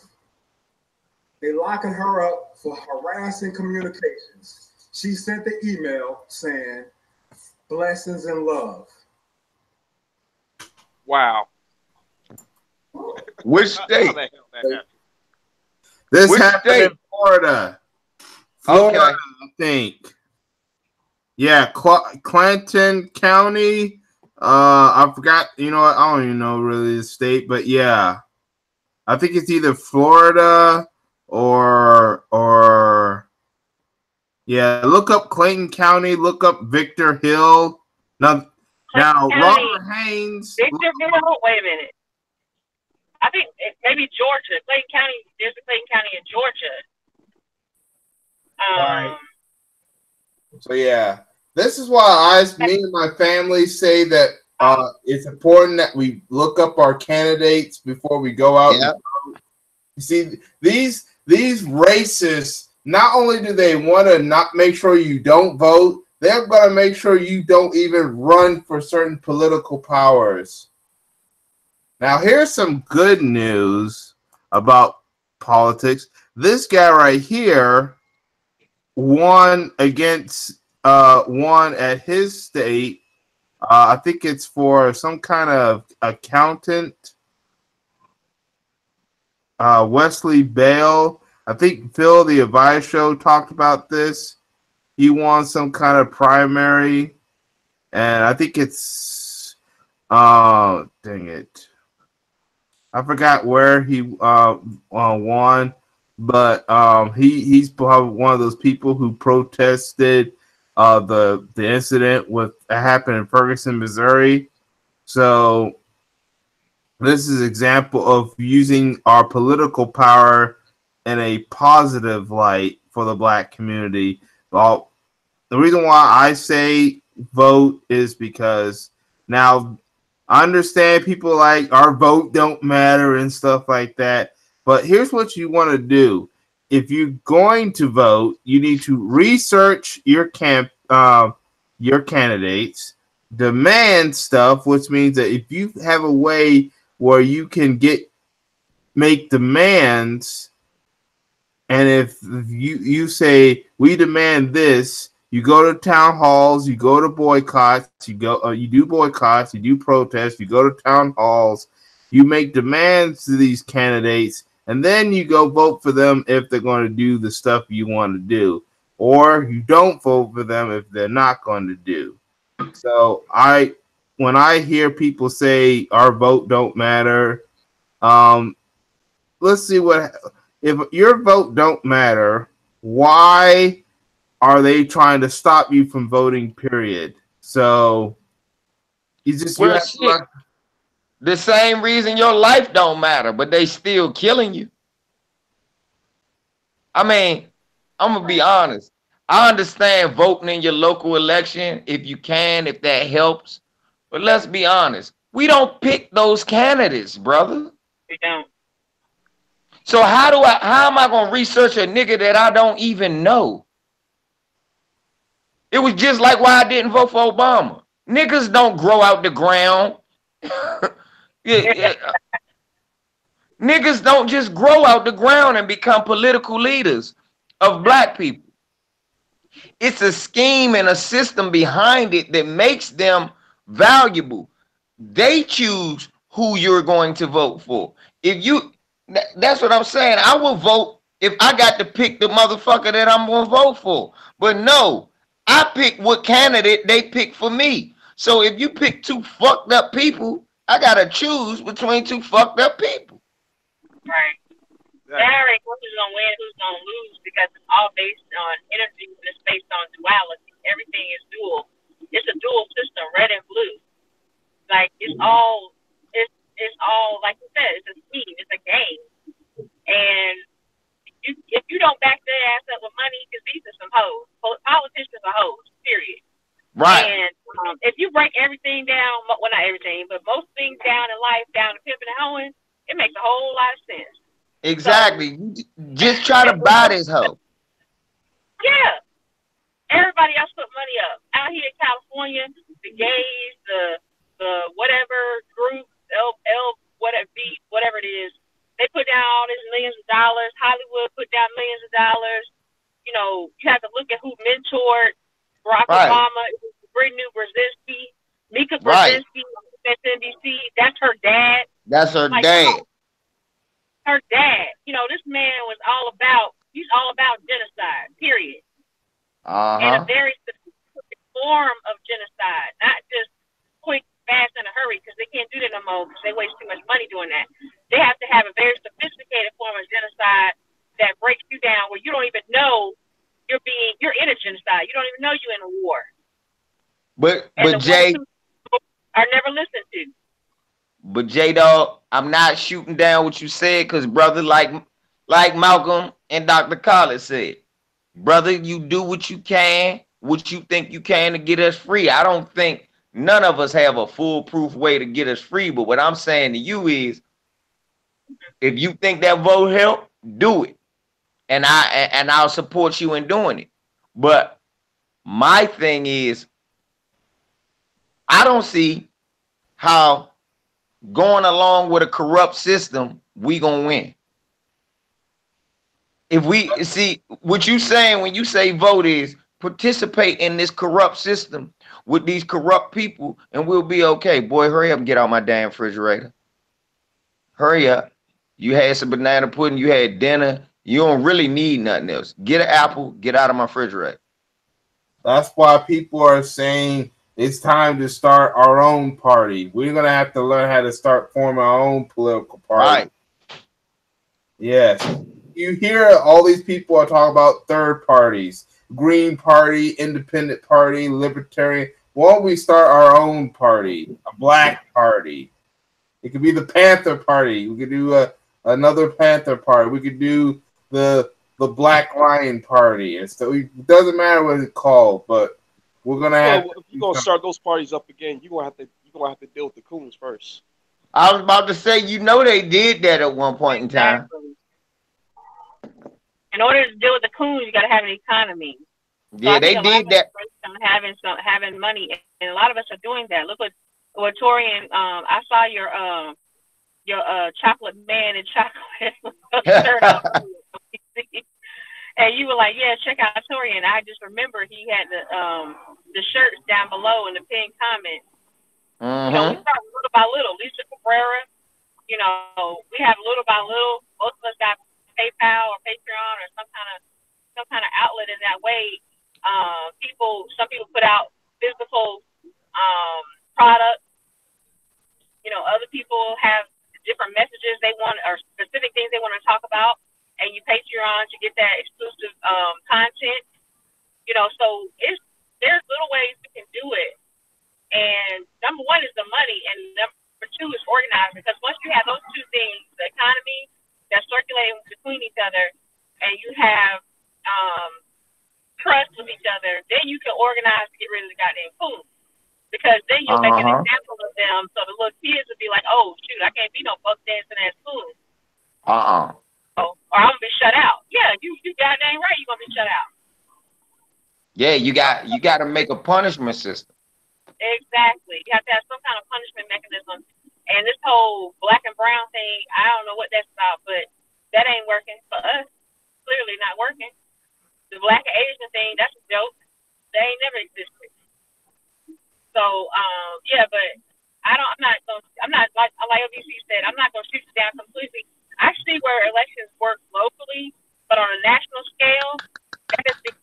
They're locking her up for harassing communications. She sent the email saying blessings and love. Wow. Which state? This happened in Florida. Florida, okay. I think. Yeah, Clanton County. I forgot. You know what? I don't even know really the state, but yeah, I think it's either Florida or yeah. Look up Clayton County. Look up Victor Hill. Now Robert Haynes. Victor Hill. Wait a minute. I think maybe Georgia. Clayton County. There's a Clayton County in Georgia. Right. So yeah, this is why me and my family say that it's important that we look up our candidates before we go out. Yeah. And vote. You see, these racists, not only do they want to not make sure you don't vote, they're going to make sure you don't even run for certain political powers. Now, here's some good news about politics. This guy right here won against one at his state. I think it's for some kind of accountant. Wesley Bale. I think Phil the Advice Show talked about this. He won some kind of primary, and I think it's dang it, I forgot where he won, but he's probably one of those people who protested the incident that happened in Ferguson, Missouri. So this is an example of using our political power in a positive light for the black community. Well, the reason why I say vote is because now I understand people like our vote don't matter and stuff like that. But here's what you want to do. If you're going to vote, you need to research your candidates, demand stuff, which means that if you have a way where you can make demands And if you say we demand this, you go to town halls, you go to boycotts, you do boycotts, you do protests, you go to town halls, you make demands to these candidates, and then you go vote for them if they're going to do the stuff you want to do, or you don't vote for them if they're not going to do. So when I hear people say our vote don't matter, let's see if your vote don't matter, why are they trying to stop you from voting, period? So the same reason your life don't matter, but they still killing you. I mean, I'm gonna be honest. I understand voting in your local election if you can, if that helps. But let's be honest. We don't pick those candidates, brother. We don't. So how am I gonna research a nigga that I don't even know? It was just like why I didn't vote for Obama. Niggas don't grow out the ground. Niggas don't just grow out the ground and become political leaders of black people. It's a scheme and a system behind it that makes them valuable. They choose who you're going to vote for. That's what I'm saying. I will vote if I got to pick the motherfucker that I'm going to vote for. But no, I pick what candidate they pick for me. So if you pick two fucked up people, I got to choose between two fucked up people. Right. That already who's going to win, who's going to lose, because it's all based on energy and it's based on duality. Everything is dual. It's a dual system, red and blue. Like it's all like you said, it's a scheme, it's a game. And if you don't back their ass up with money, because these are some hoes. Politicians are hoes, period. Right. And if you break everything down, well, not everything, but most things down in life, down to pimping and hoeing, it makes a whole lot of sense. Exactly. So, just try to buy this hoe. Yeah. Everybody else put money up. Out here in California, the gays, the whatever group, whatever it is, they put down all these millions of dollars. Hollywood put down millions of dollars. You know, you have to look at who mentored Barack Obama. It was Brittany Brzezinski, Mika Brzezinski on MSNBC. That's her dad. That's her dad. Her dad. You know, this man was he's all about genocide, period. And a very specific form of genocide, not just quick, fast, in a hurry, because they can't do that no more because they waste too much money doing that. They have to have a very sophisticated form of genocide that breaks you down where you don't even know you're in a genocide. You don't even know you're in a war. But Jay are never listened to. But J-Dog, I'm not shooting down what you said, because brother, like Malcolm and Dr. Collins said, brother, you do what you can, what you think you can to get us free. I don't think none of us have a foolproof way to get us free. But what I'm saying to you is, if you think that vote help, do it. And I'll support you in doing it. But my thing is, I don't see how going along with a corrupt system, we gonna win. If we see what you saying when you say vote is participate in this corrupt system with these corrupt people, and we'll be okay. Boy, hurry up and get out my damn refrigerator. Hurry up. You had some banana pudding, you had dinner. You don't really need nothing else. Get an apple, get out of my refrigerator. That's why people are saying it's time to start our own party. We're going to have to learn how to start forming our own political party. Right. Yes. You hear all these people are talking about third parties. Green Party, Independent Party, Libertarian. Why don't we start our own party? A black party. It could be the Panther Party. We could do another Panther Party. We could do the Black Lion Party. It doesn't matter what it's called, but we're gonna have. If you're gonna start those parties up again, you're gonna have to deal with the coons first. I was about to say, they did that at one point in time. In order to deal with the coons, you gotta have an economy. Yeah, so they did that. Having money, and a lot of us are doing that. Look what Torian. I saw your chocolate man and chocolate shirt. And you were like, yeah, check out Torian. I just remember he had the shirts down below in the pinned comment. You know, we start little by little. Lisa Cabrera, you know, we have little by little. Most of us got PayPal or Patreon or some kind of outlet in that way. Some people put out physical products. You know, other people have different messages they want or specific things they want to talk about. And you Patreon to get that exclusive content, you know. So there's little ways we can do it. And number one is the money, and number two is organizing. Because once you have those two things, the economy that's circulating between each other, and you have trust with each other, then you can organize to get rid of the goddamn food. Because then you'll make an example of them, so the little kids will be like, "Oh shoot, I can't be no buck dancing at school." Or I'm gonna be shut out. Yeah, you goddamn right, you're gonna be shut out. Yeah, you got to make a punishment system. Exactly. You have to have some kind of punishment mechanism. And this whole black and brown thing, I don't know what that's about, but that ain't working for us. Clearly not working. The black and Asian thing, that's a joke. They ain't never existed. So yeah, but I'm not like OBC said, I'm not gonna shoot you down completely. I see where elections work locally, but on a national scale, that is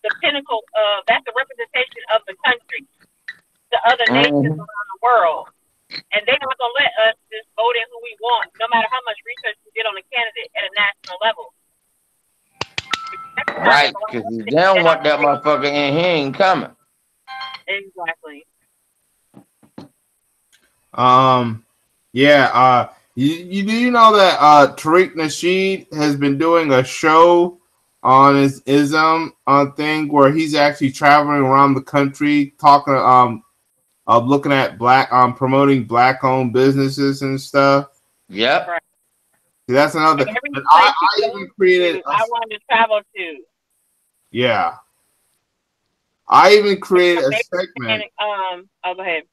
the pinnacle of, that's the representation of the country, the other nations around the world. And they're not going to let us just vote in who we want, no matter how much research we did on a candidate at a national level. Right, because they don't want that motherfucker in here ain't coming. Exactly. Yeah, you know that Tariq Nasheed has been doing a show on his ism thing where he's actually traveling around the country talking looking at promoting black owned businesses and stuff. Yep. Right. See, that's another. I even created. I wanted to travel to. Yeah. I even created a segment. Oh, go ahead.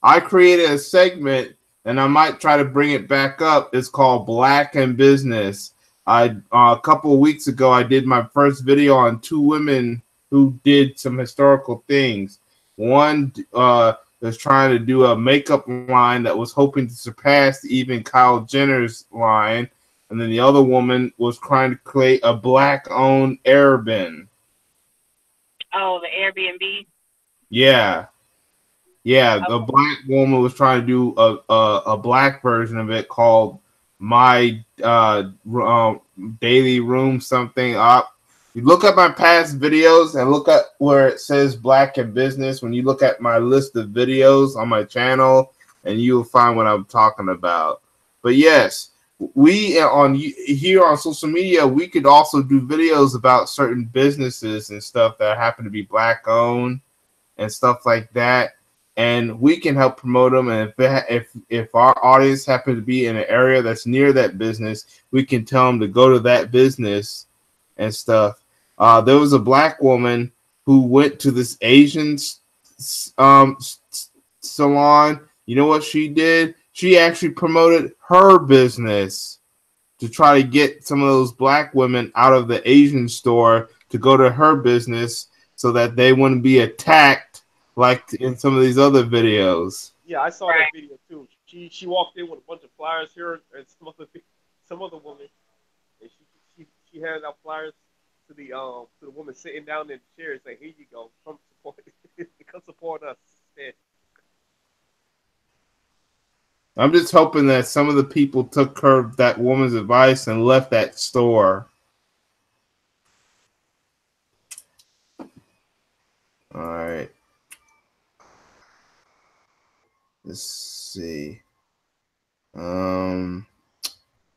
I created a segment, and I might try to bring it back up. It's called Black in Business. A couple of weeks ago, I did my first video on two women who did some historical things. One was trying to do a makeup line that was hoping to surpass even Kylie Jenner's line, and then the other woman was trying to create a black-owned Airbnb. Oh, the Airbnb. Yeah. The black woman was trying to do a black version of it called My Daily Room something. You look at my past videos and look at where it says Black in Business. When you look at my list of videos on my channel, and you'll find what I'm talking about. But yes, we here on social media, we could also do videos about certain businesses and stuff that happen to be black owned and stuff like that. And we can help promote them. And if our audience happen to be in an area that's near that business, we can tell them to go to that business and stuff. There was a black woman who went to this Asian salon. You know what she did? She actually promoted her business to try to get some of those black women out of the Asian store to go to her business so that they wouldn't be attacked like in some of these other videos. Yeah, I saw that video too. She walked in with a bunch of flyers here and some other woman, and she handed out flyers to the woman sitting down in the chair and say, "Here you go, come support us." Yeah. I'm just hoping that some of the people took that woman's advice and left that store. All right. Let's see.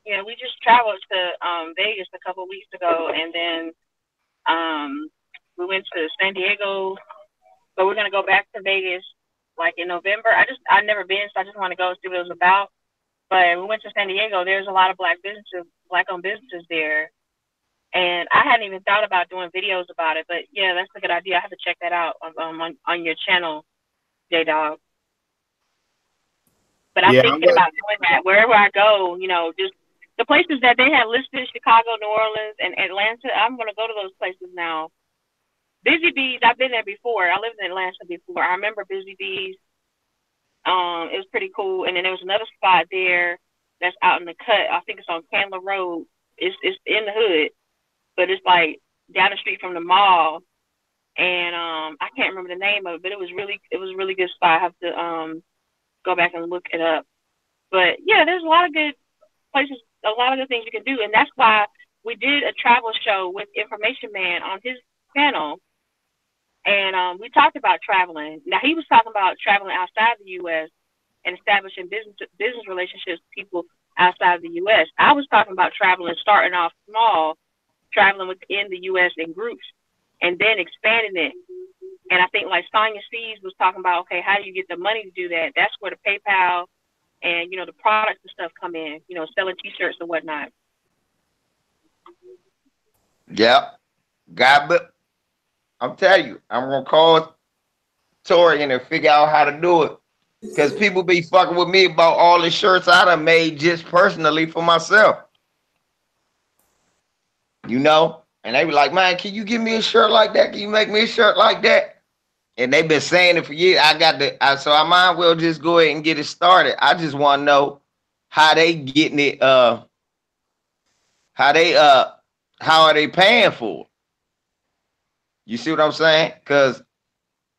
Yeah, we just traveled to Vegas a couple weeks ago, and then we went to San Diego. But we're gonna go back to Vegas like in November. I've never been, so I just want to go see what it was about. But we went to San Diego. There's a lot of black-owned businesses there, and I hadn't even thought about doing videos about it. But yeah, that's a good idea. I have to check that out on your channel, J-Dog. But I'm thinking about doing that wherever I go. You know, just the places that they had listed, Chicago, New Orleans, and Atlanta, I'm going to go to those places now. Busy Bees, I've been there before. I lived in Atlanta before. I remember Busy Bees. It was pretty cool. And then there was another spot there that's out in the cut. I think it's on Candler Road. It's in the hood, but it's like down the street from the mall. And I can't remember the name of it, but it was a really good spot. I have to go back and look it up. But yeah, there's a lot of good places, a lot of good things you can do, and that's why we did a travel show with Information Man on his channel, and we talked about traveling. Now he was talking about traveling outside the U.S. and establishing business relationships with people outside the U.S. I was talking about traveling, starting off small, traveling within the U.S. in groups, and then expanding it. And I think like Sonya Seas was talking about, okay, how do you get the money to do that? That's where the PayPal and, the products and stuff come in, selling T-shirts and whatnot. Yep. But I'm telling you, I'm going to call Tori and figure out how to do it. Because people be fucking with me about all the shirts I done made just personally for myself. And they be like, man, can you give me a shirt like that? Can you make me a shirt like that? And they've been saying it for years. So I might as well just go ahead and get it started. I just want to know how they getting it, how are they paying for it? You see what I'm saying? Because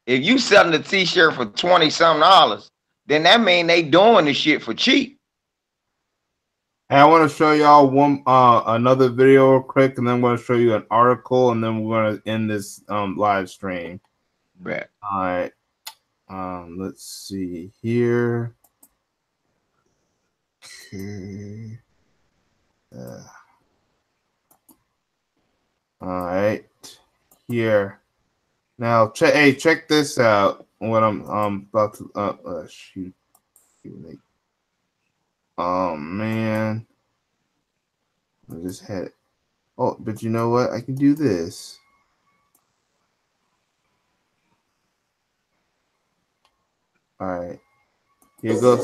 if you selling a t-shirt for $20-something, then that mean they doing the shit for cheap. Hey, I want to show y'all another video real quick, and then I'm going to show you an article, and then we're going to end this live stream. Right. All right. Let's see here. Okay. All right. Here. Now, check this out. What I'm about to shoot. Oh man. I just had. Oh, but you know what? I can do this. All right, here goes.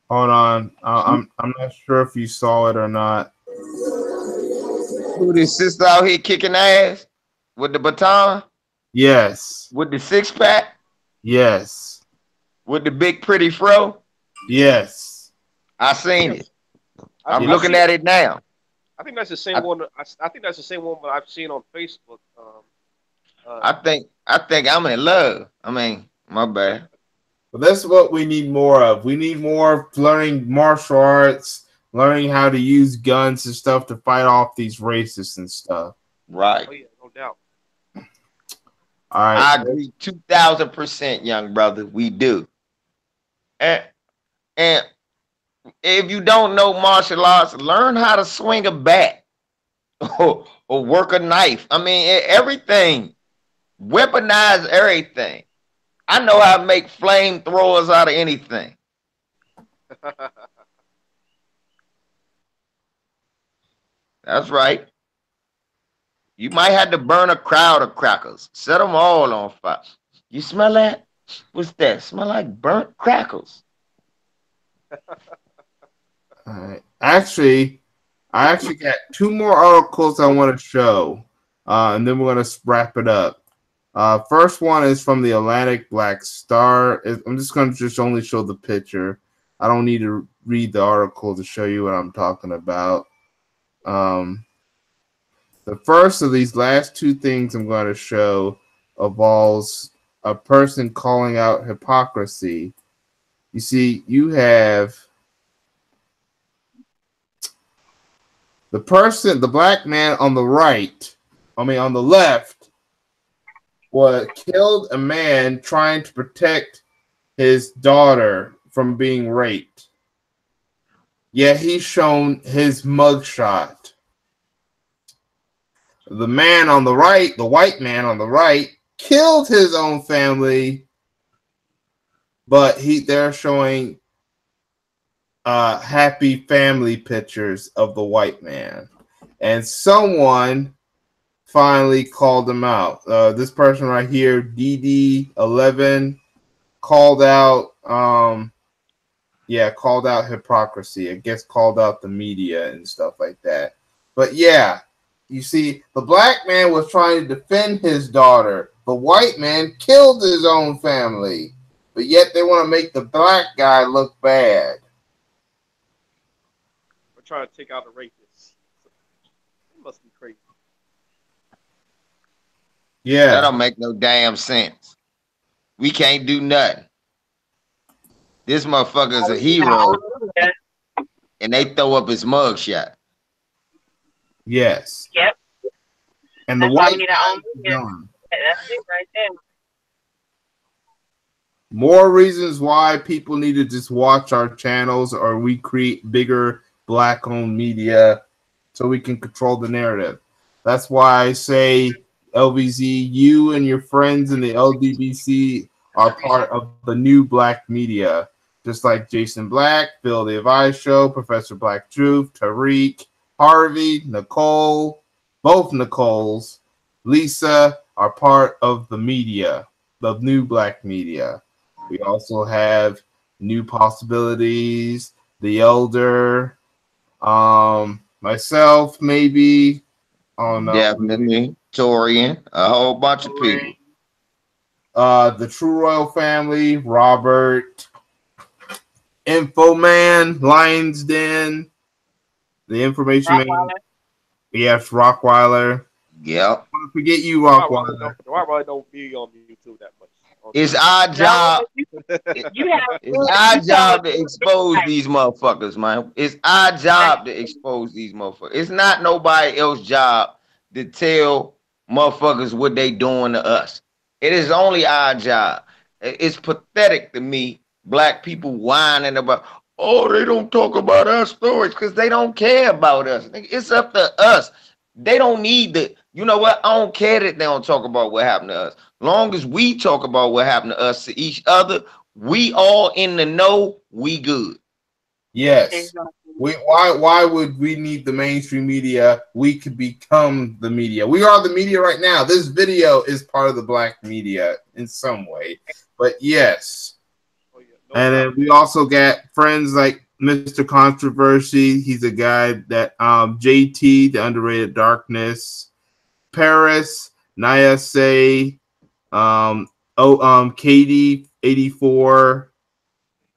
Hold on, I'm not sure if you saw it or not. Who this sister out here kicking ass with the baton? Yes. With the six-pack? Yes. With the big pretty fro? Yes. I seen it. I'm looking at it now. I think that's the same one. I think that's the same one that I've seen on Facebook. I think I'm in love. I mean, my bad. Well, that's what we need more of. We need more of learning martial arts, learning how to use guns and stuff to fight off these racists and stuff. Right. Oh yeah, no doubt. All right. I agree 2,000%, young brother. We do. And if you don't know martial arts, learn how to swing a bat or work a knife. I mean, everything. Weaponize everything. I know how to make flamethrowers out of anything. That's right. You might have to burn a crowd of crackers. Set them all on fire. You smell that? What's that? Smell like burnt crackers. All right. I actually got two more articles I want to show, and then we're going to wrap it up. First one is from the Atlantic Black Star. I'm just going to only show the picture. I don't need to read the article to show you what I'm talking about. The first of these last two things I'm going to show involves a person calling out hypocrisy. You see, you have the person, the black man on the right, on the left, killed a man trying to protect his daughter from being raped. Yet he's shown his mugshot. The man on the right, the white man on the right, killed his own family, but they're showing happy family pictures of the white man, and someone finally called him out. This person right here, DD11, called out called out hypocrisy. I guess called out the media and stuff like that. But yeah, you see, the black man was trying to defend his daughter. The white man killed his own family. But yet they want to make the black guy look bad. We're trying to take out the rapists. It must be crazy. Yeah. That don't make no damn sense. We can't do nothing. This motherfucker's a hero. And they throw up his mugshot. Yes. Yep. And the That's why white we need our own media. That's it right there. More reasons why people need to just watch our channels, or we create bigger black-owned media so we can control the narrative. That's why I say, LVZ, you and your friends in the LDBC are part of the new black media. Just like Jason Black, Phil the Advice Show, Professor Black Truth, Tariq, Harvey, Nicole, both Nicoles, Lisa are part of the media, the new black media. We also have New Possibilities, The Elder, myself, maybe. Oh no. Definitely. Torian, a whole bunch of people. The True Royal Family, Robert, Infoman, Lion's Den, The Information Man. Yes, Rockweiler. Yep. I forget you, Rockweiler. I don't be on YouTube that much. It's our job. It's our job to expose these motherfuckers, man. It's our job to expose these motherfuckers. It's not nobody else's job to tell motherfuckers what they doing to us. It is only our job. It's pathetic to me, black people whining about, oh, they don't talk about our stories because they don't care about us. It's up to us. They don't need the, you know what? I don't care that they don't talk about what happened to us. Long as we talk about what happened to us to each other, we all in the know, we good. Yes. Why would we need the mainstream media? We could become the media. We are the media right now. This video is part of the black media in some way. But yes. And then we also got friends like Mr. Controversy. He's a guy that JT, the Underrated Darkness, Paris, Naya Say, Katie 84,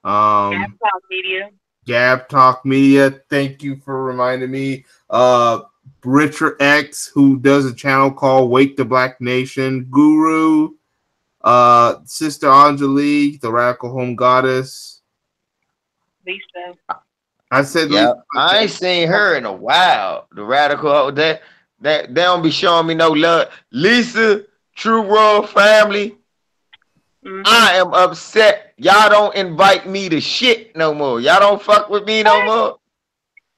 Gab Talk Media. Thank you for reminding me. Richard X, who does a channel called Wake the Black Nation, Guru, Sister Anjali, the Radical Home Goddess. Lisa. I said, yeah, Lisa. I ain't seen her in a while. The Radical, that they don't be showing me no love. Lisa, True Royal Family. I am upset. Y'all don't invite me to shit no more. Y'all don't fuck with me no more.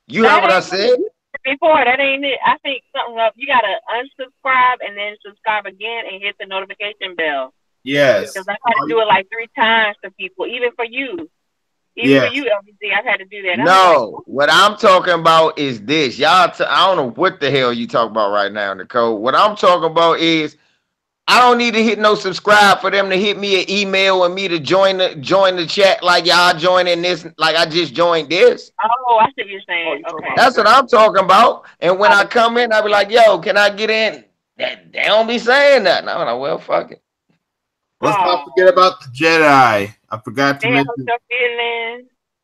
You heard what I said? Before, that ain't it. I think something up. You gotta unsubscribe and then subscribe again and hit the notification bell. Yes. Because I had to do it like 3 times for people, even for you. Even for you, LBZ, I've had to do that. No, what I'm talking about is this. Y'all, I don't know what the hell you talk about right now, Nicole. What I'm talking about is I don't need to hit no subscribe for them to hit me an email and me to join the chat like y'all joining this, like I just joined this. Oh, I see what you're saying. Okay. That's what I'm talking about. And when I come in, I be like, yo, can I get in? They don't be saying that. I'm like, well, fuck it. Let's not forget about the Jedi. I forgot to mention.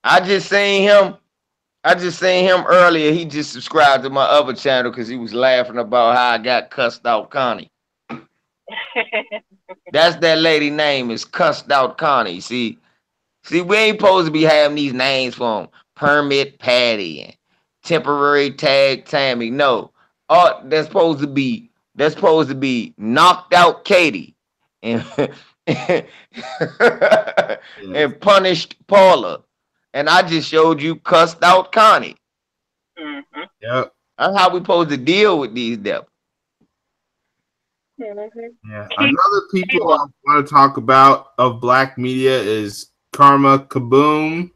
I just seen him earlier. He just subscribed to my other channel because he was laughing about how I got cussed out Connie. That's that lady name is Cussed Out Connie. See, we ain't supposed to be having these names for them. Permit Patty and Temporary Tag Tammy. No. That's supposed to be Knocked Out Katie and and Punished Paula. And I just showed you Cussed Out Connie. Yep. That's how we supposed to deal with these devils. Yeah. Another people I want to talk about of black media is Karma Kaboom.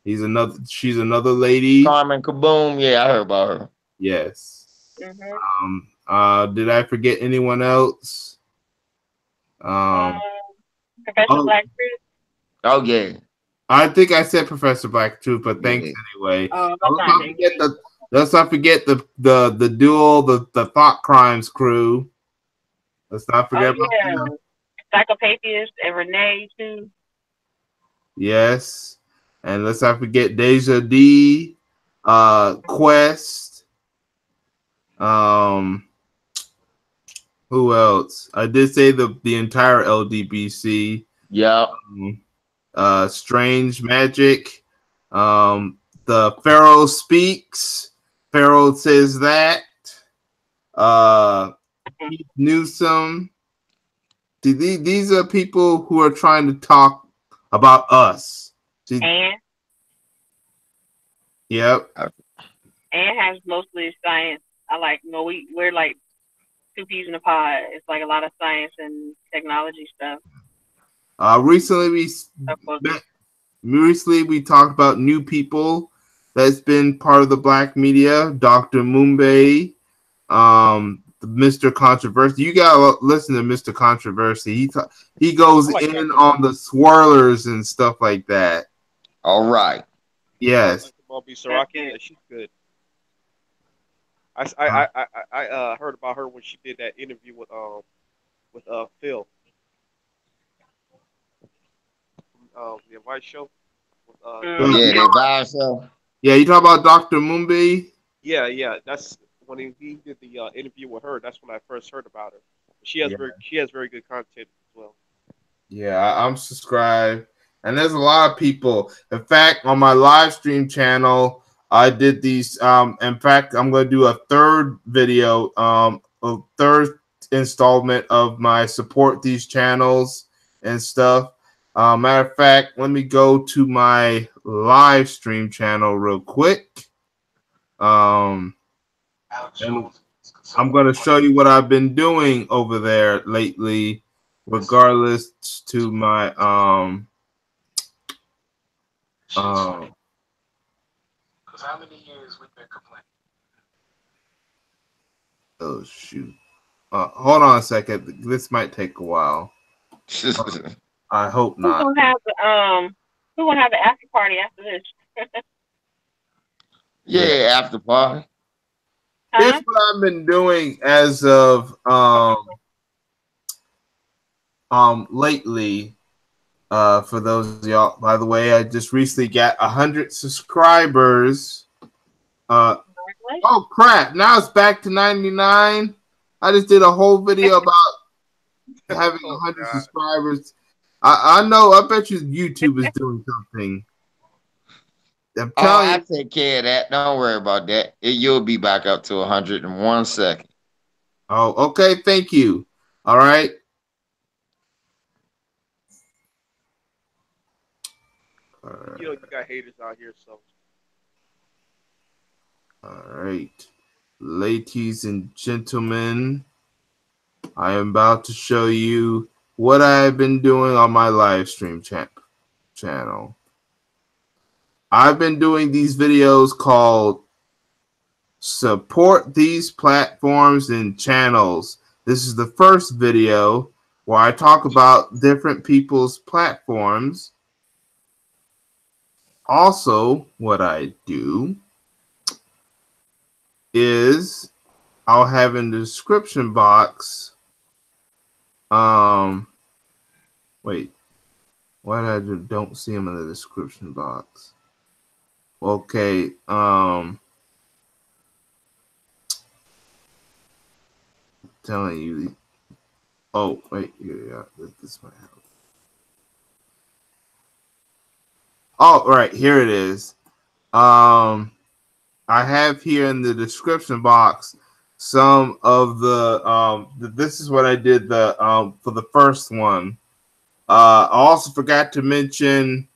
She's another lady. Carmen Kaboom. Yeah, I heard about her. Yes. Mm-hmm. Did I forget anyone else? Professor Oh, Black Truth. Oh yeah. I think I said Professor Black Truth, but thanks anyway. Let's not forget the duel, the Thought Crimes crew. Let's not forget about them. Psychopathist and Renee too. Yes. And let's not forget Deja D, Quest. Who else? I did say the entire LDBC. Yeah. Strange Magic. The Pharaoh Speaks. Pharaoh Says That. Keith Newsom. See, these are people who are trying to talk about us. See, yep. And has mostly science. We're like two peas in a pod. It's like a lot of science and technology stuff. Recently we talked about new people that's been part of the black media. Dr. Mumbai, Mr. Controversy. You gotta listen to Mr. Controversy. He goes in on the swirlers and stuff like that. All right. Yes. Bobby Saraki, yeah, she's good. I heard about her when she did that interview with Phil. The Advice Show. The Advice Show. Yeah, you talk about Dr. Mumbai? Yeah. That's when he did the interview with her. That's when I first heard about her. She has very good content as well. Yeah, I'm subscribed, and there's a lot of people. In fact, on my live stream channel, I did these. In fact, I'm going to do a third video, a third installment of my support these channels and stuff. Matter of fact, let me go to my live stream channel real quick. And I'm going to show you what I've been doing over there lately, regardless to my because how many years we've been complaining? Oh shoot! Hold on a second. This might take a while. I hope not. Who's gonna have the after party after this? Yeah, after party. Here's what I've been doing as of lately. For those of y'all, by the way, I just recently got 100 subscribers. Oh crap! Now it's back to 99. I just did a whole video about having 100 subscribers. I know. I bet you YouTube is doing something. I'm telling you. I take care of that. Don't worry about that. You'll be back up to 100 in 1 second. Oh, okay. Thank you. All right. You know, you got haters out here, so. All right. Ladies and gentlemen, I am about to show you what I've been doing on my live stream channel. I've been doing these videos called Support These Platforms and Channels. This is the first video where I talk about different people's platforms. Also, what I do is I'll have in the description box. Wait, why did I don't see them in the description box? Okay, telling you. Oh, wait, yeah, this might help. Oh, right, here it is. I have here in the description box some of the this is what I did for the first one. I also forgot to mention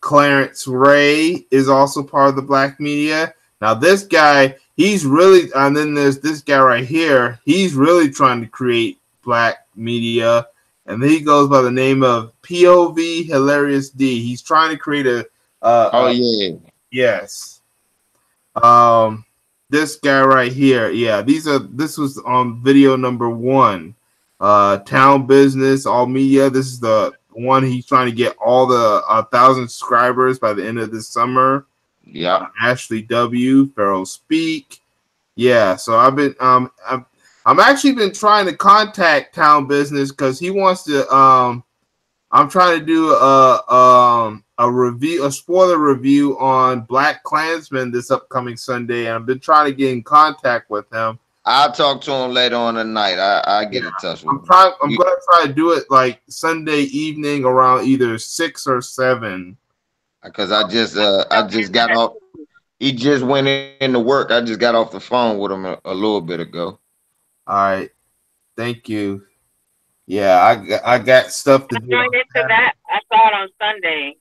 Clarence Ray is also part of the black media. Now this guy, he's really, and then there's this guy right here. He's really trying to create black media, and he goes by the name of POV Hilarious D. He's trying to create a Oh yeah. Yes. This guy right here. Yeah, this was on video number 1. Town Business, All Media. This is the one he's trying to get all the 1,000 subscribers by the end of this summer. Yeah. Ashley W. Pharaoh Speak. Yeah, so I'm actually been trying to contact Town Business because he wants to. I'm trying to do a review, a spoiler review on Black Klansman this upcoming Sunday, and I've been trying to get in contact with him. I'll talk to him later on tonight. I get in touch with him. I'm gonna try to do it like Sunday evening around either 6 or 7. Because I just got off. He just went into work. I just got off the phone with him a little bit ago. All right, thank you. Yeah, I got stuff to do. Joined into that. I saw it on Sunday.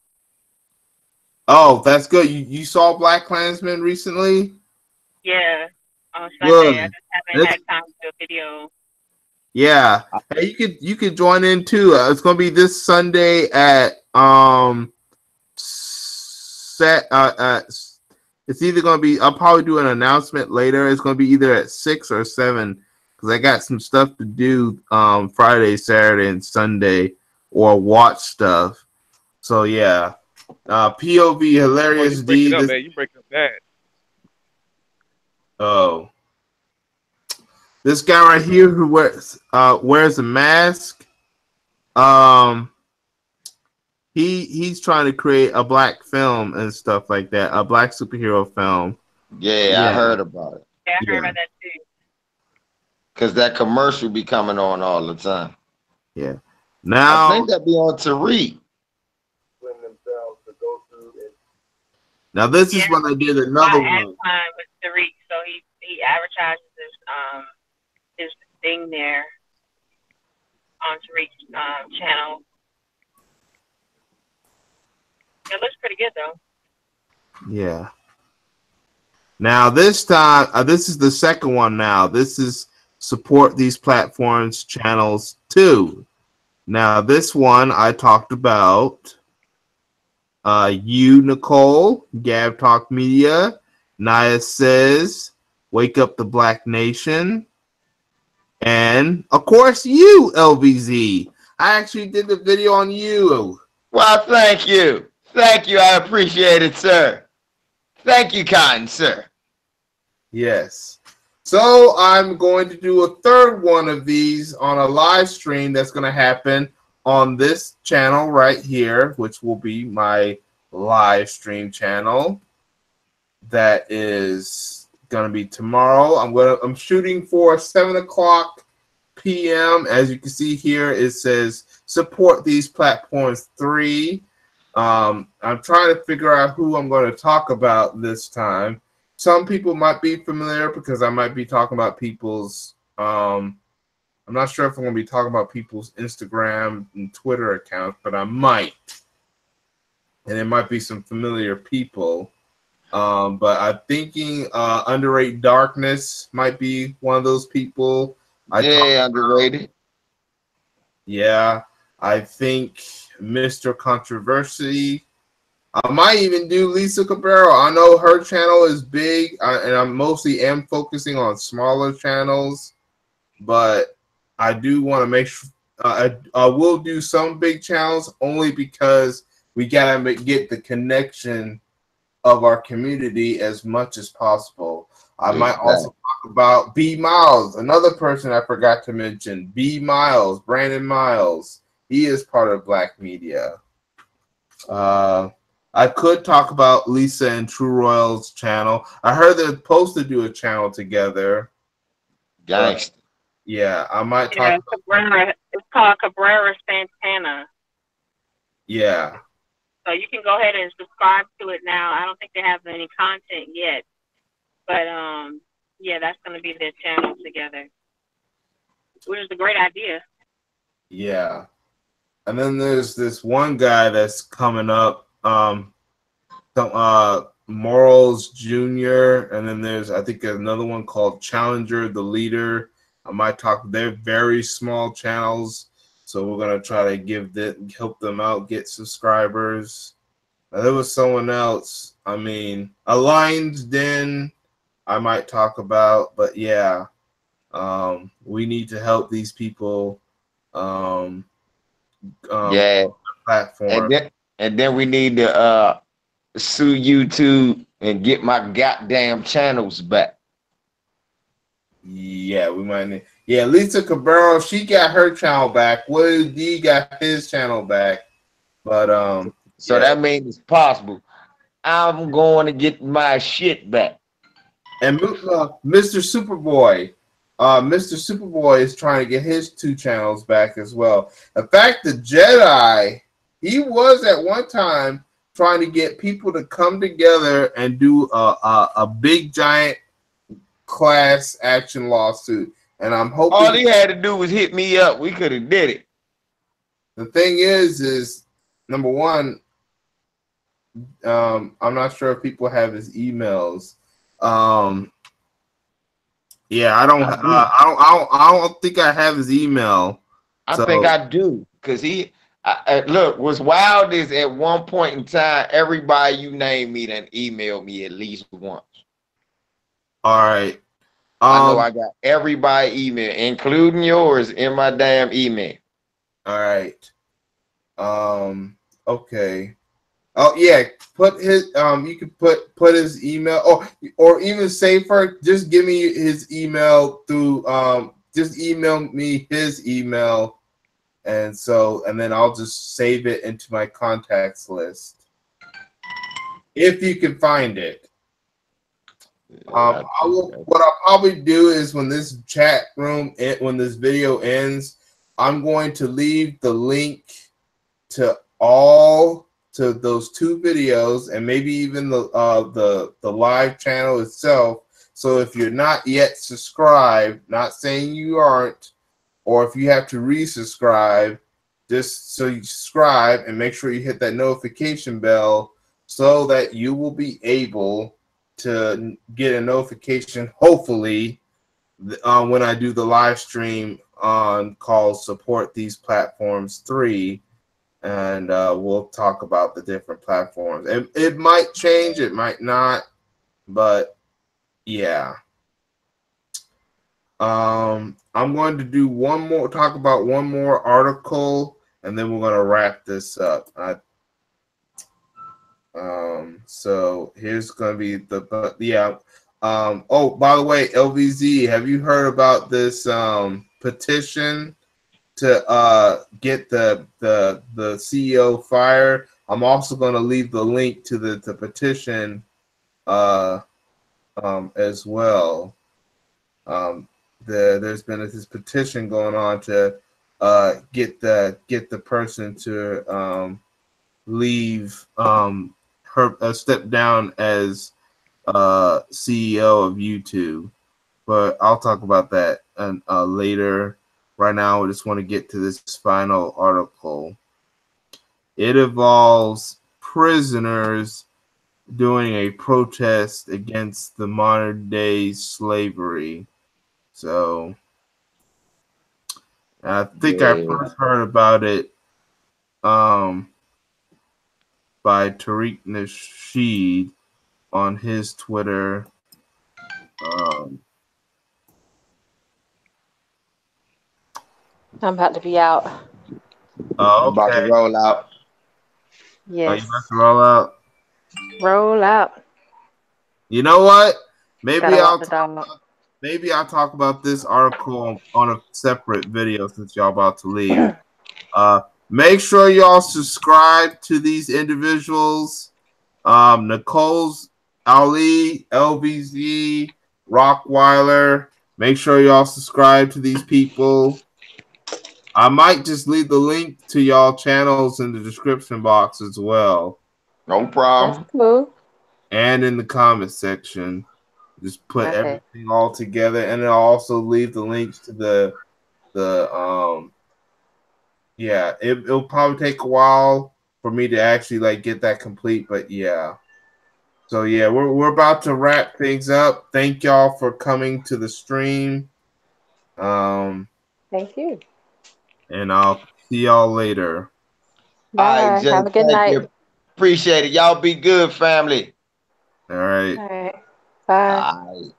Oh, that's good. You saw Black Klansman recently? Yeah, on Sunday. Good. I just haven't had time to do a video. Yeah, hey, you could join in too. It's gonna be this Sunday at it's either gonna be. I'll probably do an announcement later. It's gonna be either at 6 or 7 because I got some stuff to do Friday, Saturday, and Sunday, or watch stuff. So yeah, POV Hilarious D. You breaking up bad. Oh, this guy right here who wears a mask. He's trying to create a black film and stuff like that, a black superhero film. Yeah, I heard about it. Yeah, I heard about that too. Because that commercial be coming on all the time. Yeah. Now I think that be on Tariq. Now this is when I did another one. With Tariq, so he advertises his thing there on Tariq's channel. It looks pretty good though. Yeah. Now this time, this is the second one. Now this is support these platforms channels too. Now this one I talked about. You, Nicole, Gab Talk Media, Naya Says, Wake Up the Black Nation, and of course you, LVZ. I actually did the video on you. Well, thank you. Thank you. I appreciate it, sir. Thank you, kind sir. Yes. So I'm going to do a third one of these on a live stream that's going to happen on this channel right here, which will be my live stream channel. That is going to be tomorrow. I'm shooting for 7:00 p.m. As you can see here, it says support these platforms 3. I'm trying to figure out who I'm going to talk about this time. Some people might be familiar because I might be talking about people's I'm not sure if I'm going to be talking about people's Instagram and Twitter accounts, but I might. And it might be some familiar people. But I'm thinking Underrated Darkness might be one of those people. Underrated. Yeah, I think Mr. Controversy. I might even do Lisa Cabrera. I know her channel is big, and I mostly am focusing on smaller channels. But I do want to make sure I will do some big channels only because we gotta get the connection of our community as much as possible. I might also talk about B Miles, another person I forgot to mention. B Miles, Brandon Miles. He is part of Black Media. I could talk about Lisa and True Royal's channel. I heard they're supposed to do a channel together. Gangsta. Yeah, I might talk. Cabrera. It's called Cabrera Santana. Yeah. So you can go ahead and subscribe to it now. I don't think they have any content yet, but yeah, that's going to be their channel together, which is a great idea. Yeah. And then there's this one guy that's coming up, Morals Jr. And then there's, I think, another one called Challenger the Leader. I might talk. They're very small channels, so we're gonna try to help them out, get subscribers. There was someone else. I mean, Aligned Den I might talk about, but yeah, we need to help these people. Yeah, platform. And then we need to sue YouTube and get my goddamn channels back. Yeah, we might need. Yeah, Lisa Cabrera, she got her channel back. Willie D got his channel back. But so that means it's possible. I'm going to get my shit back. And Mr. Superboy, Mr. Superboy is trying to get his 2 channels back as well. In fact, the Jedi, he was at one time trying to get people to come together and do a big giant class action lawsuit. And I'm hoping all he had to do was hit me up. We could have did it. The thing is number one, I'm not sure if people have his emails. Yeah, I don't think I have his email. I think I do, because look, what's wild is at one point in time, everybody you name me then emailed me at least once. All right. I know I got everybody email, including yours, in my damn email. All right. Okay. Oh yeah, put his you can put his email or even safer, just give me his email through just email me his email, and then I'll just save it into my contacts list if you can find it. What I'll probably do is when this when this video ends, I'm going to leave the link to those 2 videos and maybe even the live channel itself. So if you're not yet subscribed, not saying you aren't, or if you have to resubscribe, just so you subscribe and make sure you hit that notification bell so that you will be able to get a notification, hopefully, when I do the live stream called Support These Platforms 3. And we'll talk about the different platforms. It might change, it might not, but yeah. I'm going to talk about one more article, and then we're going to wrap this up. So here's going to be oh, by the way, LVZ, have you heard about this petition to get the CEO fired? I'm also going to leave the link to the petition as well. There's been this petition going on to get the person to leave step down as CEO of YouTube, but I'll talk about that later. Right now, I just want to get to this final article. It involves prisoners doing a protest against the modern day slavery. So I think I first heard about it by Tariq Nasheed on his Twitter. I'm about to be out. Oh, okay. About to roll out. Yes. Are you about to roll out? Roll out. You know what? Maybe I'll talk about this article on a separate video since y'all about to leave. Make sure y'all subscribe to these individuals. Nicole's Ali, LVZ, Rockweiler. Make sure y'all subscribe to these people. I might just leave the link to y'all channels in the description box as well. No problem. That's cool. And in the comment section. Just put everything all together, and I'll also leave the links to it'll probably take a while for me to actually get that complete, but yeah. So yeah, we're about to wrap things up. Thank y'all for coming to the stream. Thank you. And I'll see y'all later. Bye. Have a good night. Appreciate it. Y'all be good, family. All right. All right. Bye. Bye.